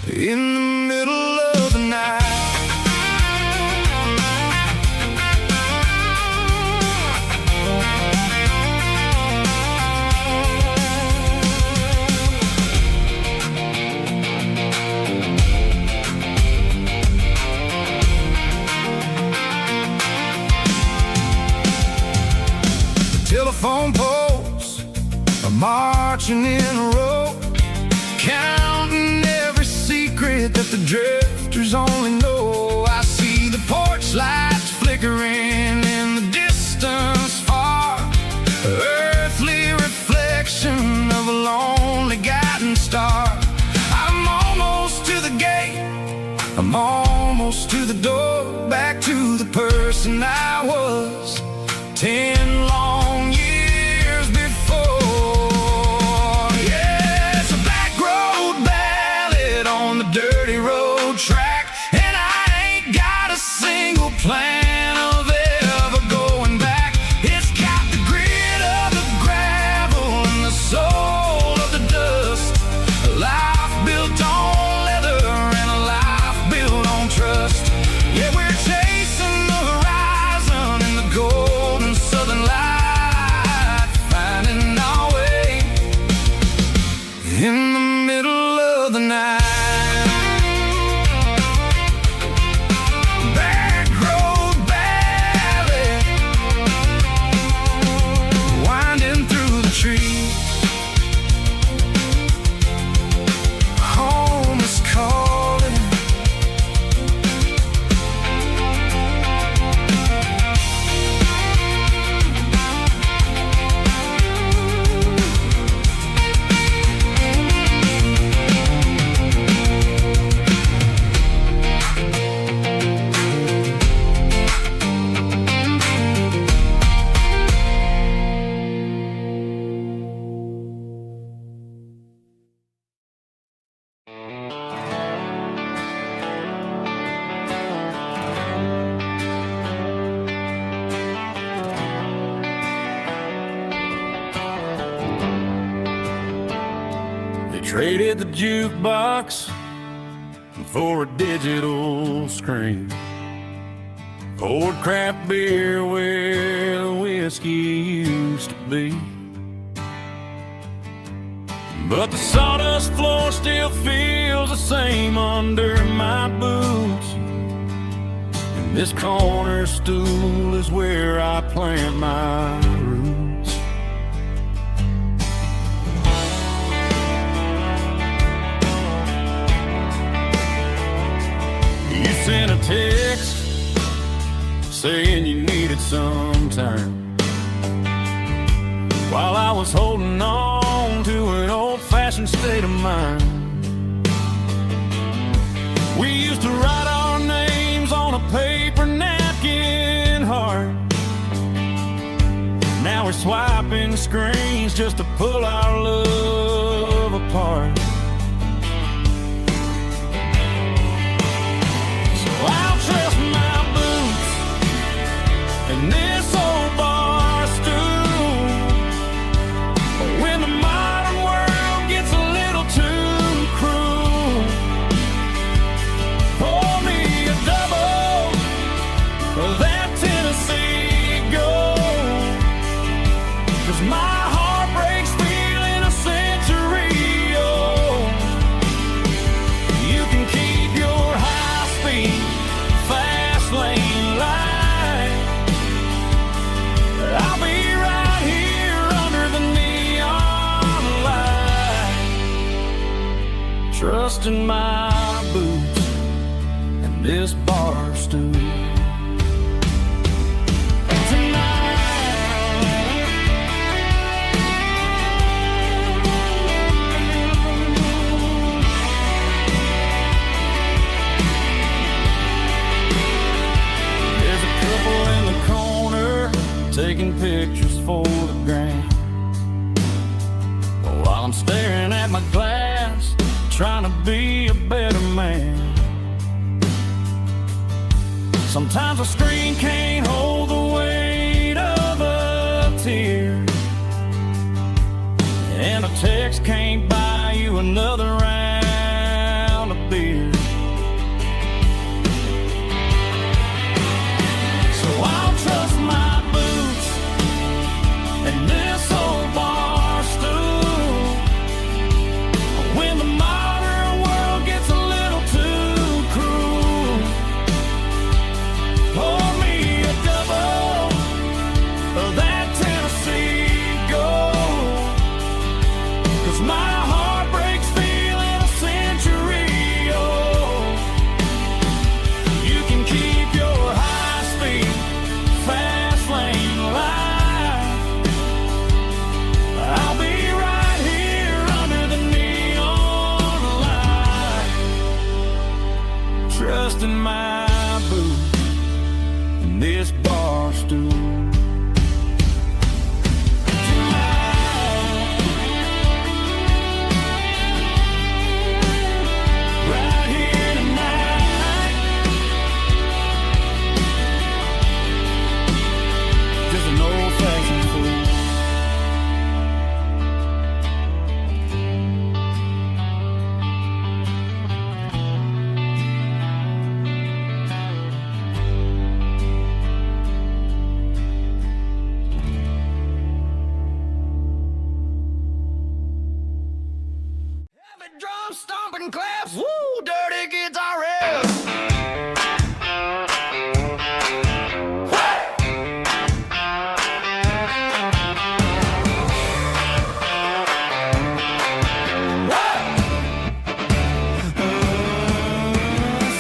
in the middle of the night. Telephone poles are marching in a row, counting every secret that the drifters only know. I see the porch lights flickering in the distance far, earthly reflection of a lonely guiding star. I'm almost to the gate, I'm almost to the door, back to the person I was 10 long years before. Yeah, it's a back road ballad on the dirty road track, and I ain't got a single plan of ever going back. It's got the grit of the gravel and the soul of the dust, a life built on leather and a life built on trust. Yeah, we're chasing the horizon in the golden southern light, finding our way in the middle of the night. Back road ballad, winding through the trees. Home is calling. They traded the jukebox for a digital screen, poured craft beer where the whiskey used to be. But the sawdust floor still feels the same under my boots, and this corner stool is where I plant my roots. You sent a text saying you needed some time, while I was holding on to an old-fashioned state of mind. We used to write our names on a paper napkin hard. Now we're swiping screens just to pull our love apart. So I'll trust my boots and this old bar stool. But when the modern world gets a little too cruel, pour me a double of that Tennessee Gold. 'cause my heart breaks feeling a century old. You can keep your high-speed, fast lane light. I'll be right here under the neon light, trusting my boots and this bar stool. Taking pictures for the gram, while I'm staring at my glass, trying to be a better man. Sometimes a screen can't hold the weight of a tear, and a text can't buy you another round of beer. So I'll trust my and this old bar stool when the modern world gets a little too cruel. Pour me a double of that Tennessee Gold, 'cause my heart breaks feeling a century old. You can keep your high-speed, fast lane light. I'll be right here under the neon light, trusting my boots and this bar stool. Right here tonight, just an old-fashioned fool. Drum stomping claps, woo, dirty guitar riffs.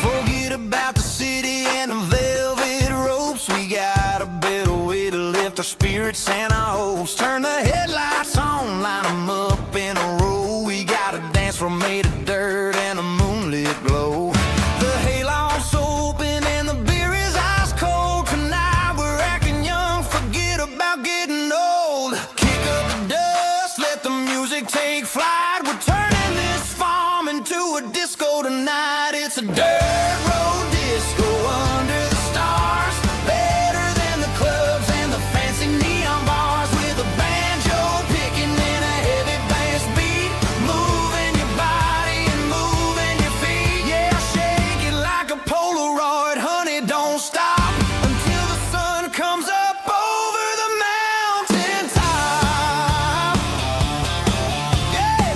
Forget about the city and the velvet ropes. We got a better way to lift our spirits and our hopes. Turn the headlights on, line them up in a row. We got a dance floor made of dirt and a moonlit glow. The hayloft's open and the beer is ice cold. Tonight we're acting young, forget about getting old. Kick up the dust, let the music take flight. We're turning this farm into a disco tonight. It's a dirt road disco under the stars, better than the clubs and the fancy neon bars, with a banjo picking in a heavy bass beat, moving your body and moving your feet. Yeah, shake it like a Polaroid, honey, don't stop until the sun comes up over the mountain top. Yeah.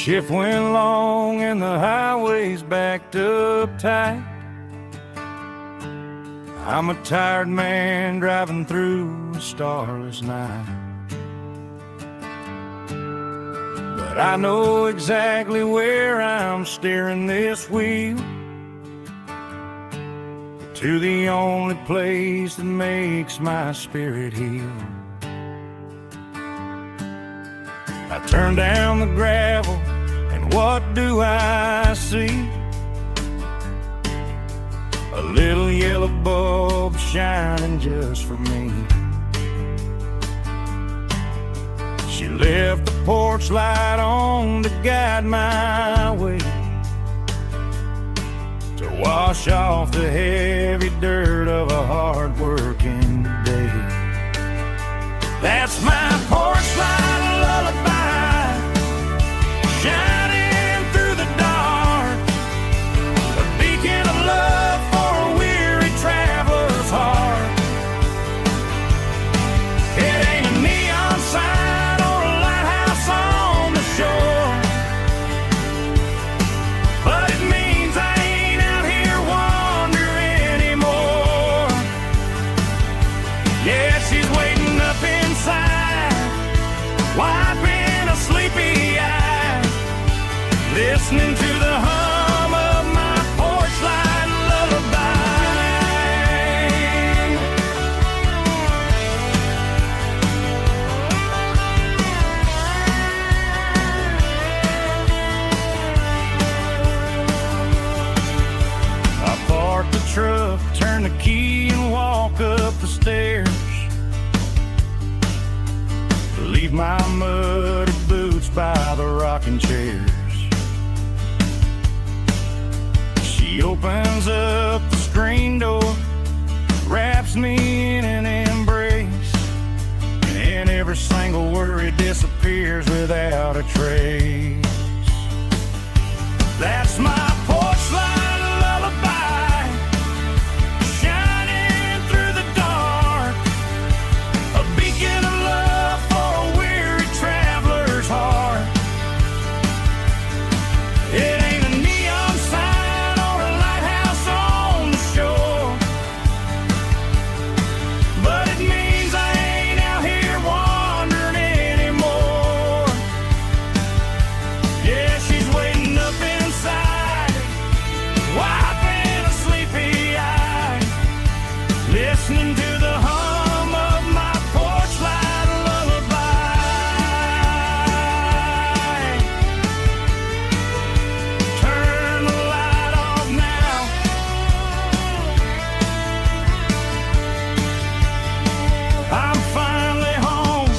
shift went long and the highway's backed up tight. I'm a tired man driving through a starless night. But I know exactly where I'm steering this wheel, to the only place that makes my spirit heal. I turn down the gravel, and what do I see? A little yellow bulb shining just for me. She left the porch light on to guide my way, to wash off the heavy dirt of a hard-working day. That's my porch light lullaby, shining through the dark, a beacon of love for a weary traveler's heart. It ain't a neon sign or a lighthouse on the shore, but it means I ain't out here wandering anymore. Yeah, she's waiting up inside, wiping a sleepy eye, listening to the hum of my porch light lullaby. I park the truck, turn the key and walk up the stairs, leave my muddy boots by the rocking chairs. She opens up the screen door, wraps me in an embrace, and every single worry disappears without a trace. That's my porch light lullaby, shining through the dark, a beacon of love for a weary traveler's heart. It ain't a neon sign or a lighthouse on the shore, but it means I ain't out here wandering anymore. Yeah, she's waiting up inside, wiping a sleepy eye, listening to the hum of my porch light lullaby. Turn the light off now, I'm finally home.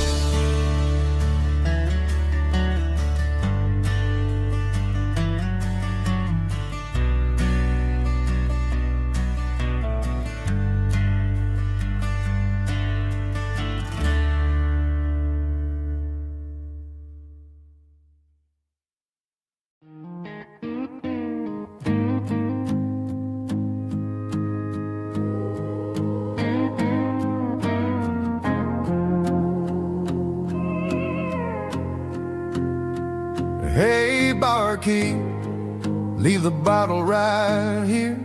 Hey, barkeep, leave the bottle right here.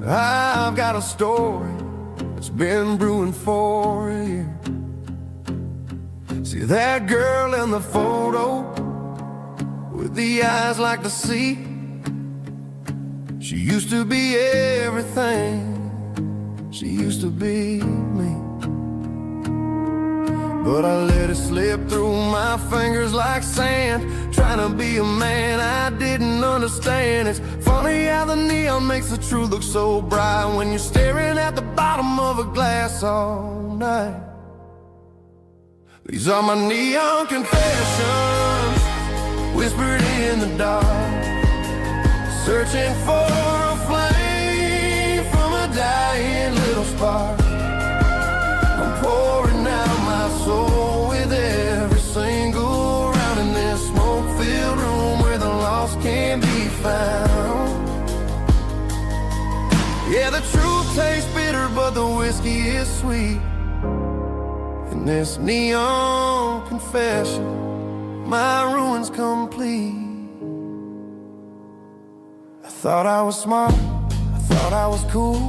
I've got a story that's been brewing for a year. See that girl in the photo with the eyes like the sea? She used to be everything, she used to be me. But I let it slip through my fingers like sand, trying to be a man I didn't understand. It's funny how the neon makes the truth look so bright when you're staring at the bottom of a glass all night. These are my neon confessions, whispered in the dark, searching for a flame from a dying little spark. I'm pouring out my soul with every single round in this smoke-filled room where the lost can be found. Yeah, the truth tastes bitter, but the whiskey is sweet. In this neon confession, my ruin's complete. I thought I was smart, I thought I was cool,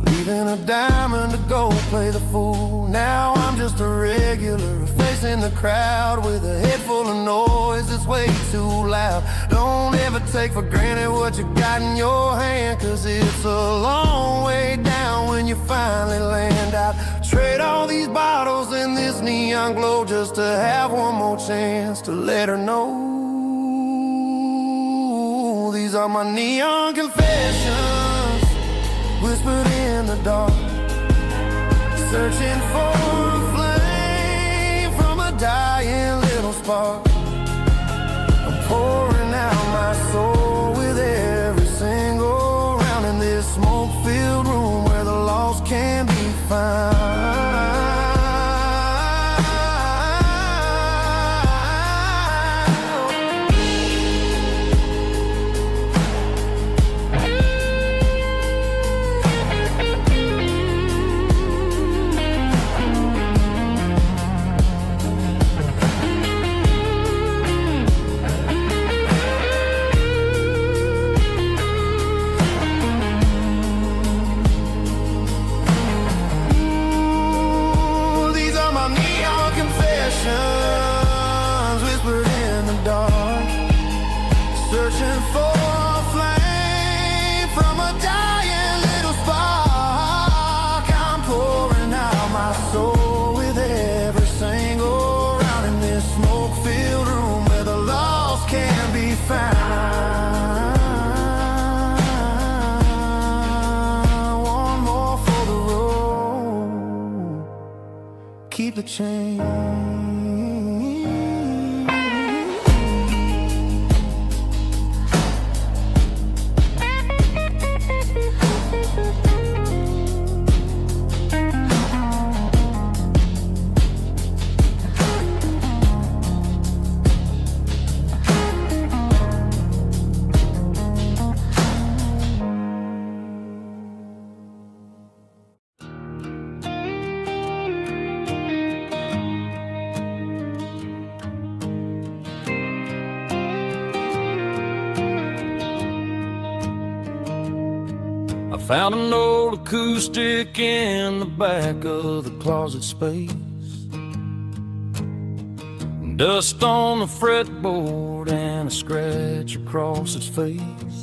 leaving a diamond to go play the fool. Now I'm just a regular, facing the crowd with a head full of noise that's way too loud. Don't ever take for granted what you got in your hand, 'cause it's a long way down when you finally land out. Trade all these bottles and this neon glow just to have one more chance to let her know. These are my neon confessions, whispered in the dark, searching for a flame from a dying little spark. I'm pouring out my soul with every single round in this smoke-filled room where the lost can be found. Whispered in the dark, searching for a flame from a dying little spark. I'm pouring out my soul with every single round in this smoke-filled room where the lost can be found. One more for the road, keep the change. I found an old acoustic in the back of the closet space. Dust on the fretboard and a scratch across its face.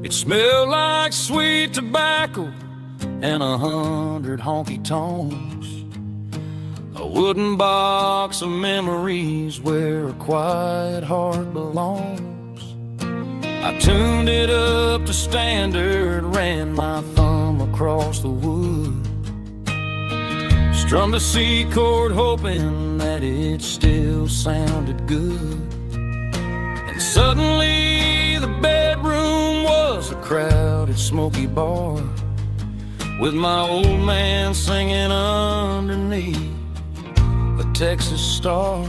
It smelled like sweet tobacco and 100 honky-tonks. A wooden box of memories where a quiet heart belongs. I tuned it up to standard, ran my thumb across the wood, strummed a C chord hoping that it still sounded good. And suddenly the bedroom was a crowded, smoky bar, with my old man singing underneath a Texas star.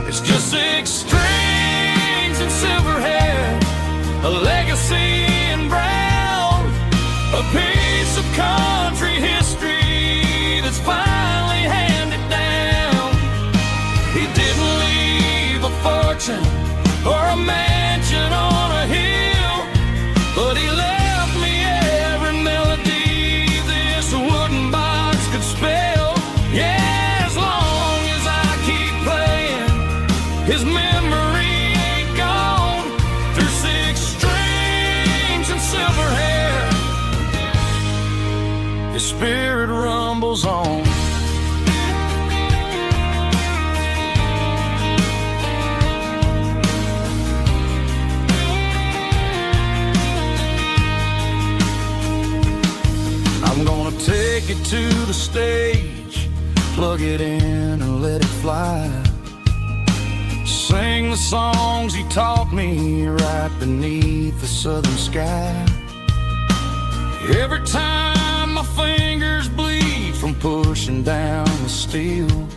It's just 6 strings and silver hair, a legacy in brown, a piece of country history that's finally handed down. He didn't leave a fortune or a mansion on a hill, but he left me every melody this wooden box could spell. Yeah, as long as I keep playing, his memory ain't gone. Through 6 strings and silver hair, his spirit rumbles on. I'm gonna take it to the stage, plug it in and let it fly. Sing the songs he taught me right beneath the southern sky. Every time my fingers bleed from pushing down the steel,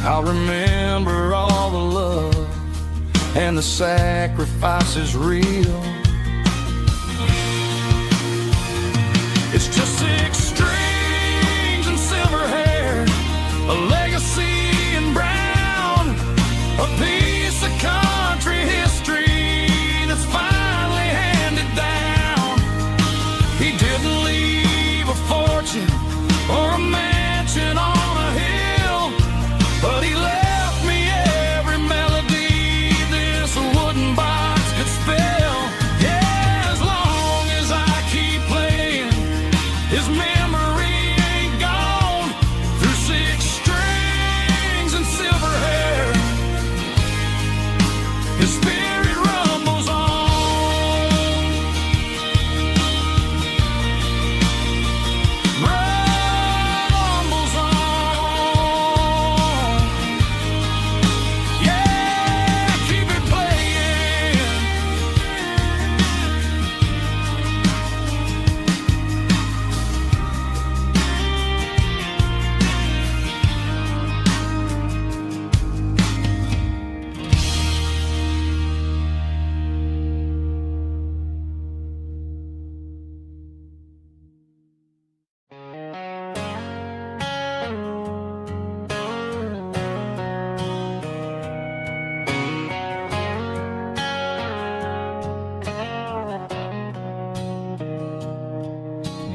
I'll remember all the love and the sacrifices real. It's just 6 strings and silver hair, a legacy The spirit rumbles on, rumbles on. Yeah, keep it playing.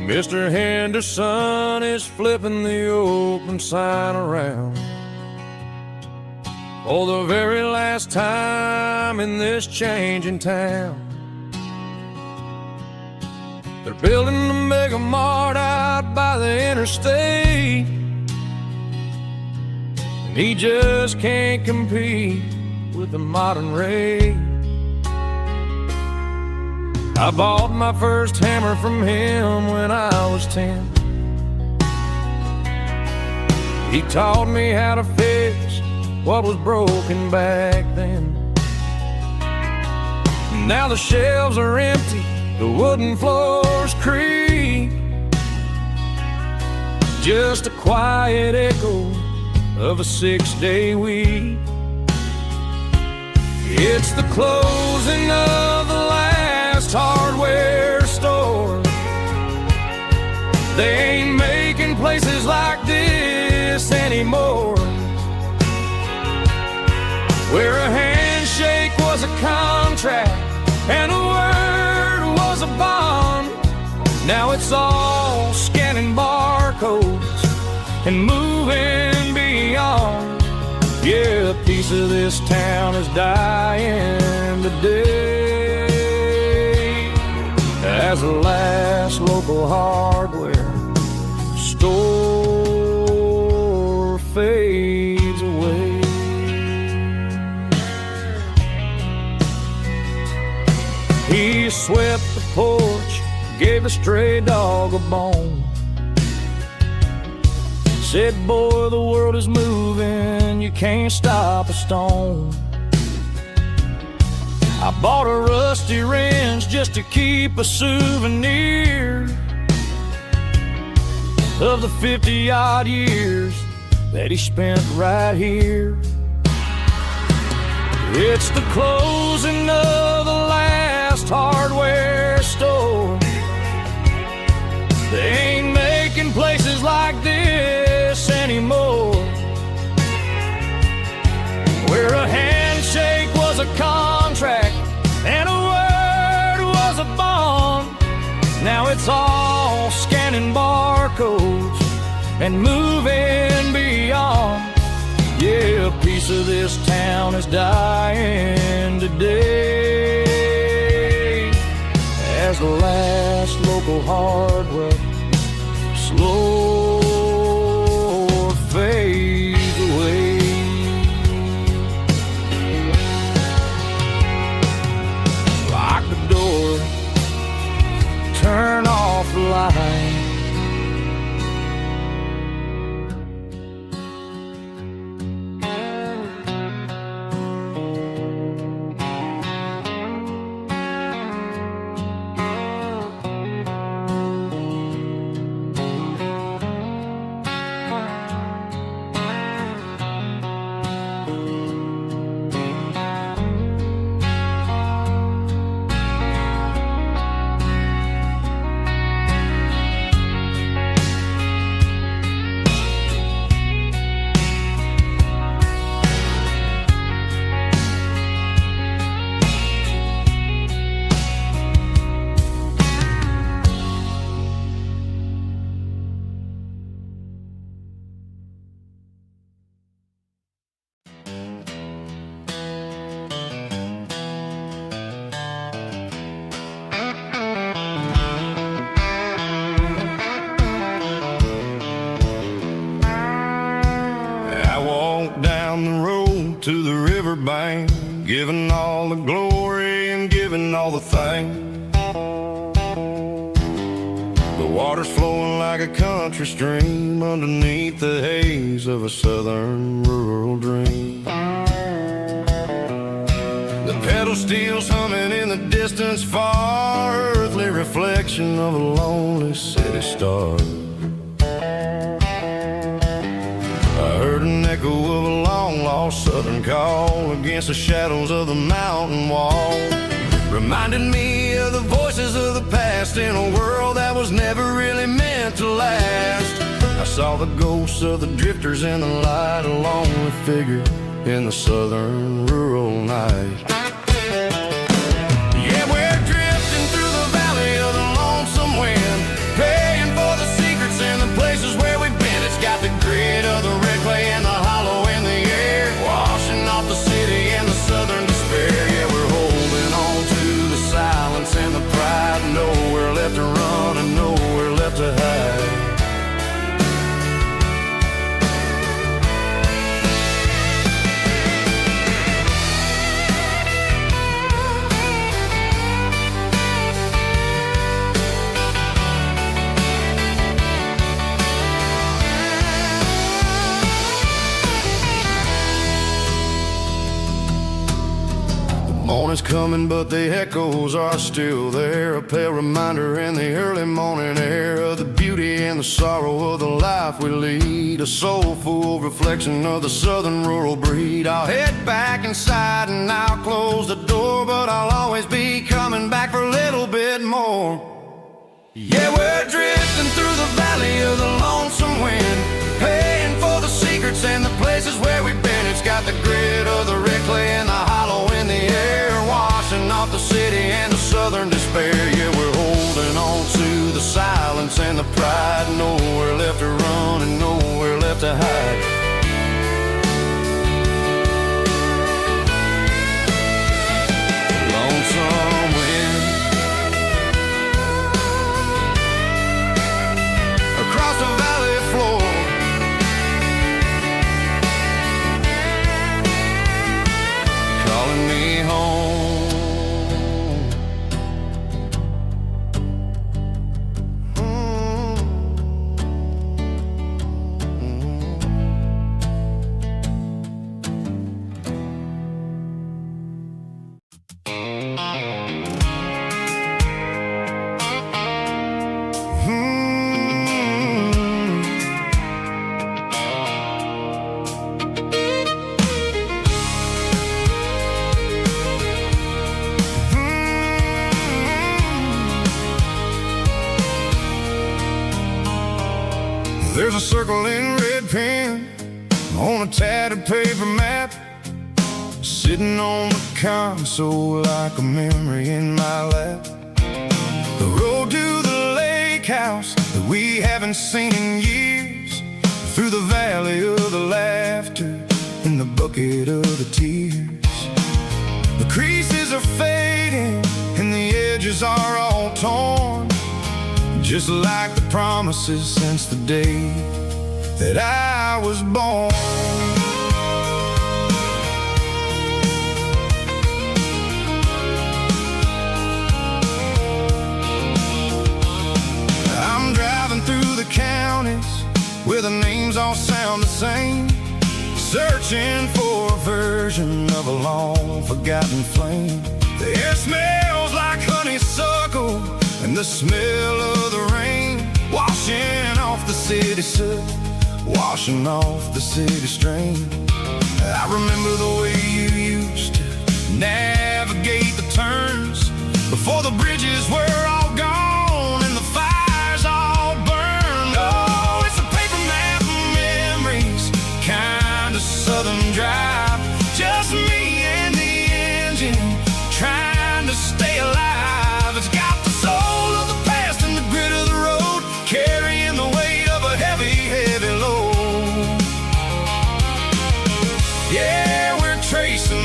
Mr. Henderson is flipping the open sign around for the very last time in this changing town. They're building a mega mart out by the interstate, and he just can't compete with the modern rate. I bought my first hammer from him when I was 10. He taught me how to fix what was broken back then. Now the shelves are empty, the wooden floors creak, just a quiet echo of a 6-day week. It's the closing of the last hardware store. They ain't making places like this anymore, where a handshake was a contract and a word was a bond. Now it's all scanning barcodes and moving beyond. Yeah, a piece of this town is dying today as the last local hardware store fades away. He swept the porch, gave the stray dog a bone, said, boy, the world is moving, you can't stop a stone. I bought a rusty wrench just to keep a souvenir of the 50-odd years that he spent right here. It's the closing of the last hardware store. They ain't making places like this anymore, where a handshake was a contract and a word was a bond. Now it's all scanning barcodes and moving beyond. Yeah, a piece of this town is dying today as the last local hardware slow fades away. Lock the door, turn off the light. riverbank, giving all the glory and giving all the thanks. The water's flowing like a country stream underneath the haze of a southern rural dream. The pedal steel's humming in the distance far, earthly reflection of a lonely city star. I heard an echo of a long-lost southern call against the shadows of the mountain wall. Reminded me of the voices of the past in a world that was never really meant to last. I saw the ghosts of the drifters in the light, a lonely figure in the southern rural night. Yeah, we're drifting through the valley of the lonesome wind, paying for the secrets and the places where we've been. It's got the grit of the red clay and the hollow in the air, washing off the city and the southern despair. Yeah, we're holding on to the silence and the pride, nowhere left to run and nowhere left to hide. Morning's coming, but the echoes are still there, a pale reminder in the early morning air of the beauty and the sorrow of the life we lead, a soulful reflection of the southern rural breed. I'll head back inside and I'll close the door, but I'll always be coming back for a little bit more. Yeah, we're drifting through the valley of the lonesome wind, paying for the secrets and the places where we've been. It's got the grit of the red clay and the hollow in the air, washing off the city and the southern despair. Yeah, we're holding on to the silence and the pride, nowhere left to run and nowhere left to hide. Lonesome wind across the valley floor, calling me home. There's a circle in red pen on a tattered paper map, sitting on the console like a memory in my lap. The road to the lake house that we haven't seen in years, through the valley of the laughter and the bucket of the tears. The creases are fading and the edges are all torn, just like the promises since the day that I was born. I'm driving through the counties where the names all sound the same, searching for a version of a long forgotten flame. The air smells like honeysuckle and the smell of the rain, washing off the city soot, washing off the city strain. I remember the way you used to navigate the turns before the bridges were all gone and the fires all burned. Oh, it's a paper map of memories, kind of southern drive, just me and the engine trying to stay alive. It's got the soul of the past and the grit of the road, carrying the weight of a heavy, heavy load. Yeah, we're tracing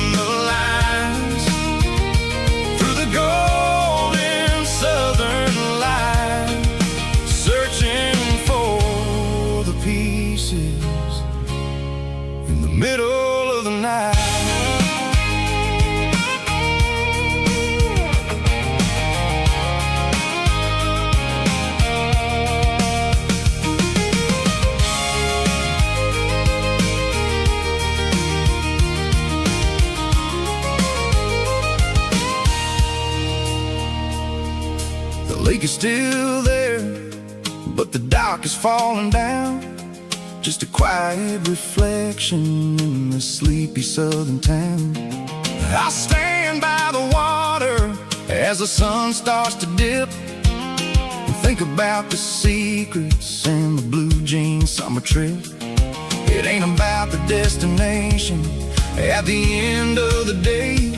peak is still there, but the dock is falling down. Just a quiet reflection in the sleepy southern town. I stand by the water as the sun starts to dip, and think about the secrets and the blue jean summer trip. It ain't about the destination at the end of the day.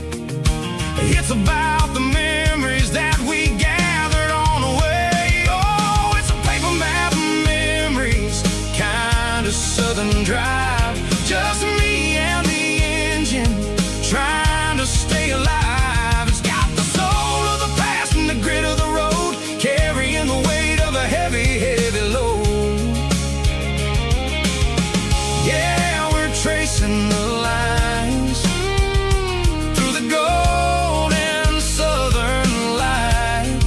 It's about the memories that we gathered on the way. Oh, it's a paper map of memories, kind of southern drive. Just me and the engine, trying to stay alive. It's got the soul of the past and the grit of the road, carrying the weight of a heavy, heavy load. Yeah, we're tracing the lines through the golden southern light,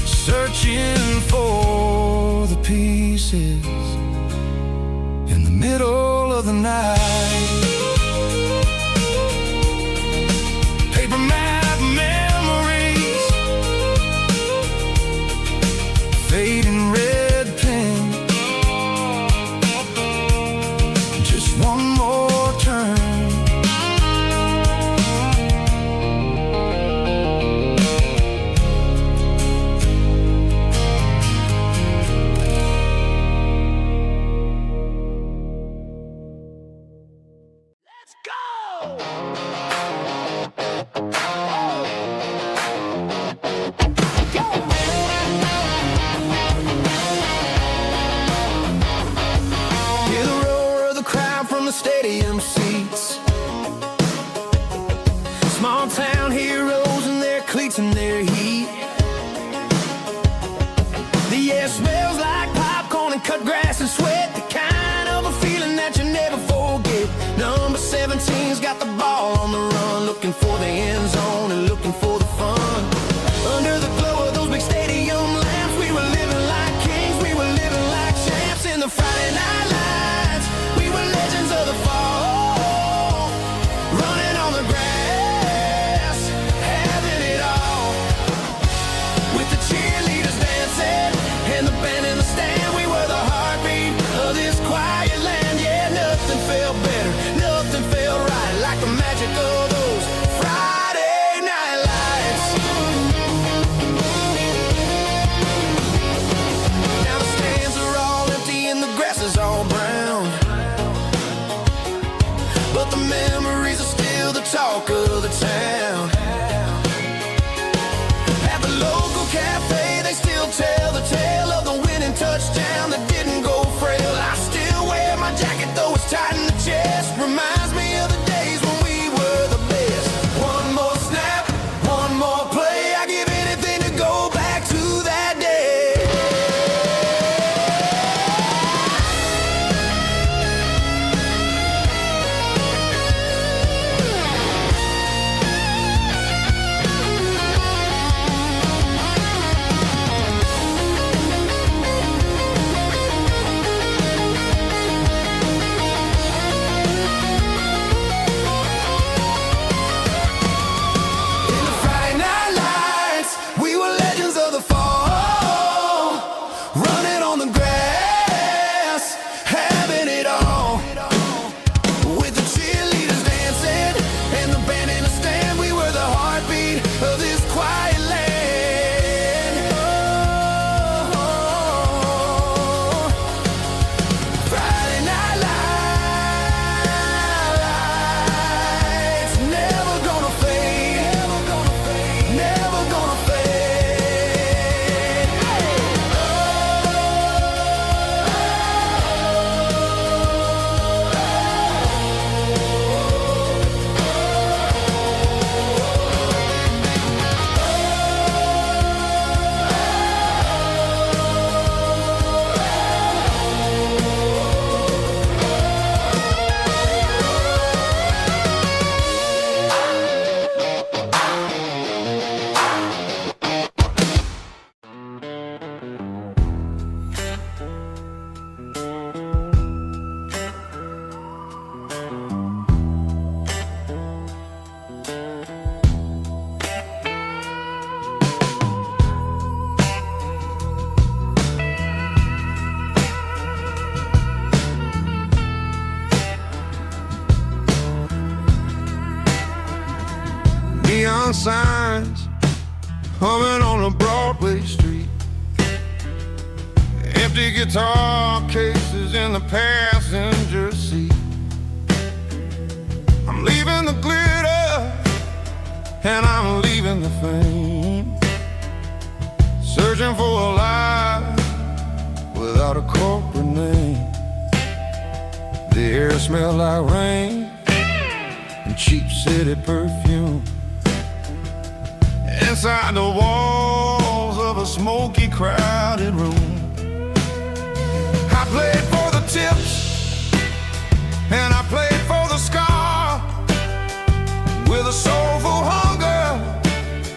searching for the pieces in the middle of the night. Paper map memories, fading red pen, just one more turn. Let's go! Hear the roar of the crowd from the stadium seats. Small town heroes in their cleats and their heat. The air smells like popcorn and cut grass and sweat, the kind of a feeling that you never forget. Number 17's got the ball on the run, looking for the end zone and looking for the fun. Under the glow of those big stadium lamps, we were living like kings, we were living like champs. In the Friday night lights, we were legends of the fall, running on the grass, having it all. With the cheerleaders dancing and the band in the stand, we were the heartbeat of this quiet land. Yeah, nothing felt better, nothing felt right like the magic of those Friday neon signs humming on a Broadway street. Empty guitar cases in the passenger seat. I'm leaving the glitter and I'm leaving the fame, searching for a life without a corporate name. The air smelled like rain and cheap city perfume. Inside the walls of a smoky, crowded room, I played for the tips and I played for the scar, with a soulful hunger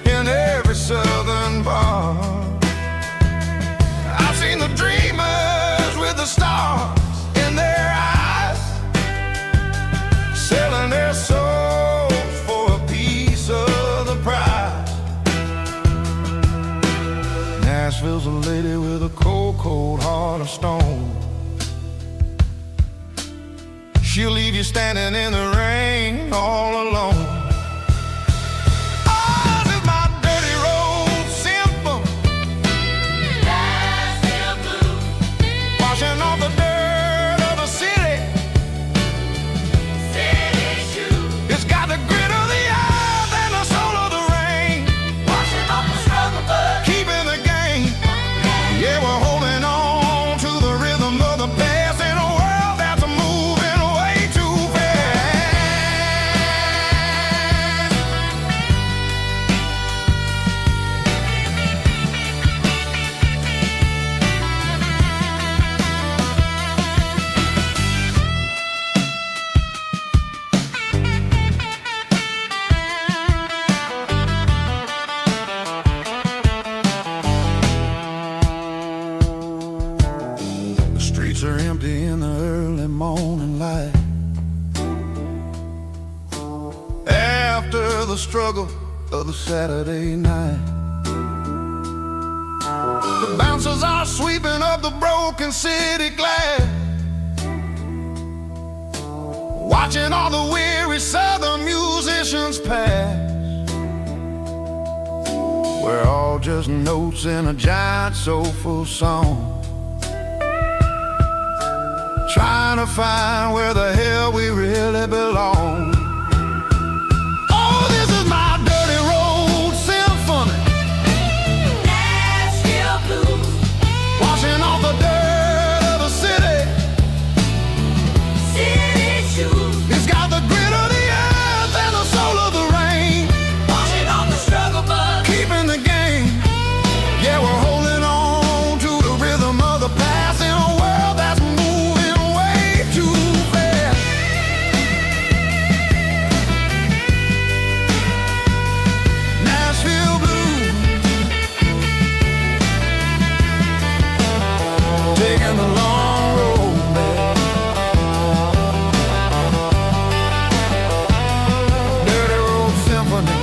in every southern bar. I've seen the dreamers with the stars in their eyes, selling their souls for a piece of the prize. Nashville's a lady with a cold, cold heart of stone. She'll leave you standing in the rain all alone. Oh, this is my dirty road symphony, Nashville blues, washing off the dirt of the city, city shoes. It's got the grit of the earth and the soul of the rain, washing off the struggle but keeping the game. Yeah, we're holding on to the rhythm of the past in a world that's moving way too fast. The streets are empty in the early morning light, after the struggle of the Saturday night. The bouncers are sweeping up the broken city glass, watching all the weary southern musicians pass. We're all just notes in a giant soulful song, trying to find where the hell we really belong. Oh, this is my dirty road symphony, Nashville blues, washing off the dirt of the city, city shoes. It's got the grit of the earth and the soul of the rain, washing off the struggle but keeping the game. Yeah, we're holding on to the rhythm of the past in a world that's moving way too fast. Nashville blues, taking the long road back. Dirty road symphony.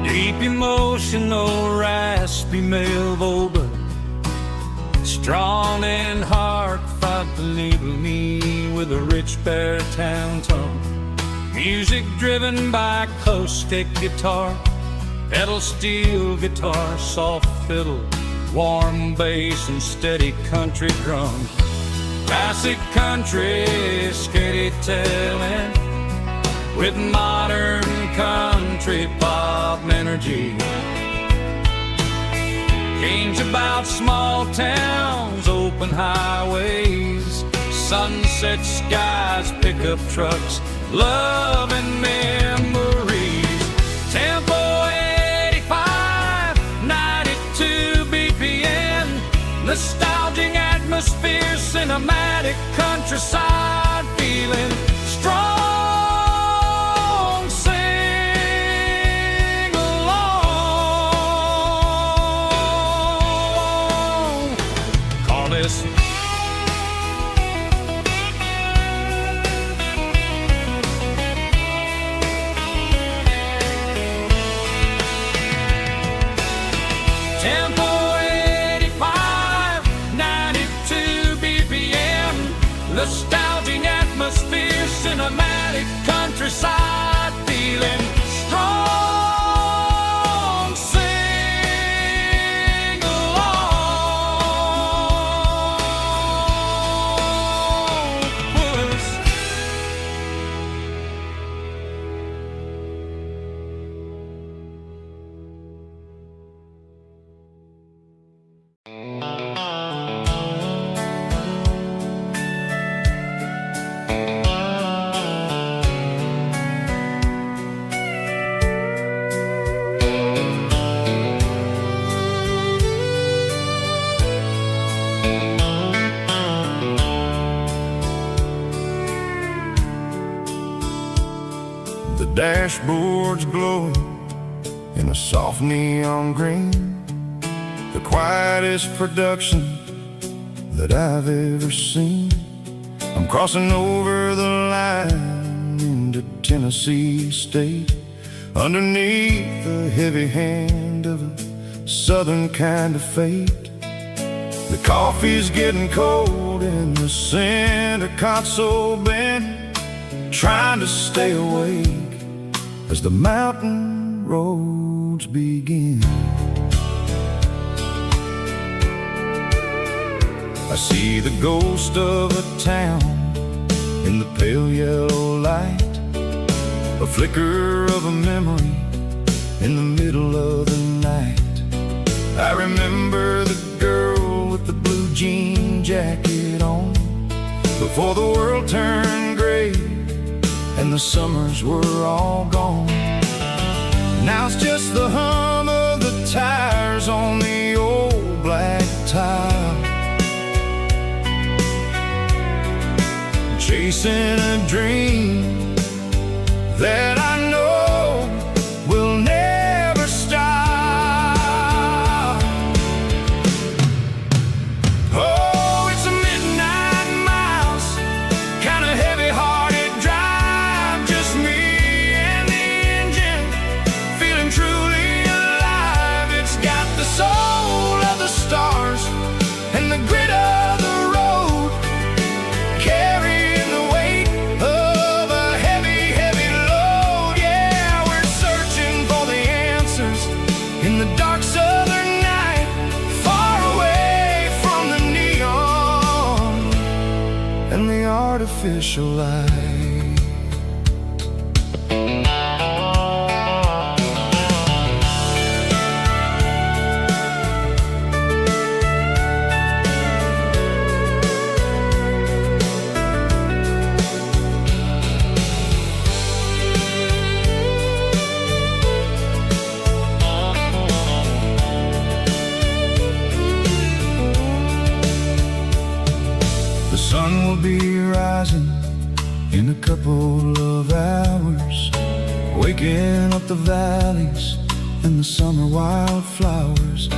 Deep emotional, raspy male vulva, strong and heart fight to label me with a rich baritone tone. Music driven by acoustic guitar, pedal steel guitar, soft fiddle, warm bass and steady country drums. Classic country storytelling with modern country pop energy. Games about small towns, open highways, sunset skies, pickup trucks, love and memories. countryside, feeling strong. Sing along. Call this tempo 85, 92 BPM. Nostalgic atmosphere, cinematic countryside, feeling strong. Sing along. Puss. The dashboard's glowing in a soft neon green, the quietest production that I've ever seen. I'm crossing over the line into Tennessee State, underneath the heavy hand of a southern kind of fate. The coffee's getting cold in the center console bin, trying to stay awake as the mountain roads begin. I see the ghost of a town in the pale yellow light, a flicker of a memory in the middle of the night. I remember the girl with the blue jean jacket on, before the world turned gray and the summers were all gone. Now it's just the hum of the tires on the old black tile, chasing a dream that I know will never stop. Oh, it's a midnight mouse, kind of heavy-hearted drive, just me and the engine, feeling truly alive. It's got the soul of the stars and the grit of the road, carrying the weight of a heavy, heavy load. Yeah, we're searching for the answers in the dark southern night, far away from the neon and the artificial light. The sun will be rising in a couple of hours, waking up the valleys and the summer wildflowers.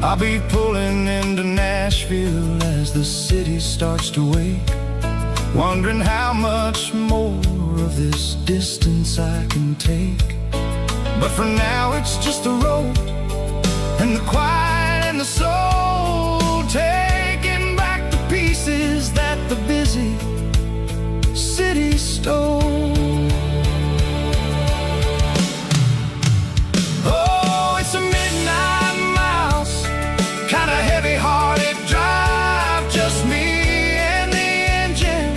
I'll be pulling into Nashville as the city starts to wake, wondering how much more of this distance I can take. But for now it's just the road and the quiet and the soul, taking back the pieces that the busy city stole. Oh, it's a midnight mouse, kind of heavy-hearted drive, just me and the engine,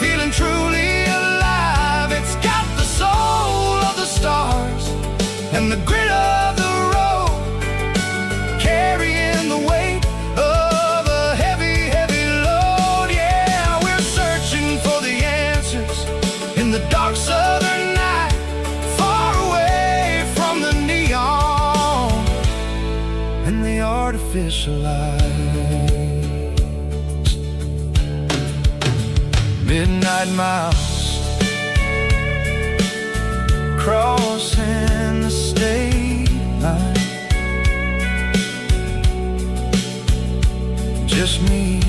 feeling truly alive. It's got the soul of the stars and the grit of the road, carrying the weight of a heavy, heavy load. Yeah, we're searching for the answers in the dark southern night, far away from the neon and the artificial lights. midnight miles, crossing the state line. Just me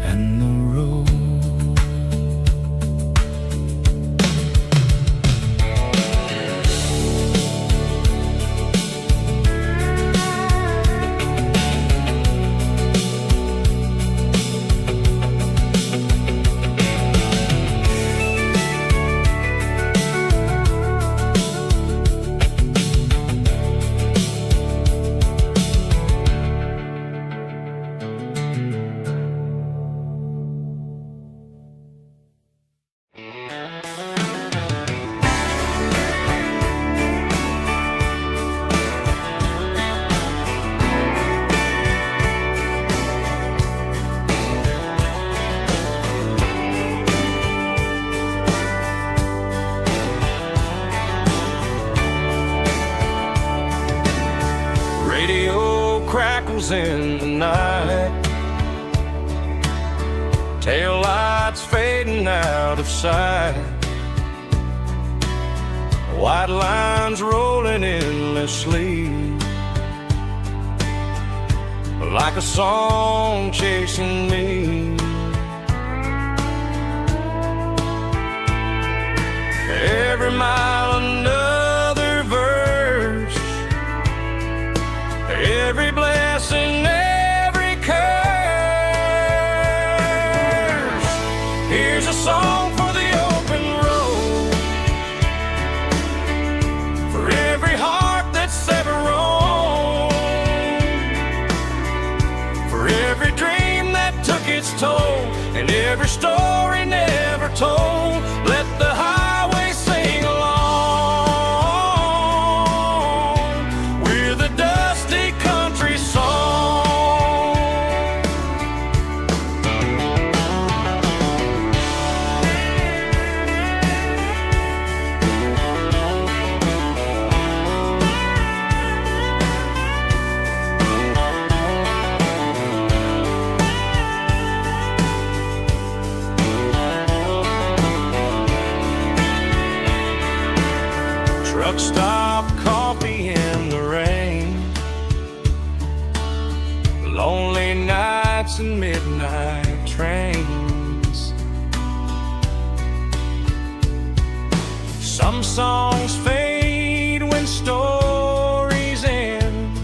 and the road. Radio crackles in the night, tail lights fading out of sight, white lines rolling endlessly, like a song chasing me. Every mile another verse, every blessing, every curse. Here's a song for the open road, for every heart that's ever roamed, for every dream that took its toll, and every story never told. Let the highway sing along with a dusty country song. Truck stop, coffee in the rain, lonely nights and midnight trains. Some songs fade when stories end,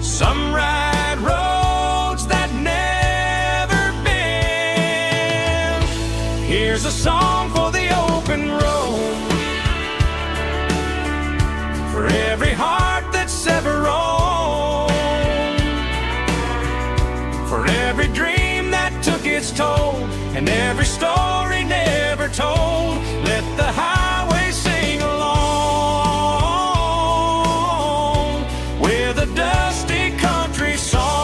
some ride roads that never bend. Here's a song for the open road, for every heart that's ever roamed, for every dream that took its toll, and every story never told. Let the highway sing along with a dusty country song.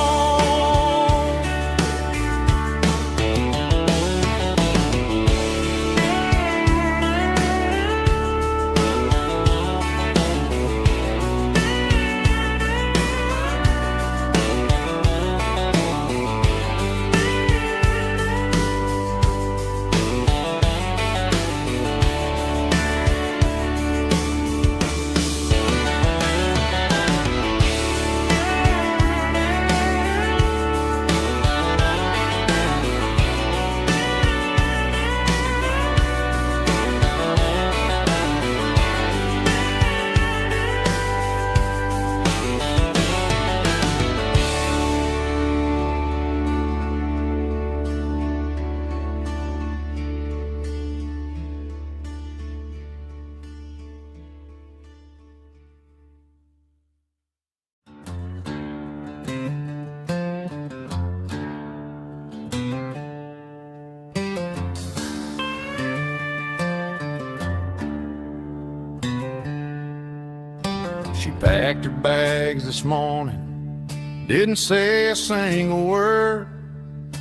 She packed her bags this morning, didn't say a single word,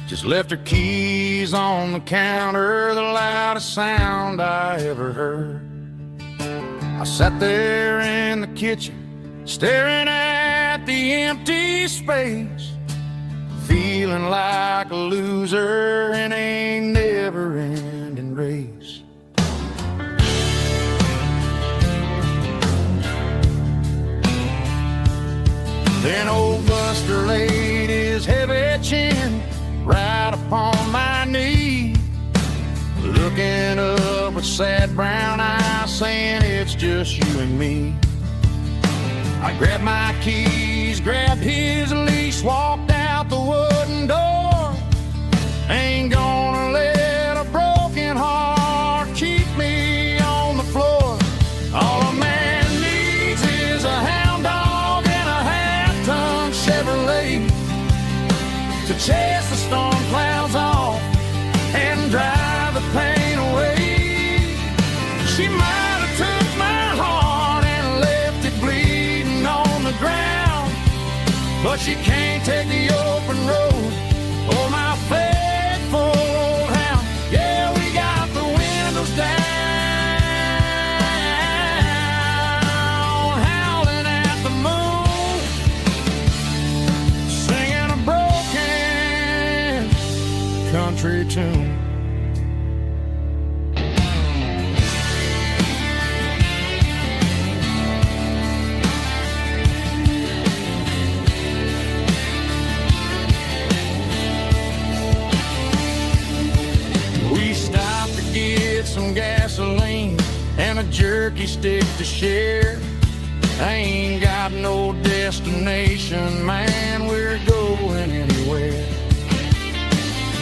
just left her keys on the counter, the loudest sound I ever heard. I sat there in the kitchen, staring at the empty space, feeling like a loser in a never-ending race. Then old Buster laid his heavy chin right upon my knee, looking up with sad brown eyes, saying, "It's just you and me." I grabbed my keys, grabbed his leash, walked out the wooden door. Ain't gonna let a broken heart keep me on the floor. All a man needs is a hound dog and a half-ton Chevrolet to chase the storm clouds off and drive the pain away. She might have took my heart and left it bleeding on the ground, but she can't take the open road or my faithful old hound. Yeah, we got the windows down, howling at the moon, singing a broken country tune. Some gasoline and a jerky stick to share. I ain't got no destination, man, we're going anywhere.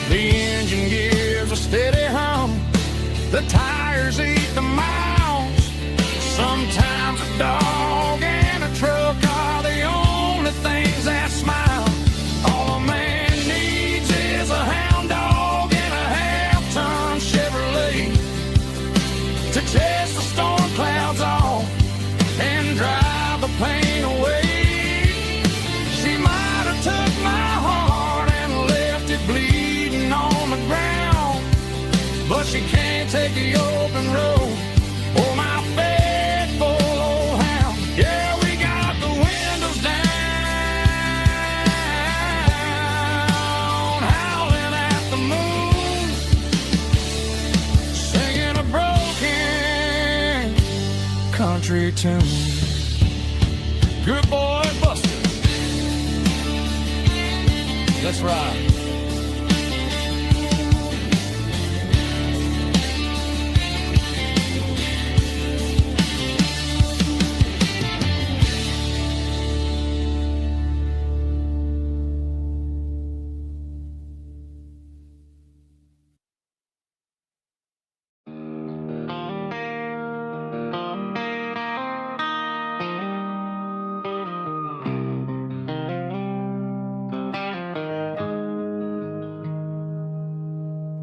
The engine gives a steady hum, the tires eat the miles. Sometimes a dog and a truck are the only things that smile. All a man needs is a hound dog and a half-ton Chevrolet to chase the storm clouds off and drive the pain away. She might have took my heart and left it bleeding on the ground, but she can't take the open road or my faithful old hound. Yeah, we got the windows down, howling at the moon, singing a broken country tune. Good boy, Buster. Let's ride.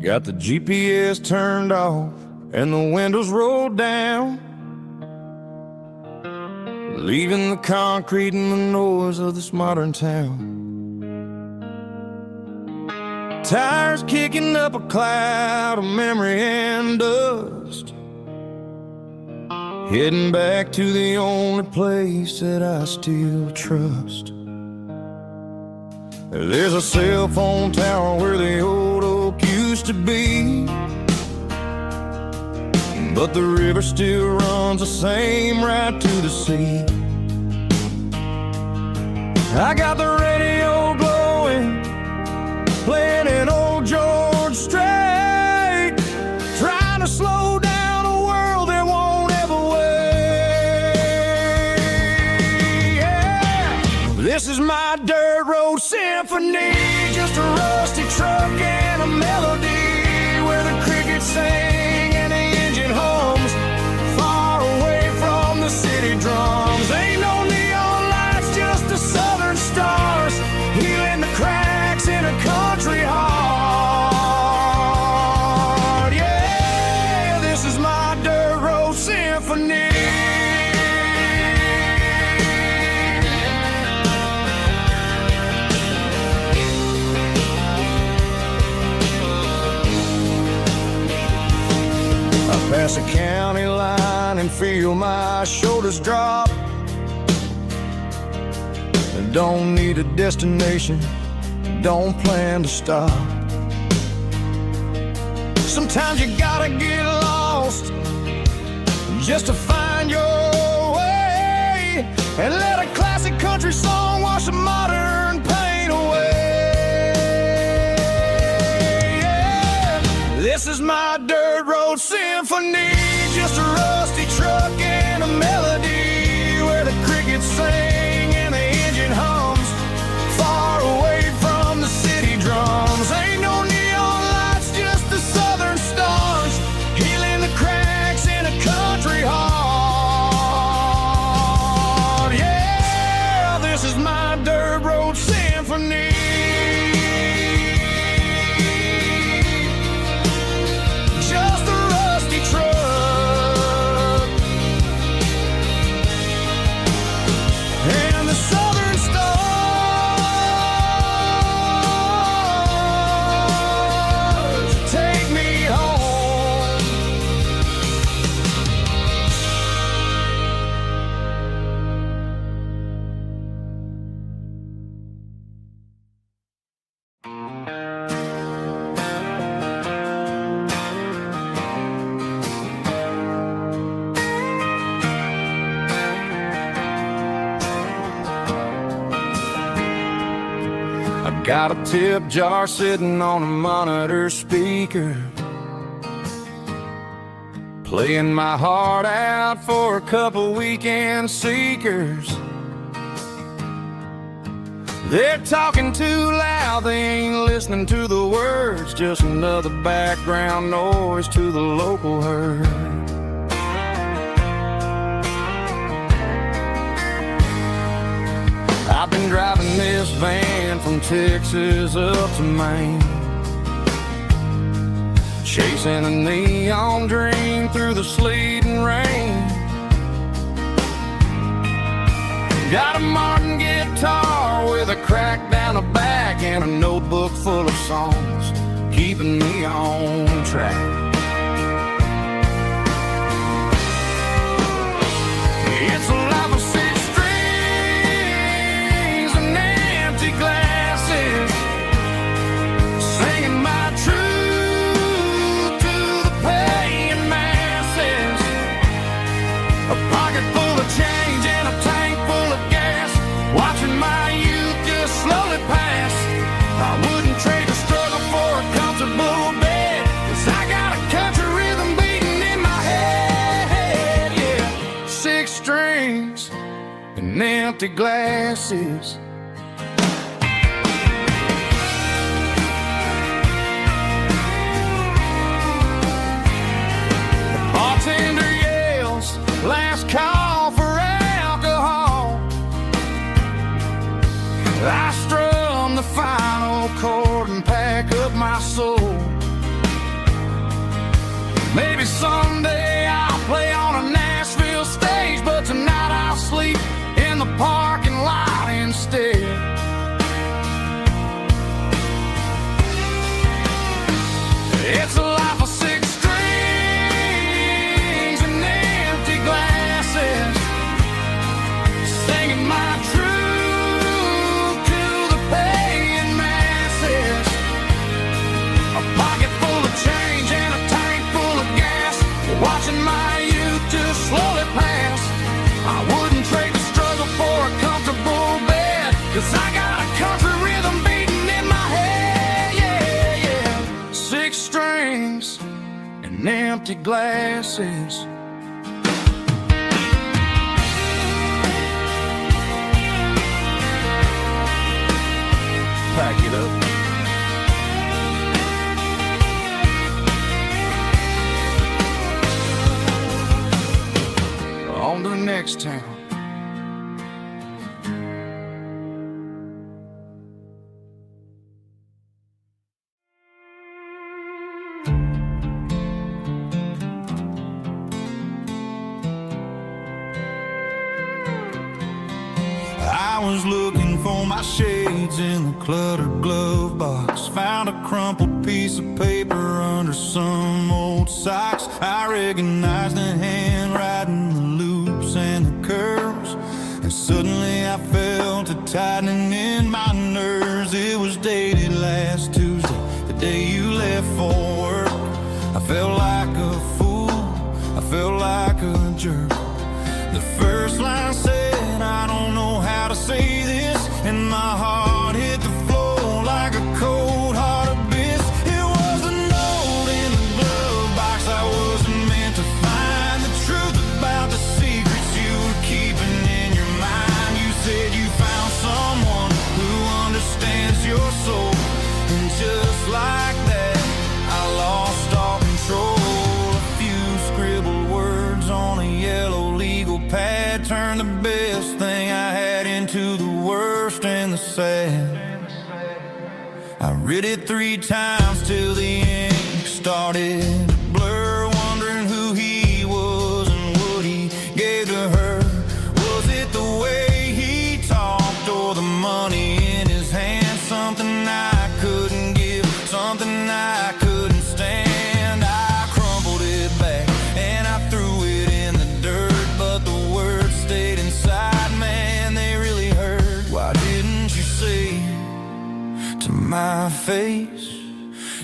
Got the GPS turned off and the windows rolled down, leaving the concrete and the noise of this modern town. Tires kicking up a cloud of memory and dust, heading back to the only place that I still trust. There's a cell phone tower where the old oak used to be, but the river still runs the same right to the sea. I got the radio glowing, playing an old George Strait, trying to slow down a world that won't ever wait. Yeah. This is my dirt road symphony, just a rusty truck and a melody where the crickets sing and the engine hums, far away from the city drums. Ain't no neon lights, just the southern stars, healing the cracks in a country heart. Yeah, this is my dirt road symphony. Pass a county line and feel my shoulders drop. I don't need a destination, don't plan to stop. Sometimes you gotta get lost just to find your way, and let a classic country song wash the modern pain away. Yeah. This is my dirt road symphony, just a rusty truck and a melody where the crickets sing and the engine hums, far away from the city drums. Ain't no neon lights, just the southern stars, healing the cracks in a country heart. Yeah, this is my dirt road symphony. Just a rusty truck and the southern stars take me home. I got a tip jar sitting on a monitor speaker, playing my heart out for a couple weekend seekers. They're talking too loud, they ain't listening to the words, just another background noise to the local herd. I've been driving this van from Texas up to Maine, chasing a neon dream through the sleet and rain. Got a Martin guitar with a crack down the back and a notebook full of songs, keeping me on track. It's a life of six strings and empty glasses, singing my truth to the paying masses. A pocket full of change and a tank full of gas, watching my youth just slowly pass. I wouldn't trade the struggle for a comfortable bed, 'cause I got a country rhythm beating in my head. Yeah, six strings and empty glasses. The bartender yells, last call for alcohol. I strum the final chord and pack up my soul. Maybe someday I'll play on a Nashville stage, but tonight I'll sleep in the parking lot instead. It's a life of six strings and empty glasses, singing my truth to the paying masses. A pocket full of change and a tank full of gas, watching my youth just slowly pass. I wouldn't trade the struggle for a comfortable bed, 'cause I got a country rhythm beating in my head. Yeah, yeah. Six strings and empty glasses. Pack it up. On to the next town. I was looking for my shades in the cluttered glove box, found a crumpled piece of paper under some old socks. I recognized the handwriting, the loops and the curves, and suddenly I felt a tightening in my nerves. It was days jerk. The first line said, I don't know how to say this, and my heart hit the floor like a cold heart abyss. It was a note in the glove box I wasn't meant to find. The truth about the secrets you were keeping in your mind. You said you found someone who understands your soul, and just like that I lost all control. A few scribbled words on a yellow legal pad turned the best thing I had into the worst and the sad. I read it 3 times till the ink started to blur, wondering who he was and what he gave to her. Was it the way he talked or the money in his hand? Something I couldn't give, something I couldn't stand. I crumpled it back and I threw it in the dirt, but the words stayed inside, man, they really hurt. Why didn't you say to my face,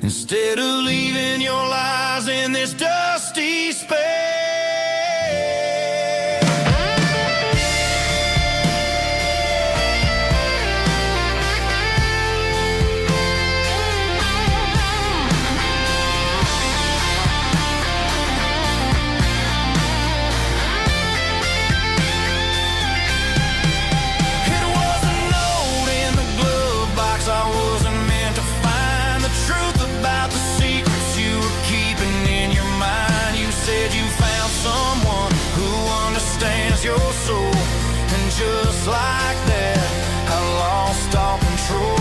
instead of leaving your lies in this dusty space? It was a note in the glove box I wasn't meant to find. The truth about the secrets you were keeping in your mind. You said you found someone who understands your soul, and just like that I lost all control.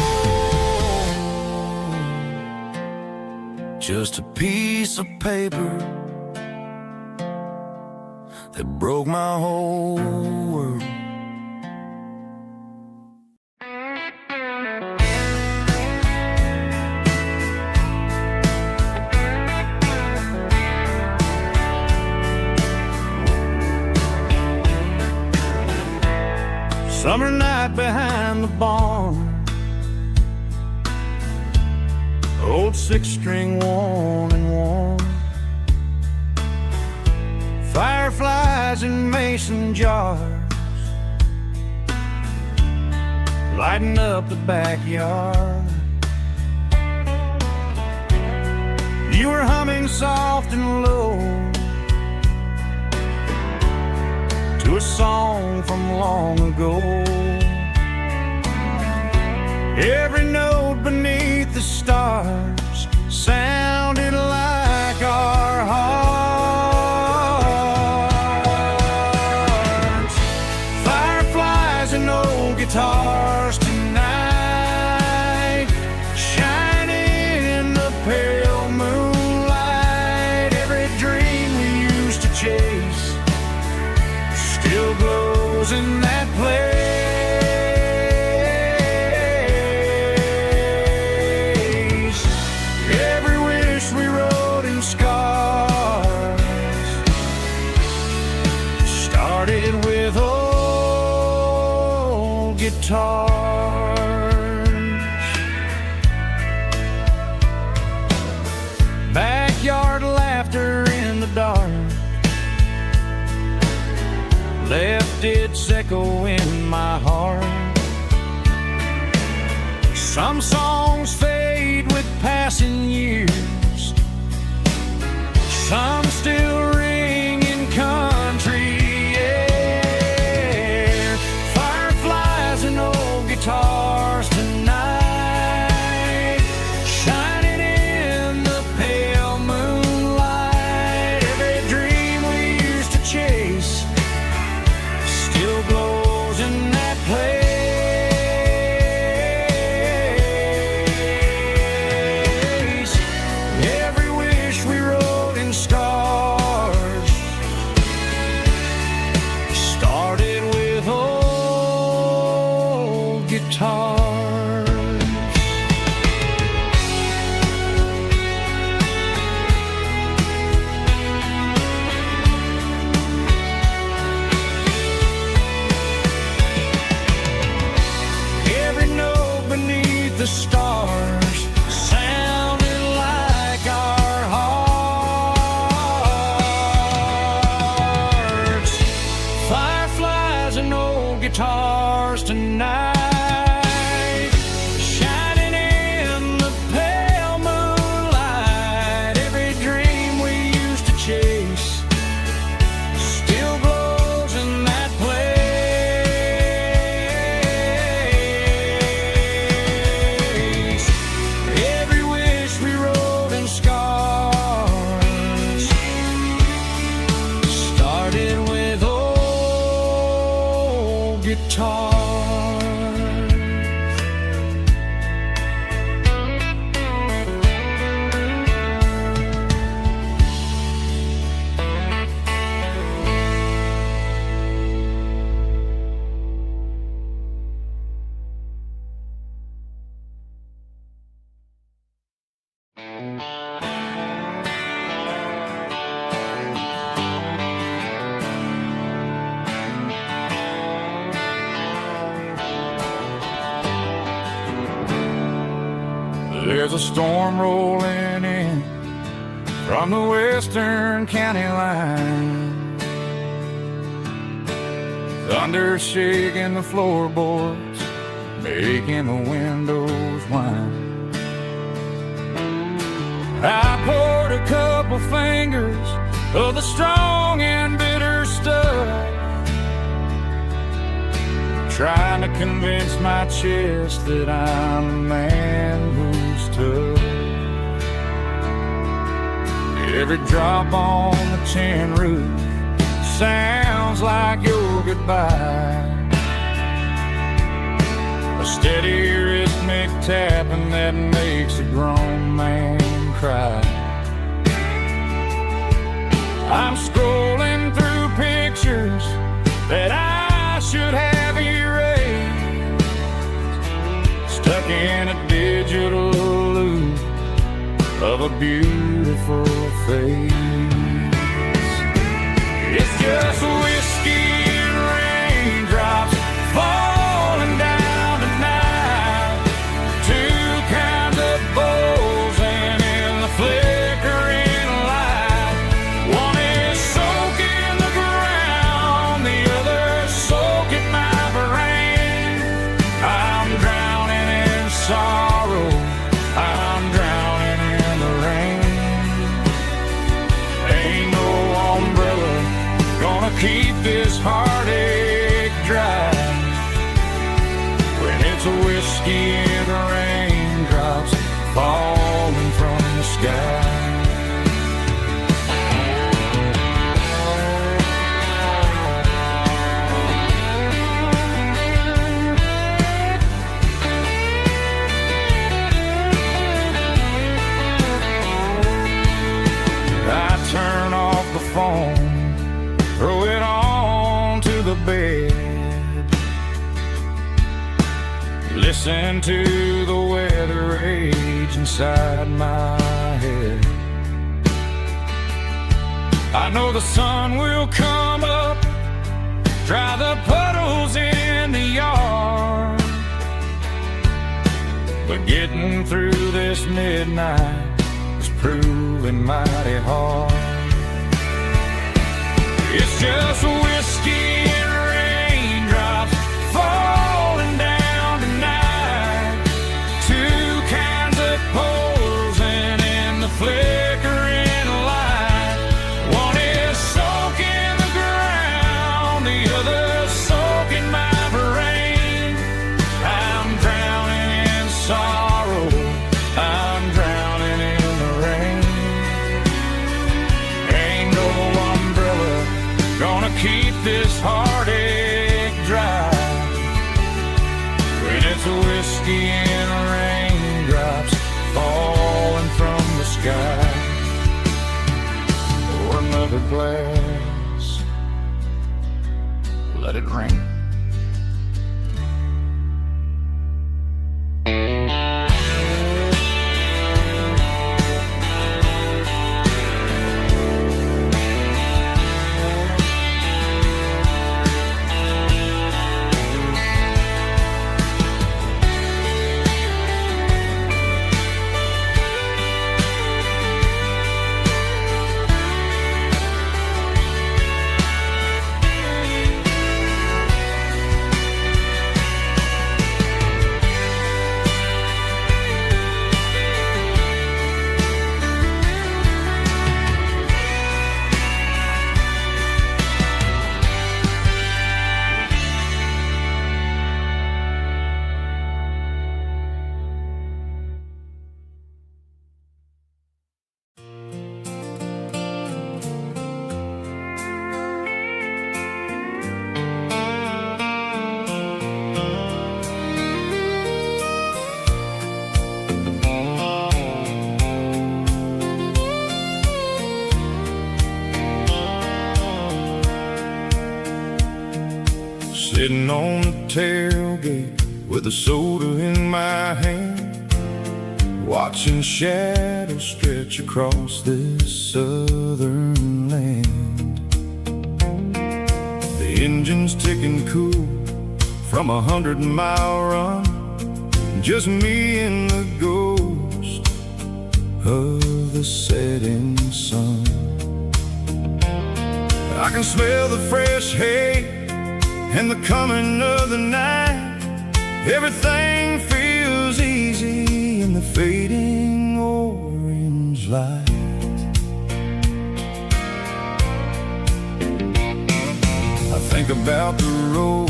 Just a piece of paper that broke my whole world. Summer night behind the barn, old 6-string worn and worn. Fireflies in mason jars, lighting up the backyard. You were humming soft and low to a song from long ago. Every note beneath the stars sounded like our hearts. Fireflies and old guitars tonight, shining in the pale moonlight. Every dream we used to chase still glows in that place. Every wish we wrote in scars started with old guitars. Backyard laughter in the dark left its echo in my heart. Some songs fade with passing years, some still ring in country air. Fireflies and old guitars tonight, shining in the pale moonlight. Every dream we used to chase still glows in that place. Every wish we wrote in stars started with old guitars. Every note beneath the stars sounded like our hearts. guitars. There's a storm rolling in from the western county line. Thunder shaking the floorboards, making the windows whine. I poured a couple fingers of the strong and bitter stuff, trying to convince my chest that I'm a man who's tough. Every drop on the tin roof sounds like your goodbye, a steady rhythmic tapping that makes a grown man cry. I'm scrolling through pictures that I should have erased, stuck in a digital loop of a beautiful face. It's just whiskey and raindrops falling down tonight, two kinds of bowls and in the flickering light. One is soaking the ground, the other soaking my brain. I'm drowning in sorrow, I'm drowning in the rain. Ain't no umbrella gonna keep this heartache dry when it's a whiskey and raindrops falling from the sky. I turn off the phone, throw it on to the bed, listen to the weather rage inside my head. I know the sun will come up, dry the puddles in the yard, but getting through this midnight is proving mighty hard. It's just whiskey and raindrops falling down tonight, two kinds of poles and in the flickering light. One is soaking the ground, the other soaking my brain. I'm drowning in sorrow, I'm drowning in the rain. Ain't no umbrella gonna keep this heartache dry when it's a whiskey and raindrops falling from the sky. Pour another glass, let it rain. sitting on the tailgate with a soda in my hand, watching shadows stretch across this southern land. The engine's ticking cool from 100-mile run, just me and the ghost of the setting sun. I can smell the fresh hay and the coming of the night. Everything feels easy in the fading orange light. I think about the road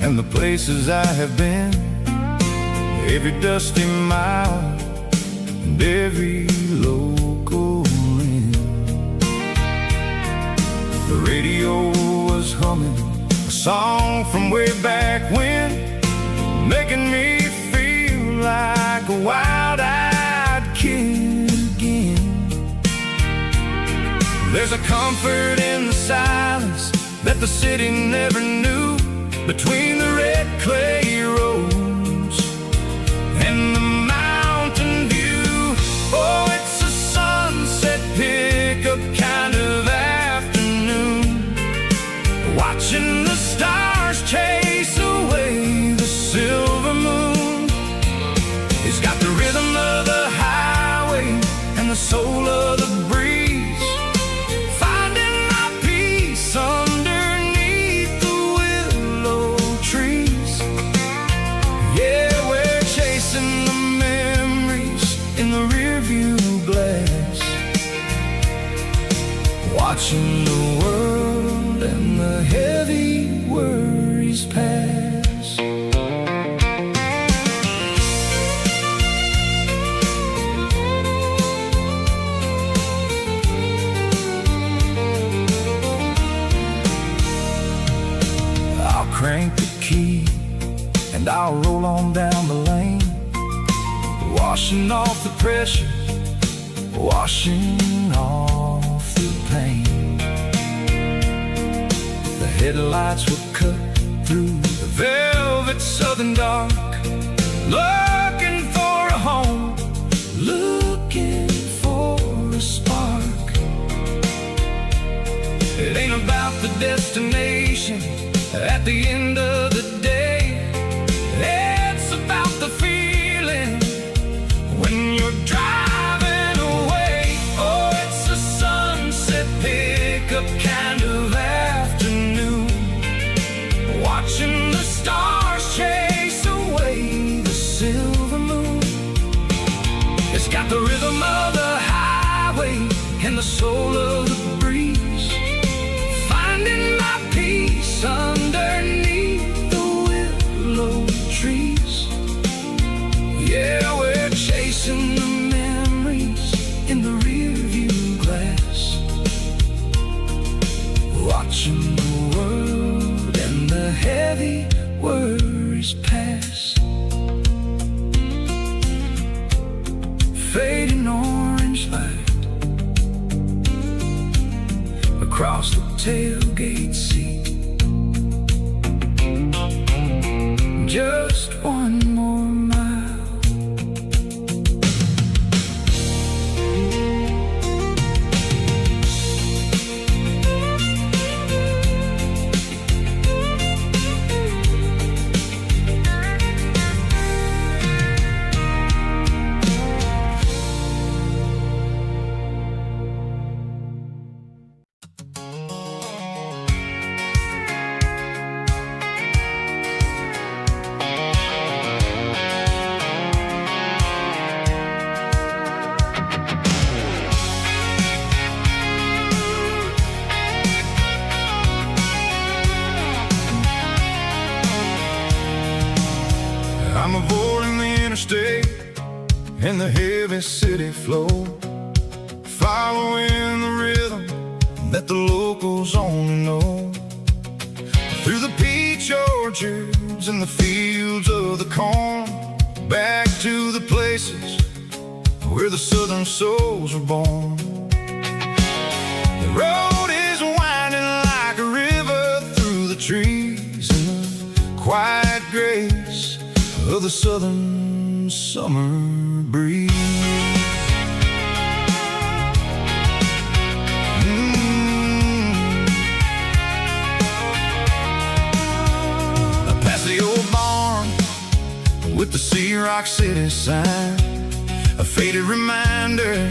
and the places I have been, every dusty mile and every local inn. The radio was humming a song from way back when, making me feel like a wild-eyed kid again. There's a comfort in the silence that the city never knew, between the red clay roads and the mountain view. Oh, it's a sunset pickup kind of afternoon, watching the stars chase away the silver moon. It's got the rhythm of the highway and the soul of the breeze, finding my peace underneath the willow trees. Yeah, we're chasing the memories in the rearview glass, watching the world and the heavy worries pass. I'll crank the key and I'll roll on down the lane, washing off the pressure, washing off the pain. The headlights will cut through the velvet southern dark, looking for a home, looking for a spark. It ain't about the destination at the end of the day, it's about the feeling when you're driving away. Oh, it's a sunset pickup kind of afternoon, watching the stars chase away the silver moon. It's got the rhythm of the highway and the soul of the breeze, finding my peace underneath the willow trees. Yeah, we're chasing the memories in the rearview glass, watching the world and the heavy worries pass. Fading orange light across the tailgate seat. Just one more mile. I'm avoiding the interstate and the heavy city flow, following the rhythm that the locals only know. Through the peach orchards and the fields of the corn, back to the places where the southern souls were born. The road is winding like a river through the trees and the the southern summer breeze. Past the old barn with the Sea Rock City sign, a faded reminder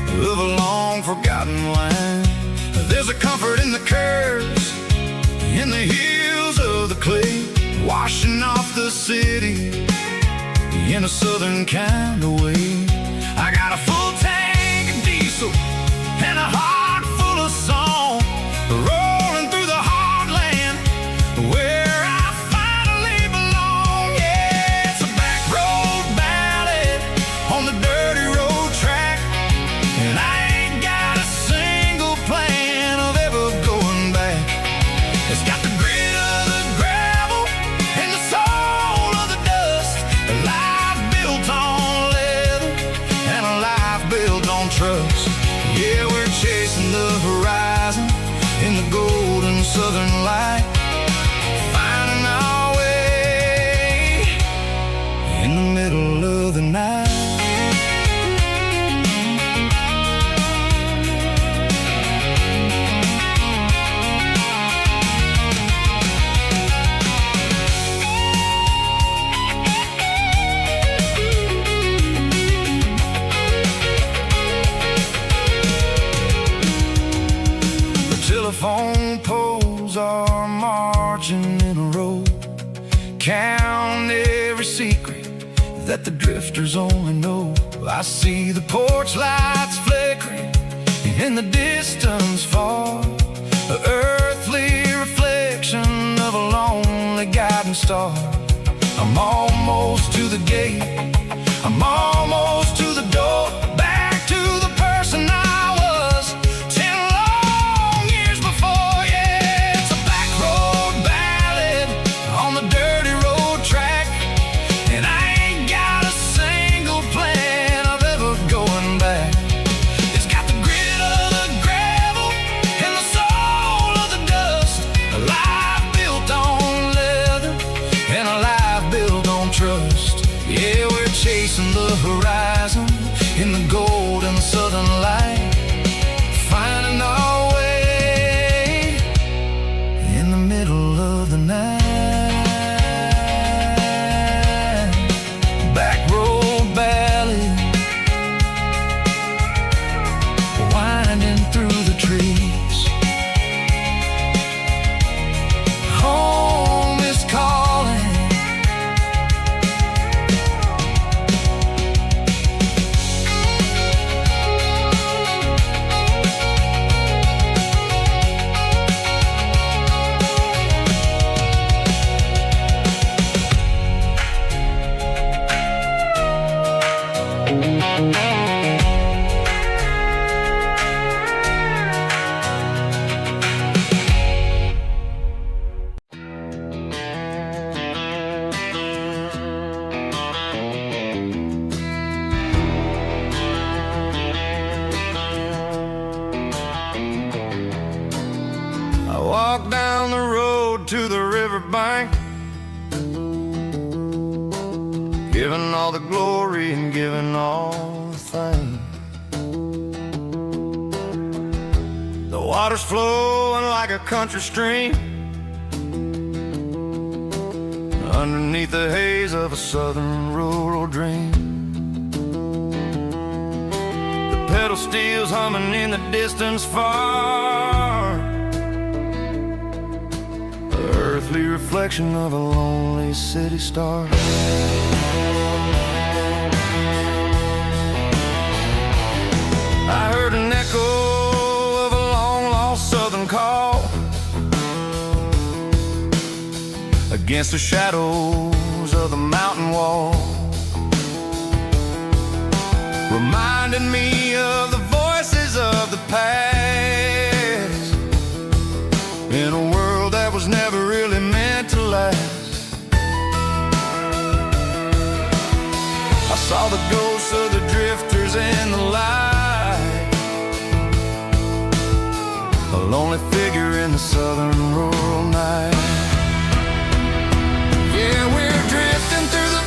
of a long forgotten line. There's a comfort in the curves, in the hills of the clay, washing off the city in a southern kind of way. I got a full tank of diesel and a heart full of song, rolling through the heartland where I finally belong. Yeah, it's a back road ballad on the dirty road track, and I ain't got a single plan of ever going back. It's got the grit of the gravel and the soul of the dust, a life built on leather and a life built on trust. Yeah, we're chasing the horizon in the golden southern light, finding our way in the middle of the night. Telephone poles are marching in a row, count every secret that the drifters only know. I see the porch lights flickering in the distance far, an earthly reflection of a lonely guiding star. I'm almost to the gate, I'm almost to the door, back to the person I was 10 long years before. Yeah, it's a back road ballad on the dirty road track, and I ain't got a single plan of ever going back. It's got the grit of the gravel and the soul of the dust, a life built on leather and a life built on trust. Yeah, we're chasing the horizon in the golden southern light, finding our way in the middle of the night. Back road ballad, winding through the trees. Home is calling. I walk down the road to the riverbank, giving all the glory and giving all the thanks. The water's flowing like a country stream underneath the haze of a southern rural dream. The pedal steel's humming in the distance far, earthly reflection of a lonely city star. I heard an echo of a long-lost southern call against the shadows of the mountain wall, reminding me of the voices of the past in a world that was never really meant to last. I saw the ghosts of the drifters in the light, a lonely figure in the southern rural night. Yeah, we're drifting through the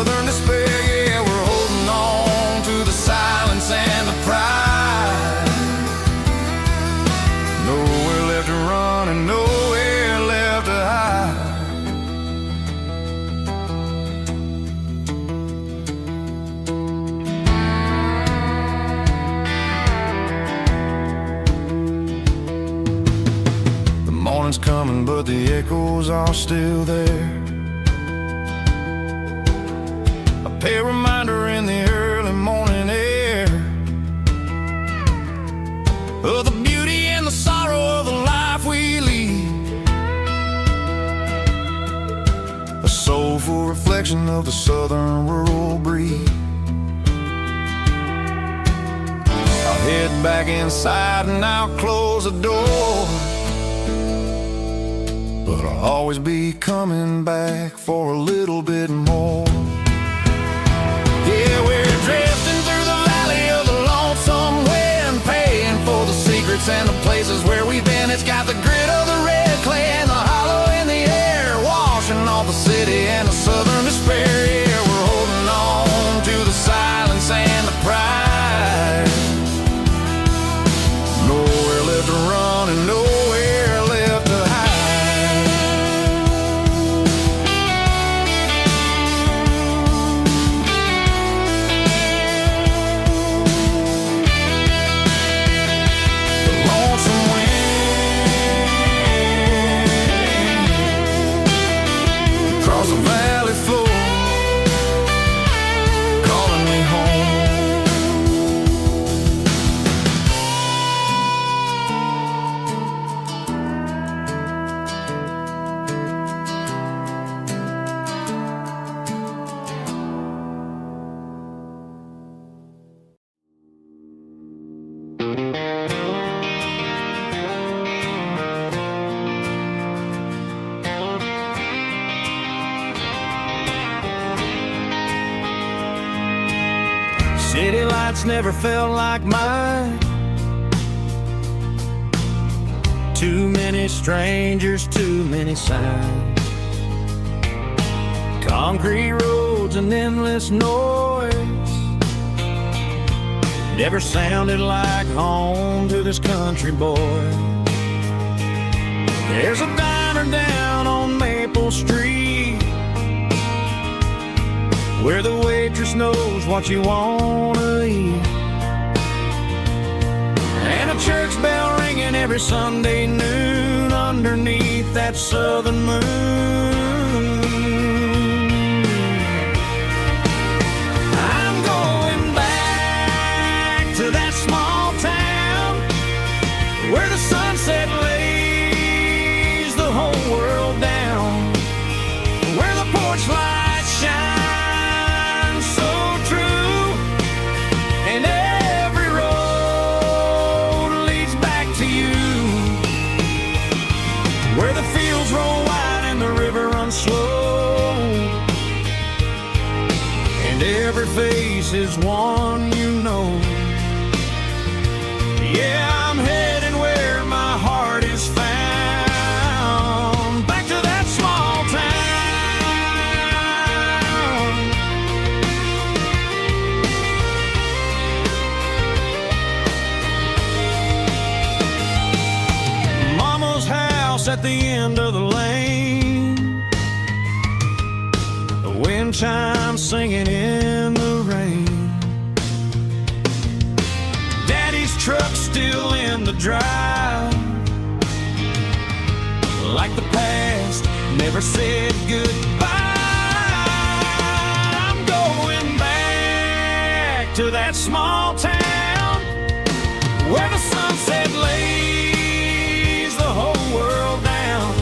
southern despair. Yeah, we're holding on to the silence and the pride. Nowhere left to run and nowhere left to hide. The morning's coming, but the echoes are still there. A pale reminder in the early morning air of the beauty and the sorrow of the life we lead. A soulful reflection of the southern rural breed. I'll head back inside and I'll close the door, but I'll always be coming back for a little bit more. Yeah, we're drifting through the valley of the lonesome wind, paying for the secrets and the places where we've been. It's got the grit of the red clay and the hollow in the air, washing off the city and the southern despair. Yeah, we're holding on to the silence and the pride. Nowhere left to run and nowhere left to hide. The valley floor, calling me home. City lights never felt like mine. Too many strangers, too many signs. Concrete roads and endless noise never sounded like home to this country boy. There's a diner down on Maple Street where the waitress knows what you wanna eat, and a church bell ringing every Sunday noon underneath that southern moon. I'm going back to that small town where the sunset lays the whole world down, where the porch lights shine slow, and every face is one you know. Yeah, I'm heading where my heart is found, back to that small town. Mama's house at the end of the lane, wind chimes singing in the rain, Daddy's truck still in the drive, like the past never said goodbye. I'm going back to that small town where the sunset lays the whole world down,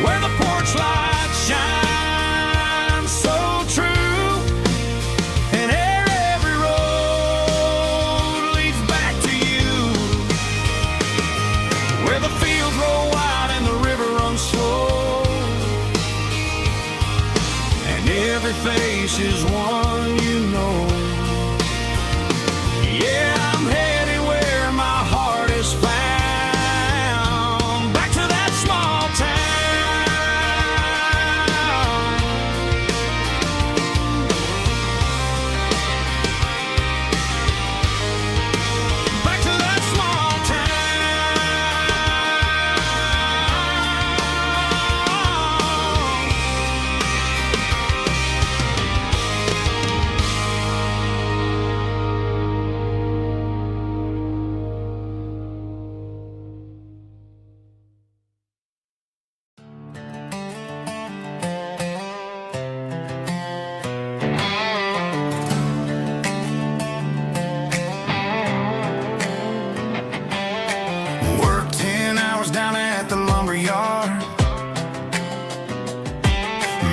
where the porch lights shine face is one you know. Yeah, I'm heading where my heart is found, back to that small town.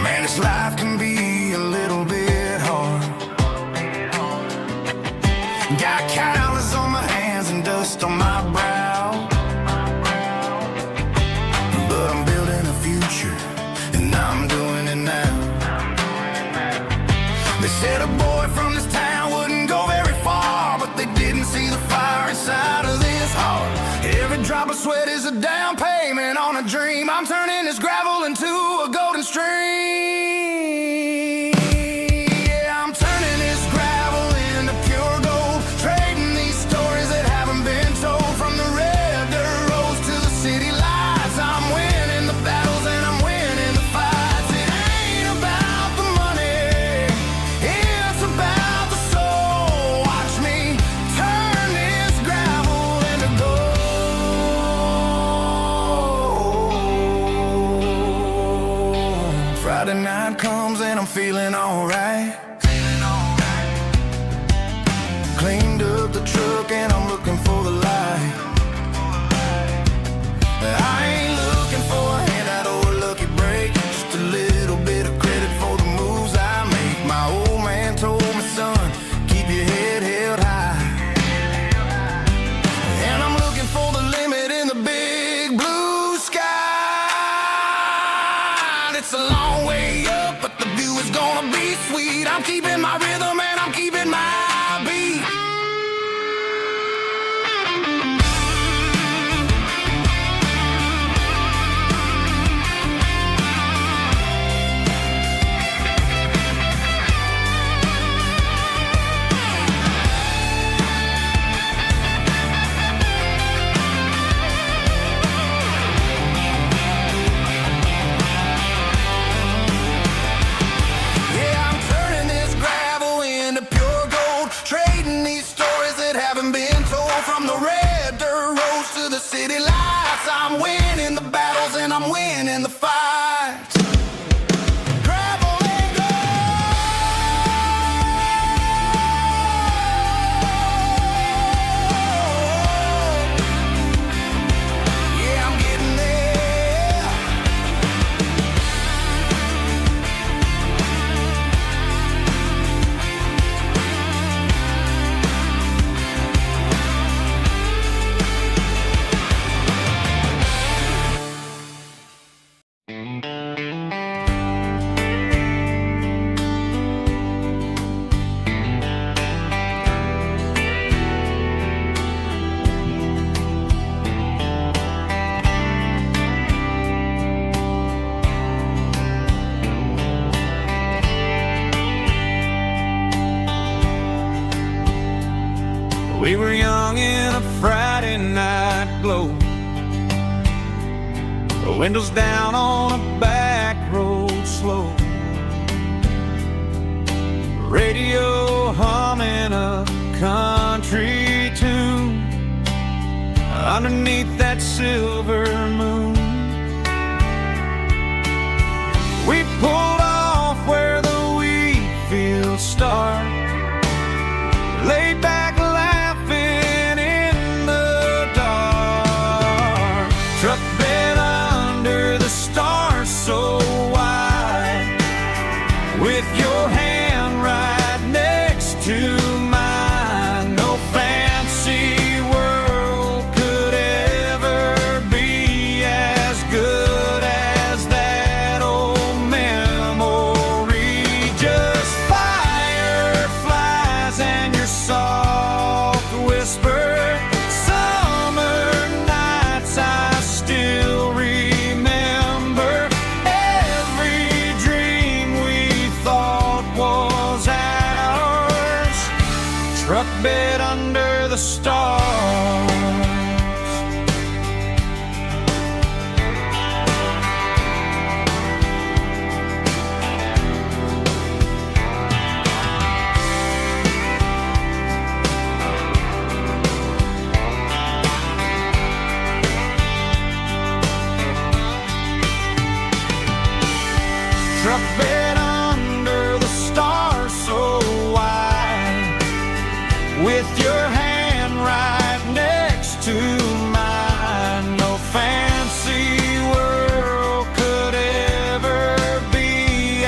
Man, this life can be a little bit hard. Got calluses on my hands and dust on my brow, but I'm building a future, and I'm doing it now. They said a boy from this town wouldn't go very far, but they didn't see the fire inside of this heart. Every drop of sweat is a down payment on a dream. I'm turning this gravel into a golden stream. Yeah, I'm turning this gravel into pure gold, trading these stories that haven't been told. From the red dirt roads to the city lights, I'm winning the battles and I'm winning the fights. It ain't about the money, it's about the soul. Watch me turn this gravel into gold. Friday night comes and I'm feeling alright. Cleaned up the truck and I'm looking for the light. I ain't looking for a handout or a lucky break, just a little bit of credit for the moves I make. My old man told me, son, keep your head held high. And I'm looking for the limit in the big blue sky. It's a long way up, but the view is gonna be sweet. I'm keeping my rhythm and I'm keeping my beat. Yeah, I'm turning this gravel into pure gold, trading these stories that haven't been told. From the red dirt roads to the city lights, I'm winning the battles and I'm winning the fights. Gravel and gold. Yeah, I'm getting there. We were young in a Friday night glow, the windows down on a back road slow, radio humming a country tune underneath that silver moon. We pulled off where the wheat fields start, laid back laughing in the dark. Truck bed under the stars so wide, with your hand right next to mine. No fancy world could ever be as good as that old memory. Just fireflies and your soft whisper. Summer nights I still remember. Every dream we thought was ours. Truck bed under the stars. Truck bed under the stars so wide, with your hand right next to mine. No fancy world could ever be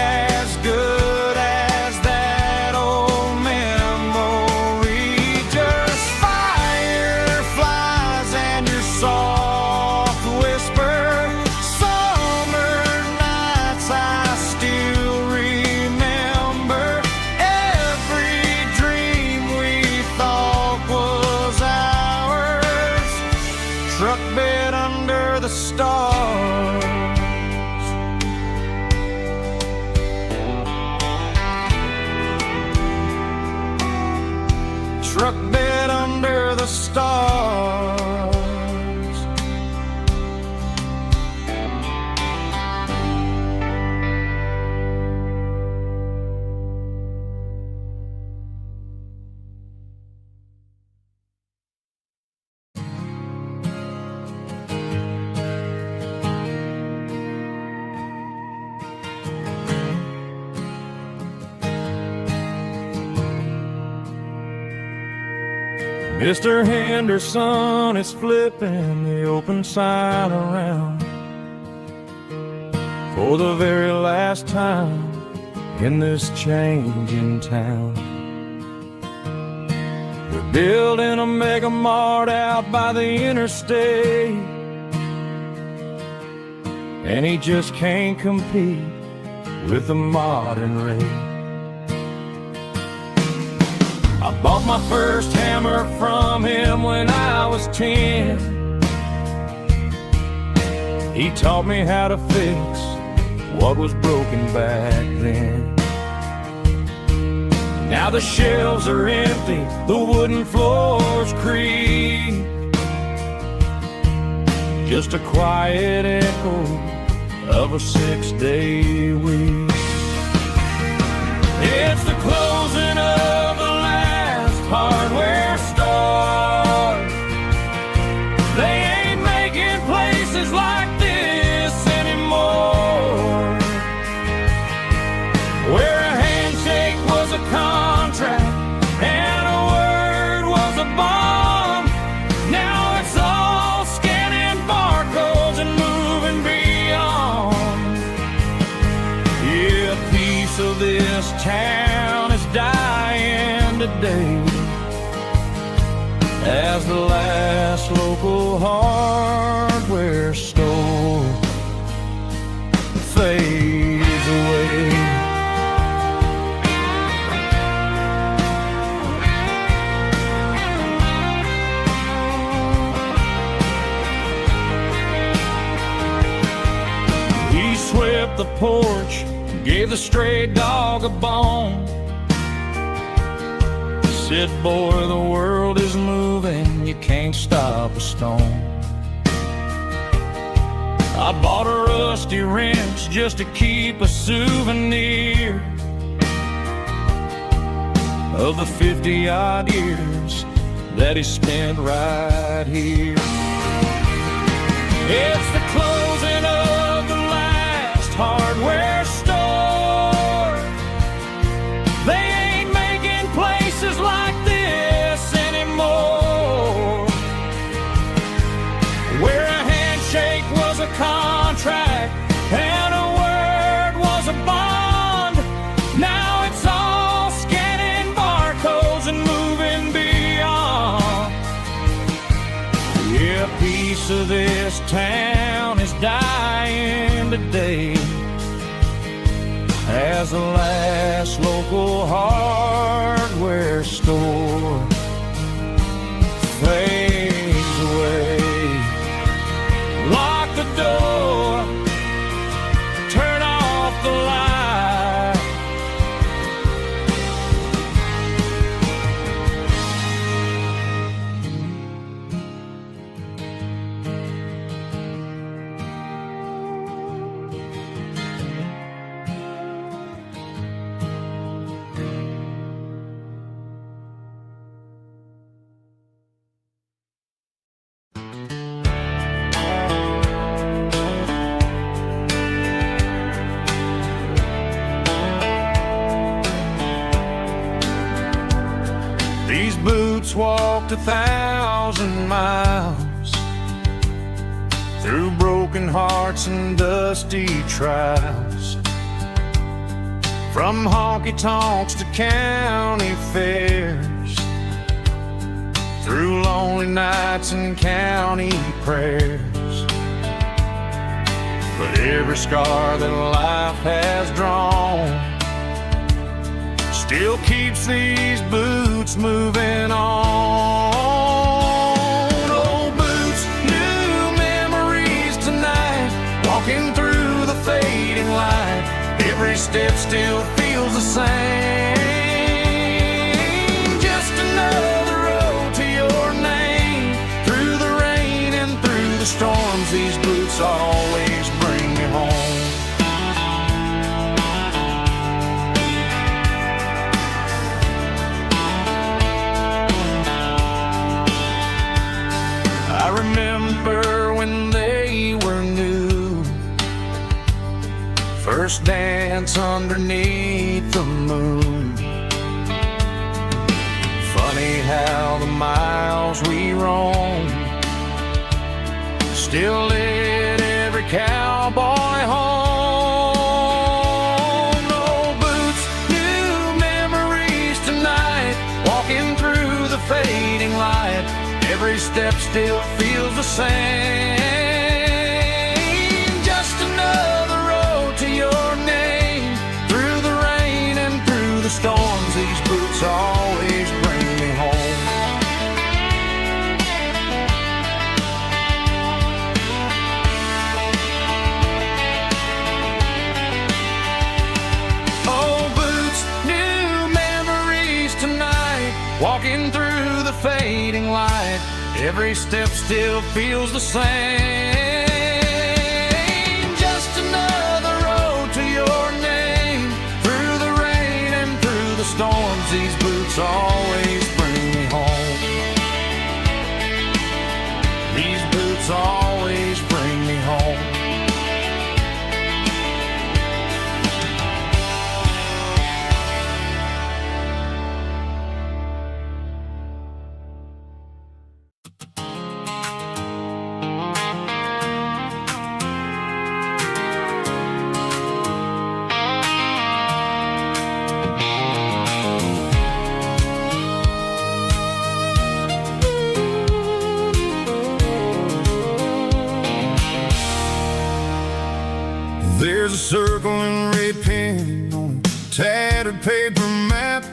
truck bed under the stars. Mr. Henderson is flipping the open sign around for the very last time in this changing town. We're building a mega mart out by the interstate, and he just can't compete with the modern rate. I bought my first hammer from him when I was 10. He taught me how to fix what was broken back then. Now the shelves are empty, the wooden floors creak, just a quiet echo of a 6-day week. It's the closing of the hardware store. They ain't making places like this anymore, where a handshake was a contract and a word was a bond. Now it's all scanning barcodes and moving beyond. Yeah, a piece of this town is dying today as the last local hardware store fades away. He swept the porch, gave the stray dog a bone, said, boy, the world is moving, you can't stop a stone. I bought a rusty wrench just to keep a souvenir of the 50-odd years that he spent right here. It's the closing of the last hardware store. They ain't making places like this anymore, where a handshake was a contract and a word was a bond. Now it's all scanning barcodes and moving beyond. Yeah, a piece of this town is dying today as the last local hardware store fades away. Lock the door, turn off the light. These boots walked 1,000 miles through broken hearts and dusty trials, from honky-tonks to county fairs, through lonely nights and county prayers. But every scar that life has drawn still keeps these boots moving on. Old boots, new memories tonight, walking through the fading light. Every step still feels the same. Just another boots always bring me home. I remember when they were new, first dance underneath the moon. Funny how the miles we roam still lit every cowboy home. No boots, new memories tonight, walking through the fading light. Every step still feels the same. Just another road to your name. Through the rain and through the storms, these boots always bring me home. Oh, boots, new memories tonight, walking through the fading light. Every step still feels the same. Just another road to your name. Through the rain and through the storms, these boots always bring me home. These boots always bring me home. There's a circle in red pen on a tattered paper map,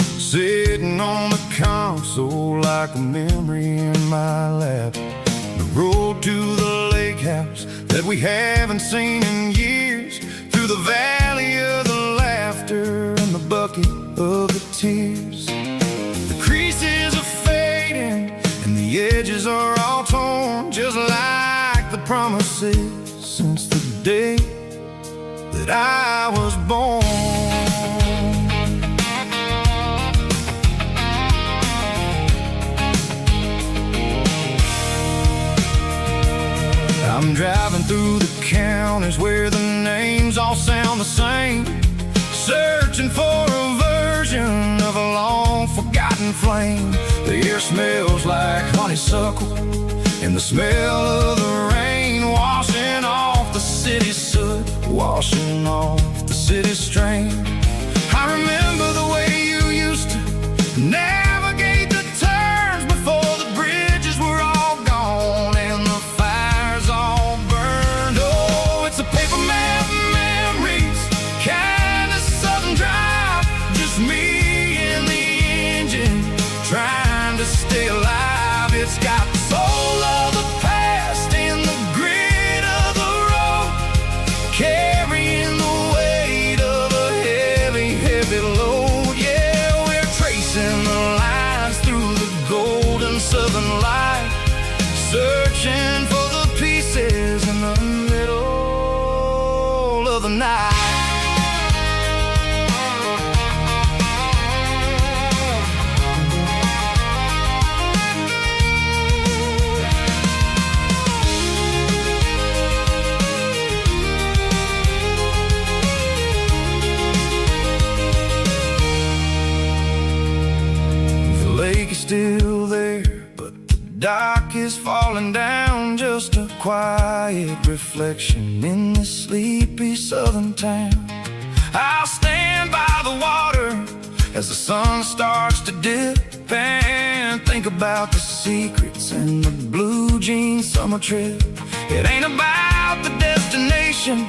sitting on the console like a memory in my lap. The road to the lake house that we haven't seen in years, through the valley of the laughter and the bucket of the tears. The creases are fading and the edges are all torn, just like the promises since the day that I was born. I'm driving through the counties where the names all sound the same, searching for a version of a long forgotten flame. The air smells like honeysuckle and the smell of the rain, washing off the city's soot, washing off the city's strain. I remember the way you used to navigate the turns before the bridges were all gone and the fires all burned. Oh, it's a paper map memories, kind of southern drive, just me and the engine trying to stay alive. It's got the soul of the past and the grit of the road, carrying the weight of a heavy, heavy load. Yeah, we're tracing the lines through the golden southern light, searching for the pieces in the middle of the night. Still there, but the dock is falling down, just a quiet reflection in this sleepy southern town. I'll stand by the water as the sun starts to dip and think about the secrets and the blue jean summer trip. It ain't about the destination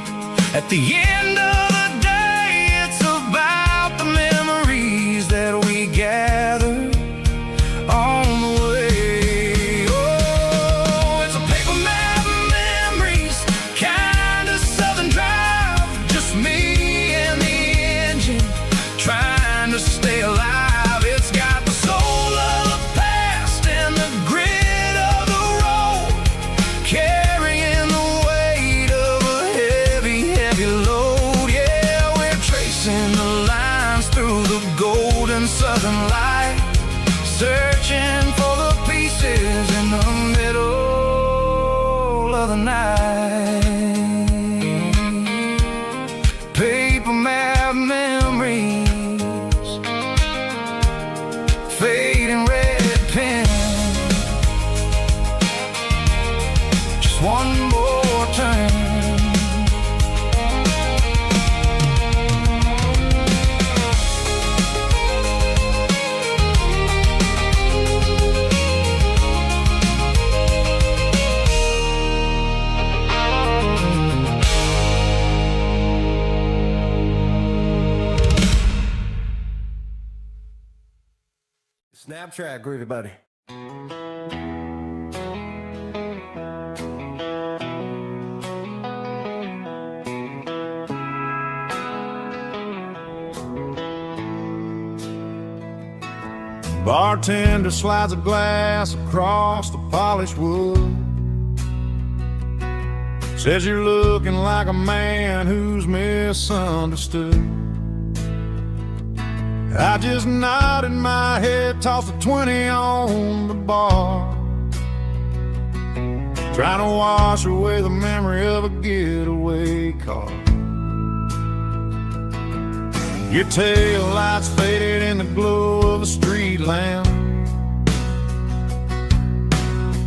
at the end of the day, it's about the memories that we gather on the way. Oh, it's a paper map memories, kind of southern drive, just me and the engine trying to stay alive. It's got the soul of the past and the grit of the road, carrying the weight Southern light, searching for the pieces in the middle of the night. Paper map memories, fading red pen. Just one more turn. Snaptrack, groovy buddy. Bartender slides a glass across the polished wood. Says you're looking like a man who's misunderstood. I just nodded my head, tossed a 20 on the bar, trying to wash away the memory of a getaway car. Your tail lights faded in the glow of a street lamp,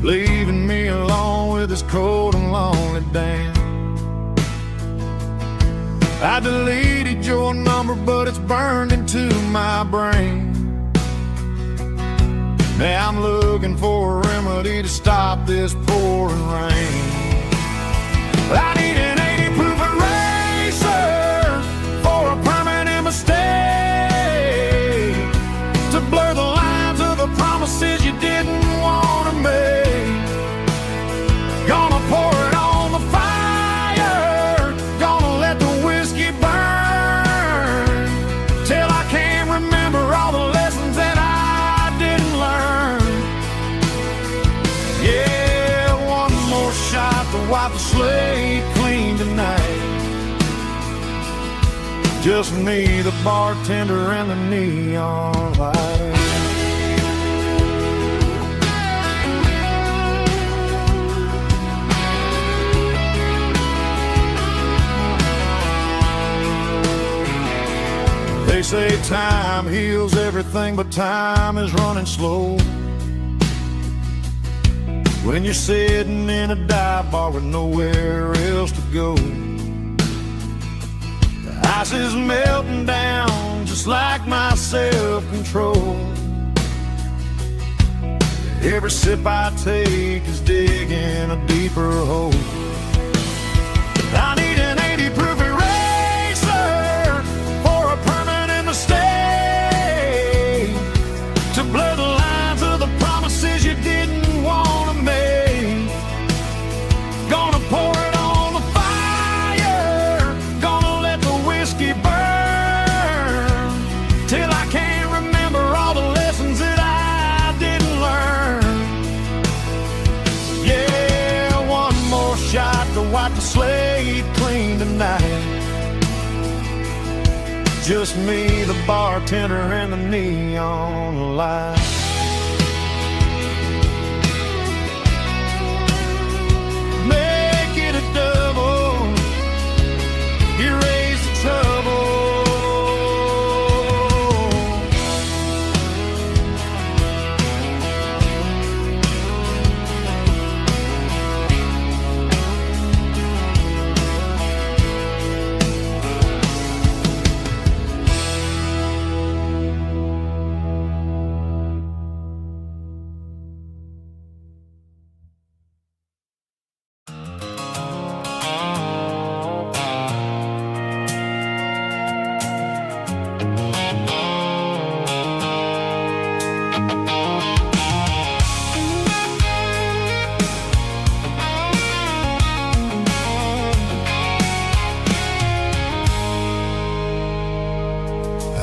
leaving me alone with this cold and lonely damn. I deleted your number, but it's burned into my brain. Now I'm looking for a remedy to stop this pouring rain. I need an 80 proof eraser for a permanent mistake, to blur the lines of the promises you didn't want to make. Gonna pour it on the fire, gonna let the whiskey burn, till I can't remember all the lessons that I didn't learn. Yeah, one more shot to wipe the slate clean tonight. Just me, the bartender, and the neon light. They say time heals everything, but time is running slow when you're sitting in a dive bar with nowhere else to go. The ice is melting down just like my self-control. Every sip I take is digging a deeper hole. I need an 80 proof eraser for a permanent mistake, to blur the lines of the promises you didn't want to make. Gonna pour it on the fire, gonna let the whiskey burn, till I can't remember all the lessons that I didn't learn. Yeah, one more shot to wipe the slate clean tonight. Just me, the bartender, and the neon light. Make it a double, erase the trouble.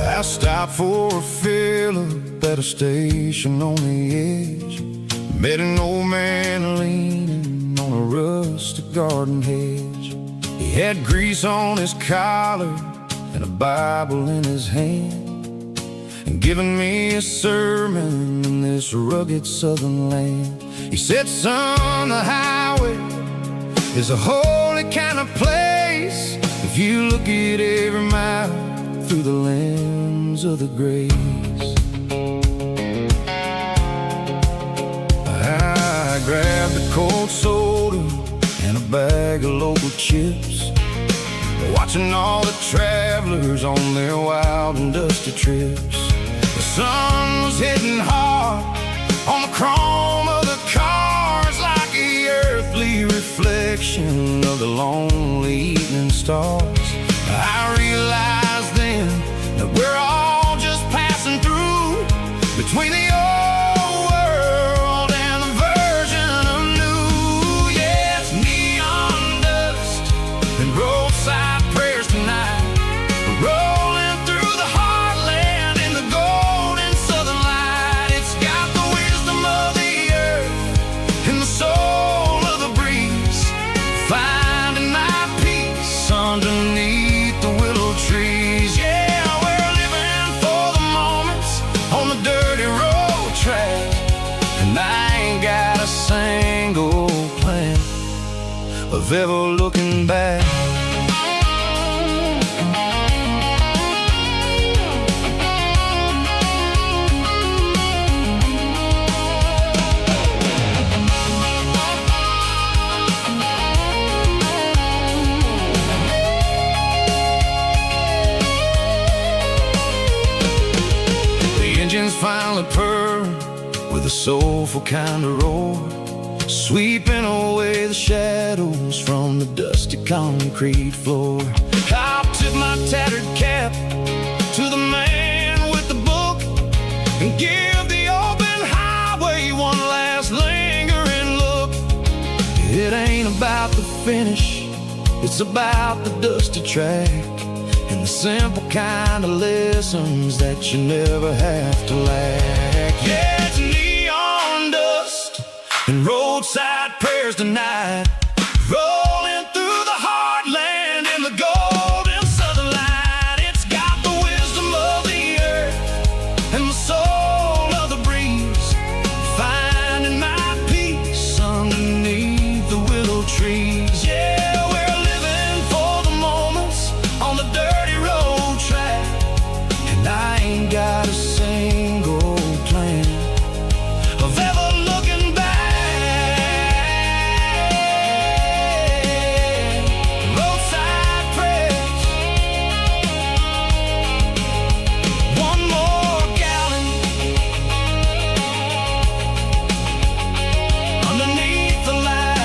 I stopped for a fill-up at a station on the edge. Met an old man leaning on a rustic garden hedge. He had grease on his collar and a Bible in his hand. and giving me a sermon in this rugged southern land. He said, son, the highway is a holy kind of place if you look at every mile through the lens of the grace. I grabbed a cold soda and a bag of local chips, watching all the travelers on their wild and dusty trips. The sun was hitting hard on the chrome of the cars, like the earthly reflection of the lonely evening stars. I realized then that we're all just passing through between the old world and the version of new. Yes, neon dust and roadside prayers tonight, rolling through the heartland in the golden southern light. It's got the wisdom of the earth and the soul of the breeze, finding my peace underneath the willow trees. Yeah, we're living for the moments on the dirty road track, and I ain't got a single plan of ever looking back. Engines finally purr with a soulful kind of roar, sweeping away the shadows from the dusty concrete floor. I'll tip my tattered cap to the man with the book and give the open highway one last lingering look. It ain't about the finish, it's about the dusty track and the simple kind of lessons that you never have to lack. Yeah, it's neon dust and roadside prayers tonight, rolling through the heartland in the golden southern light. It's got the wisdom of the earth and the soul of the breeze, finding my peace underneath the willow trees. Yeah, we're living for the moments on the dirty road track, and I ain't got a single plan of ever looking back. Roadside prayers, one more gallon underneath the light.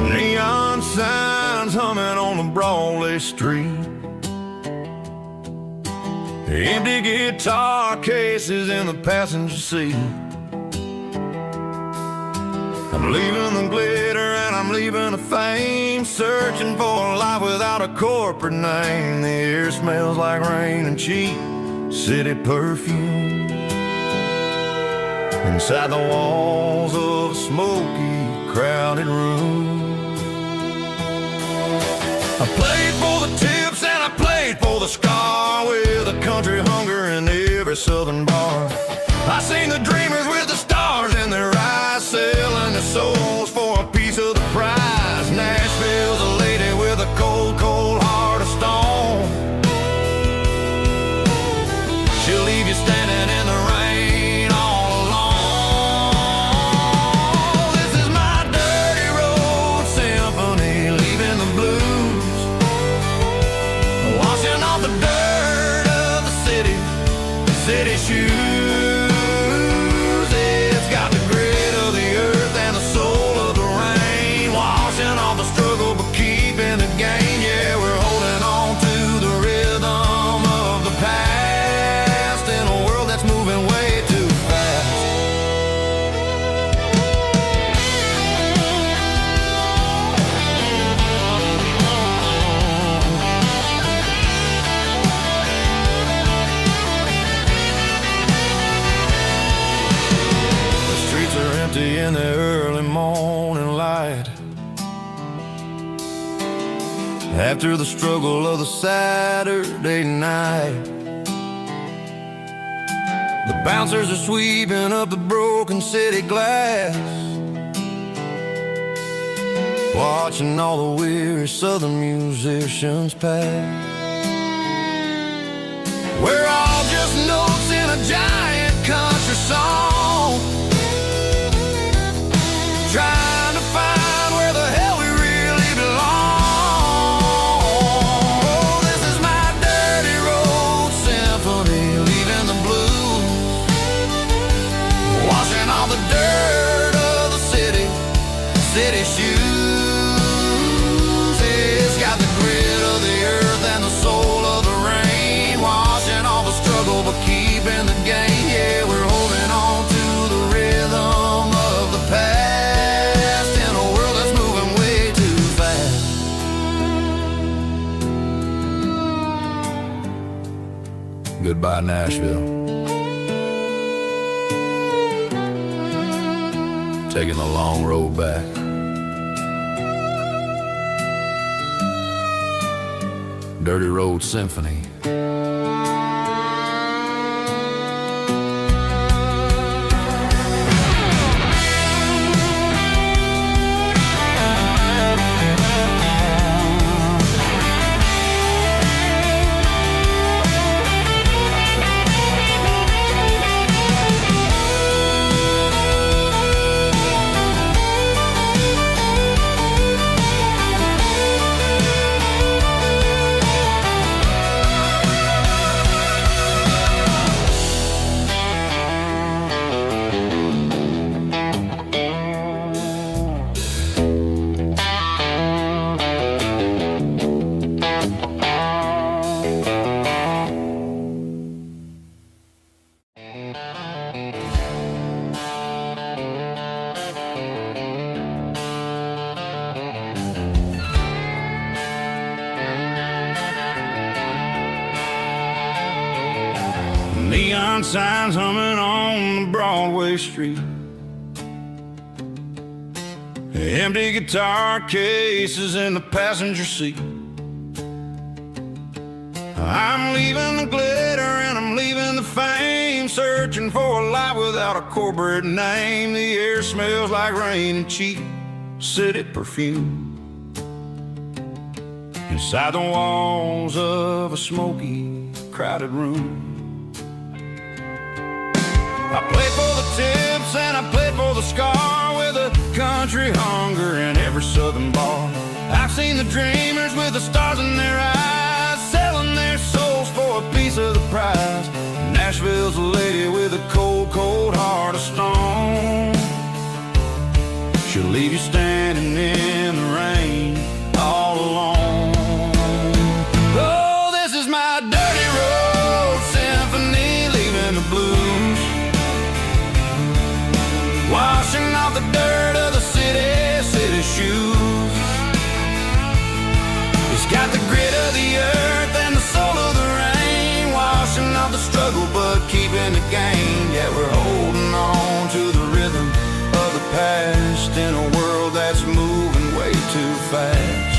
Neon signs humming on the Broadway street, empty guitar cases in the passenger seat. I'm leaving the glitter and I'm leaving the fame, searching for a life without a corporate name. The air smells like rain and cheap city perfume inside the walls of a smoky, crowded room. I played for the tips and I played for the scar, with a country hunger in every southern bar. I seen the dreamers with the stars in their eyes, selling their souls for a piece of the prize. Nashville's a lady with a cold, cold heart of stone. She'll leave you standing in the rain all alone. This is my dirty road symphony, leaving the blues, washing off the dirt of the city shoes. in the early morning light. After the struggle of the Saturday night, the bouncers are sweeping up the broken city glass, watching all the weary southern musicians pass. We're all just notes in a giant country song, trying to find where the hell we really belong. Oh, this is my dirty road symphony, leaving the blues, washing all the dirt of the city shoes. It's got the grit of the earth and the soul of the rain, washing all the struggle but keeping the game. Yeah, we're holding on to the rhythm of the past in a world that's moving way too fast. Goodbye, Nashville. Taking the long road back. Dirty Road Symphony. Neon signs humming on Broadway Street, empty guitar cases in the passenger seat. I'm leaving the glitter and I'm leaving the fame, searching for a life without a corporate name. The air smells like rain and cheap city perfume inside the walls of a smoky, crowded room. I played for the tips and I played for the scar, with a country hunger in every southern bar. I've seen the dreamers with the stars in their eyes, selling their souls for a piece of the prize. Nashville's a lady with a cold, cold heart of stone. She'll leave you standing in the rain all alone. Oh, this is my dirty road symphony, leaving the blues, washing off the dirt of the city shoes. It's got the grit of the earth and the soul of the rain, washing off the struggle but keeping the game. Yeah, we're holding on to the rhythm of the past in a world that's moving way too fast.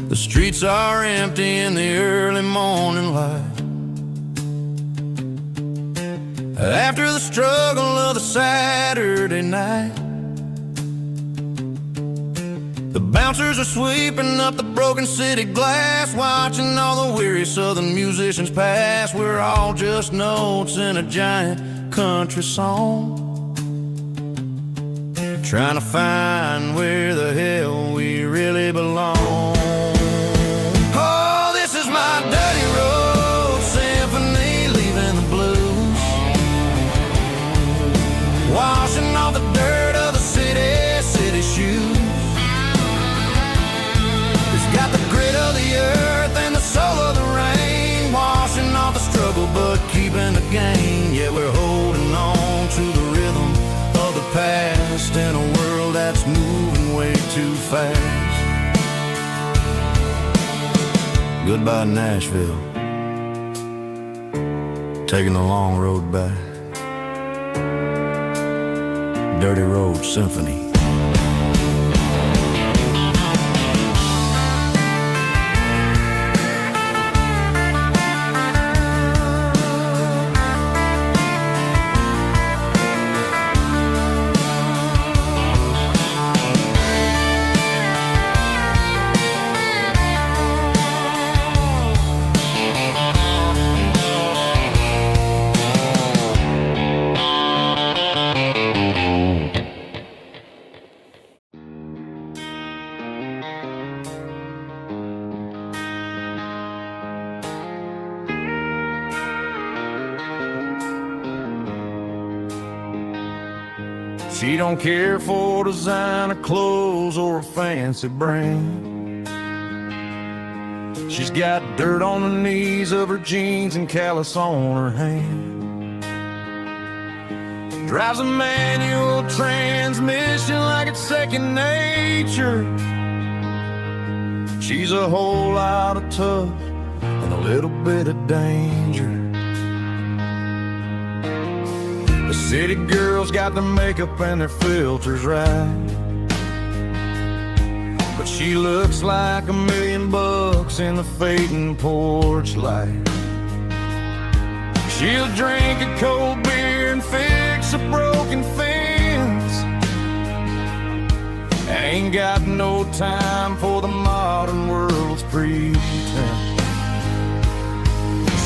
The streets are empty in the early morning light, after the struggle of the Saturday night. The bouncers are sweeping up the broken city glass, watching all the weary southern musicians pass. We're all just notes in a giant country song, trying to find where the hell we really belong. Oh, this is my dirty road symphony, leaving the blues, too fast. Goodbye Nashville, taking the long road back. Dirty Road Symphony. She don't care for designer clothes or a fancy brand. She's got dirt on the knees of her jeans and callus on her hand. Drives a manual transmission like it's second nature. She's a whole lot of tough and a little bit of danger. The city girls got their makeup and their filters right, but she looks like $1 million in the fading porch light. She'll drink a cold beer and fix a broken fence. Ain't got no time for the modern world's pretense.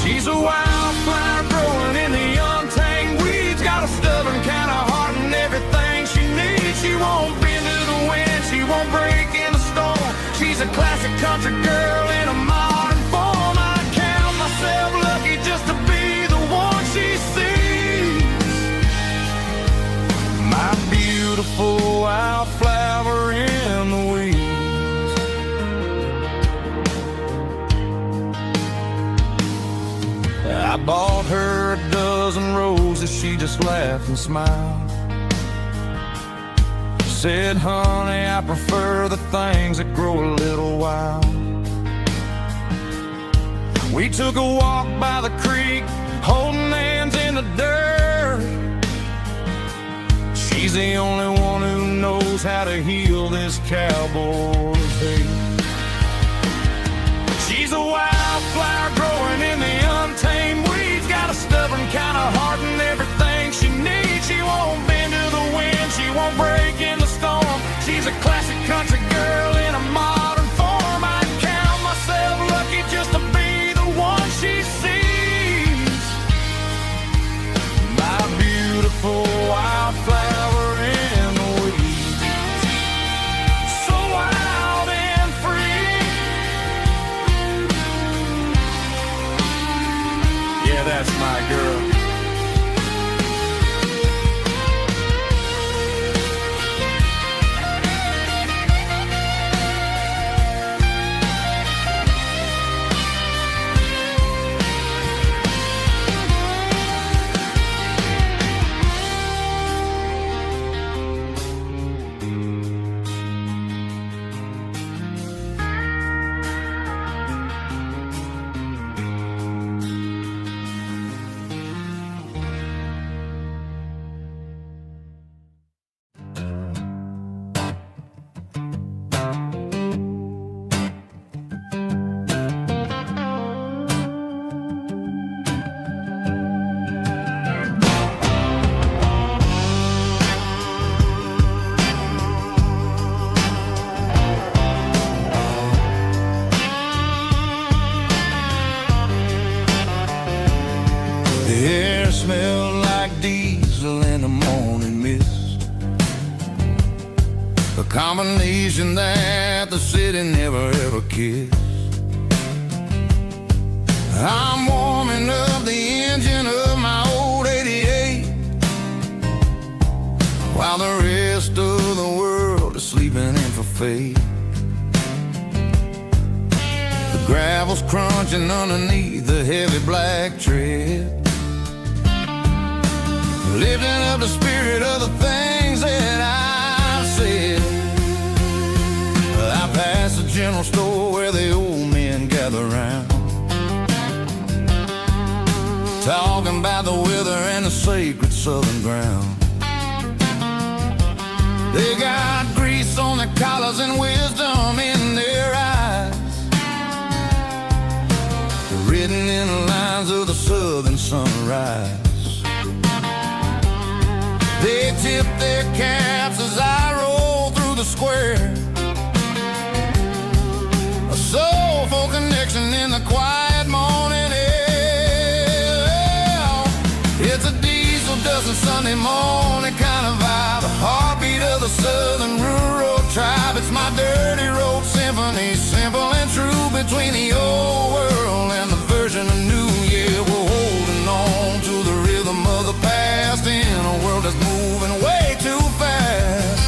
She's a wildflower growing in the untamed weeds. Got a stubborn kind of heart and everything she needs. She won't bend to the wind, she won't break in the storm. She's a classic country girl in a modern form. I count myself lucky just to be the one she sees. My beautiful wildflower in the weeds. I bought her a dozen roses, she just laughed and smiled. Said, honey, I prefer the things that grow a little wild. We took a walk by the creek, holding hands in the dirt. She's the only one who knows how to heal this cowboy's hate. She's a wildflower growing in the untamed weeds. Got a stubborn kind of heart and everything she needs. She won't bend to the wind, she won't break in the storm. She's a classic country girl in a modern form. I count myself lucky just to be the one she sees. My beautiful wildflower in the weeds. So wild and free. Yeah, that's my girl. The air smelled like diesel in the morning mist, a combination that the city never ever kissed. I'm warming up the engine of my old 88, while the rest of the world is sleeping in for fate. The gravel's crunching underneath the heavy black tread, lifting up the spirit of the things that I've said. general store where the old men gather round, talking about the weather and the sacred southern ground. They got grease on their collars and wisdom in their eyes, written in the lines of the southern sunrise. They tip their caps as I roll through the square, a soulful connection in the quiet morning air. It's a diesel dusting Sunday morning kind of vibe, a heartbeat of the southern rural tribe. It's my dirty road symphony, simple and true, between the old world and the version of new. Yeah, we're holding on to the rhythm of the past in a world that's moving way too fast.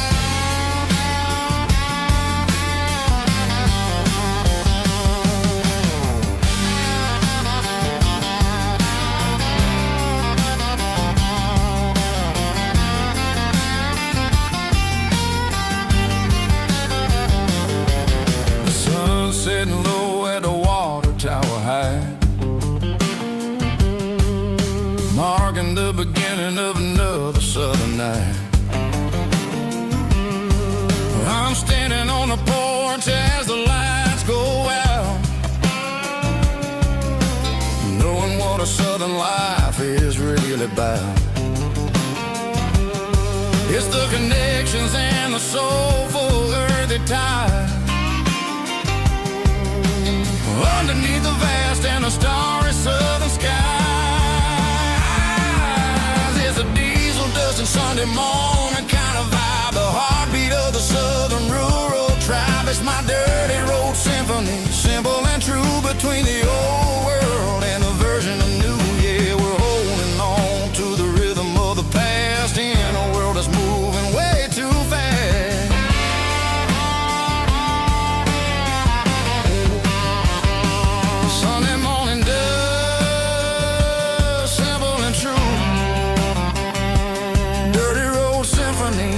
The sun setting low at the water tower high, marking the beginning of another southern night. I'm standing on the porch as the lights go out, knowing what a southern life is really about. It's the connections and the soulful earthy tie, underneath the vast and the starry southern skies. It's a diesel dusting Sunday morning kind of vibe, the heartbeat of the southern rural tribe. It's my dirty road symphony, simple and true, between the old world and the version of new. Yeah, we're holding on to the rhythm of the past in a world that's moving way too fast. Sunday morning dust, simple and true, dirty road symphony.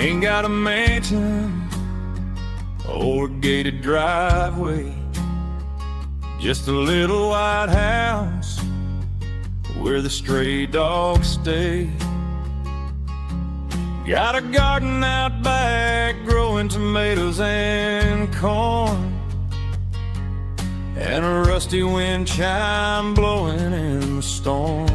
Ain't got a mansion or a gated driveway, just a little white house where the stray dogs stay. Got a garden out back growing tomatoes and corn, and a rusty wind chime blowing in the storm.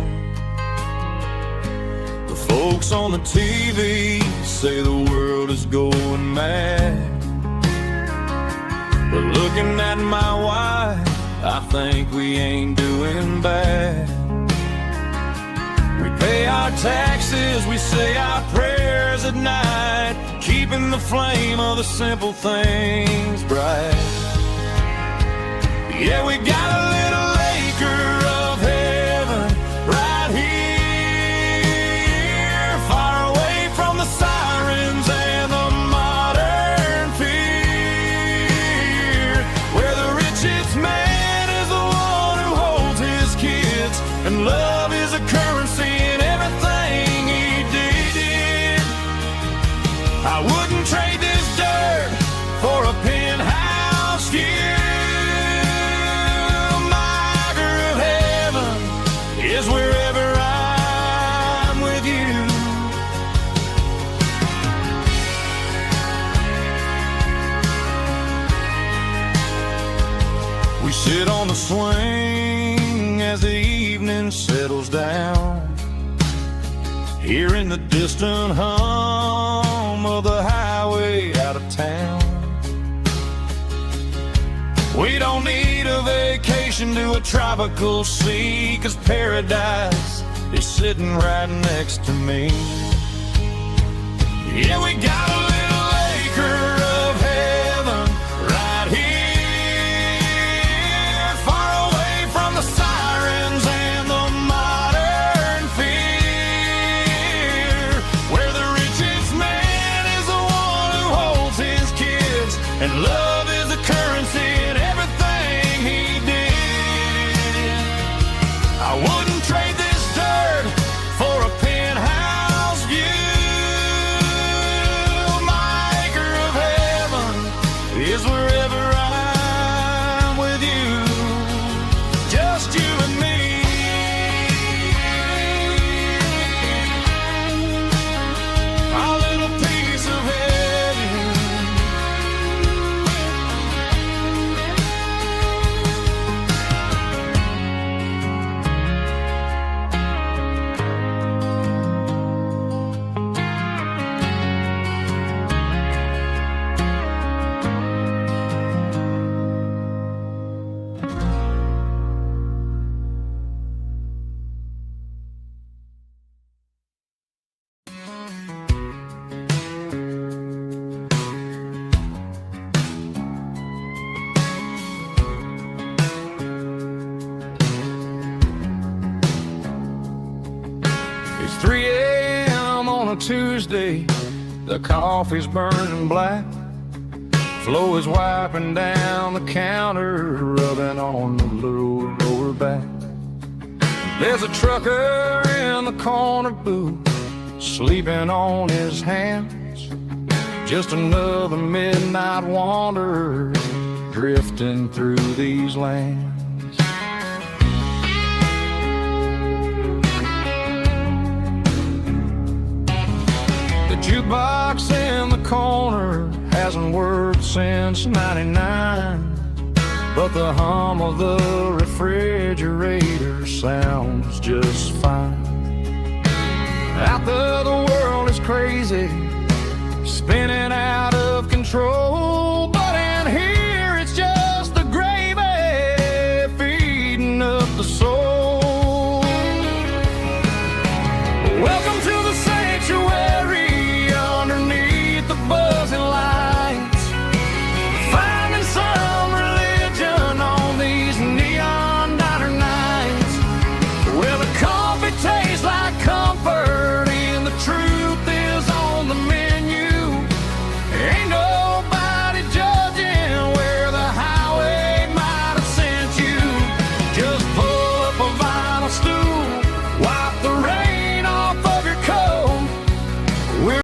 The folks on the TV say the world is going mad, but looking at my wife, I think we ain't doing bad. We pay our taxes, we say our prayers at night, keeping the flame of the simple things bright. Yeah, we got a little acre of heaven right here, far away from the sirens and the modern fear, where the richest man is the one who holds his kids, and love is a currency in everything he did. I wouldn't trade this dirt for a penthouse swing as the evening settles down. Hearing the distant hum of the highway out of town. We don't need a vacation to a tropical sea, 'cause paradise is sitting right next to me. Yeah, we got a little acre of heaven right here, far away from the sirens and the modern fear, where the richest man is the one who holds his kids, and love is the currency in everything he did. I wouldn't trade this dirt for a penthouse view. My acre of heaven is wherever I'm with you, just you and me. Our little piece of heaven. It's 3 a.m. on a Tuesday. The coffee's burning black. Flo is wiping down the counter, rubbing on the little lower back. There's a trucker in the corner booth, sleeping on his hands. Just another midnight wanderer, drifting through these lands. The jukebox in the corner hasn't worked since '99, but the hum of the refrigerator sounds just fine. Out there the world is crazy,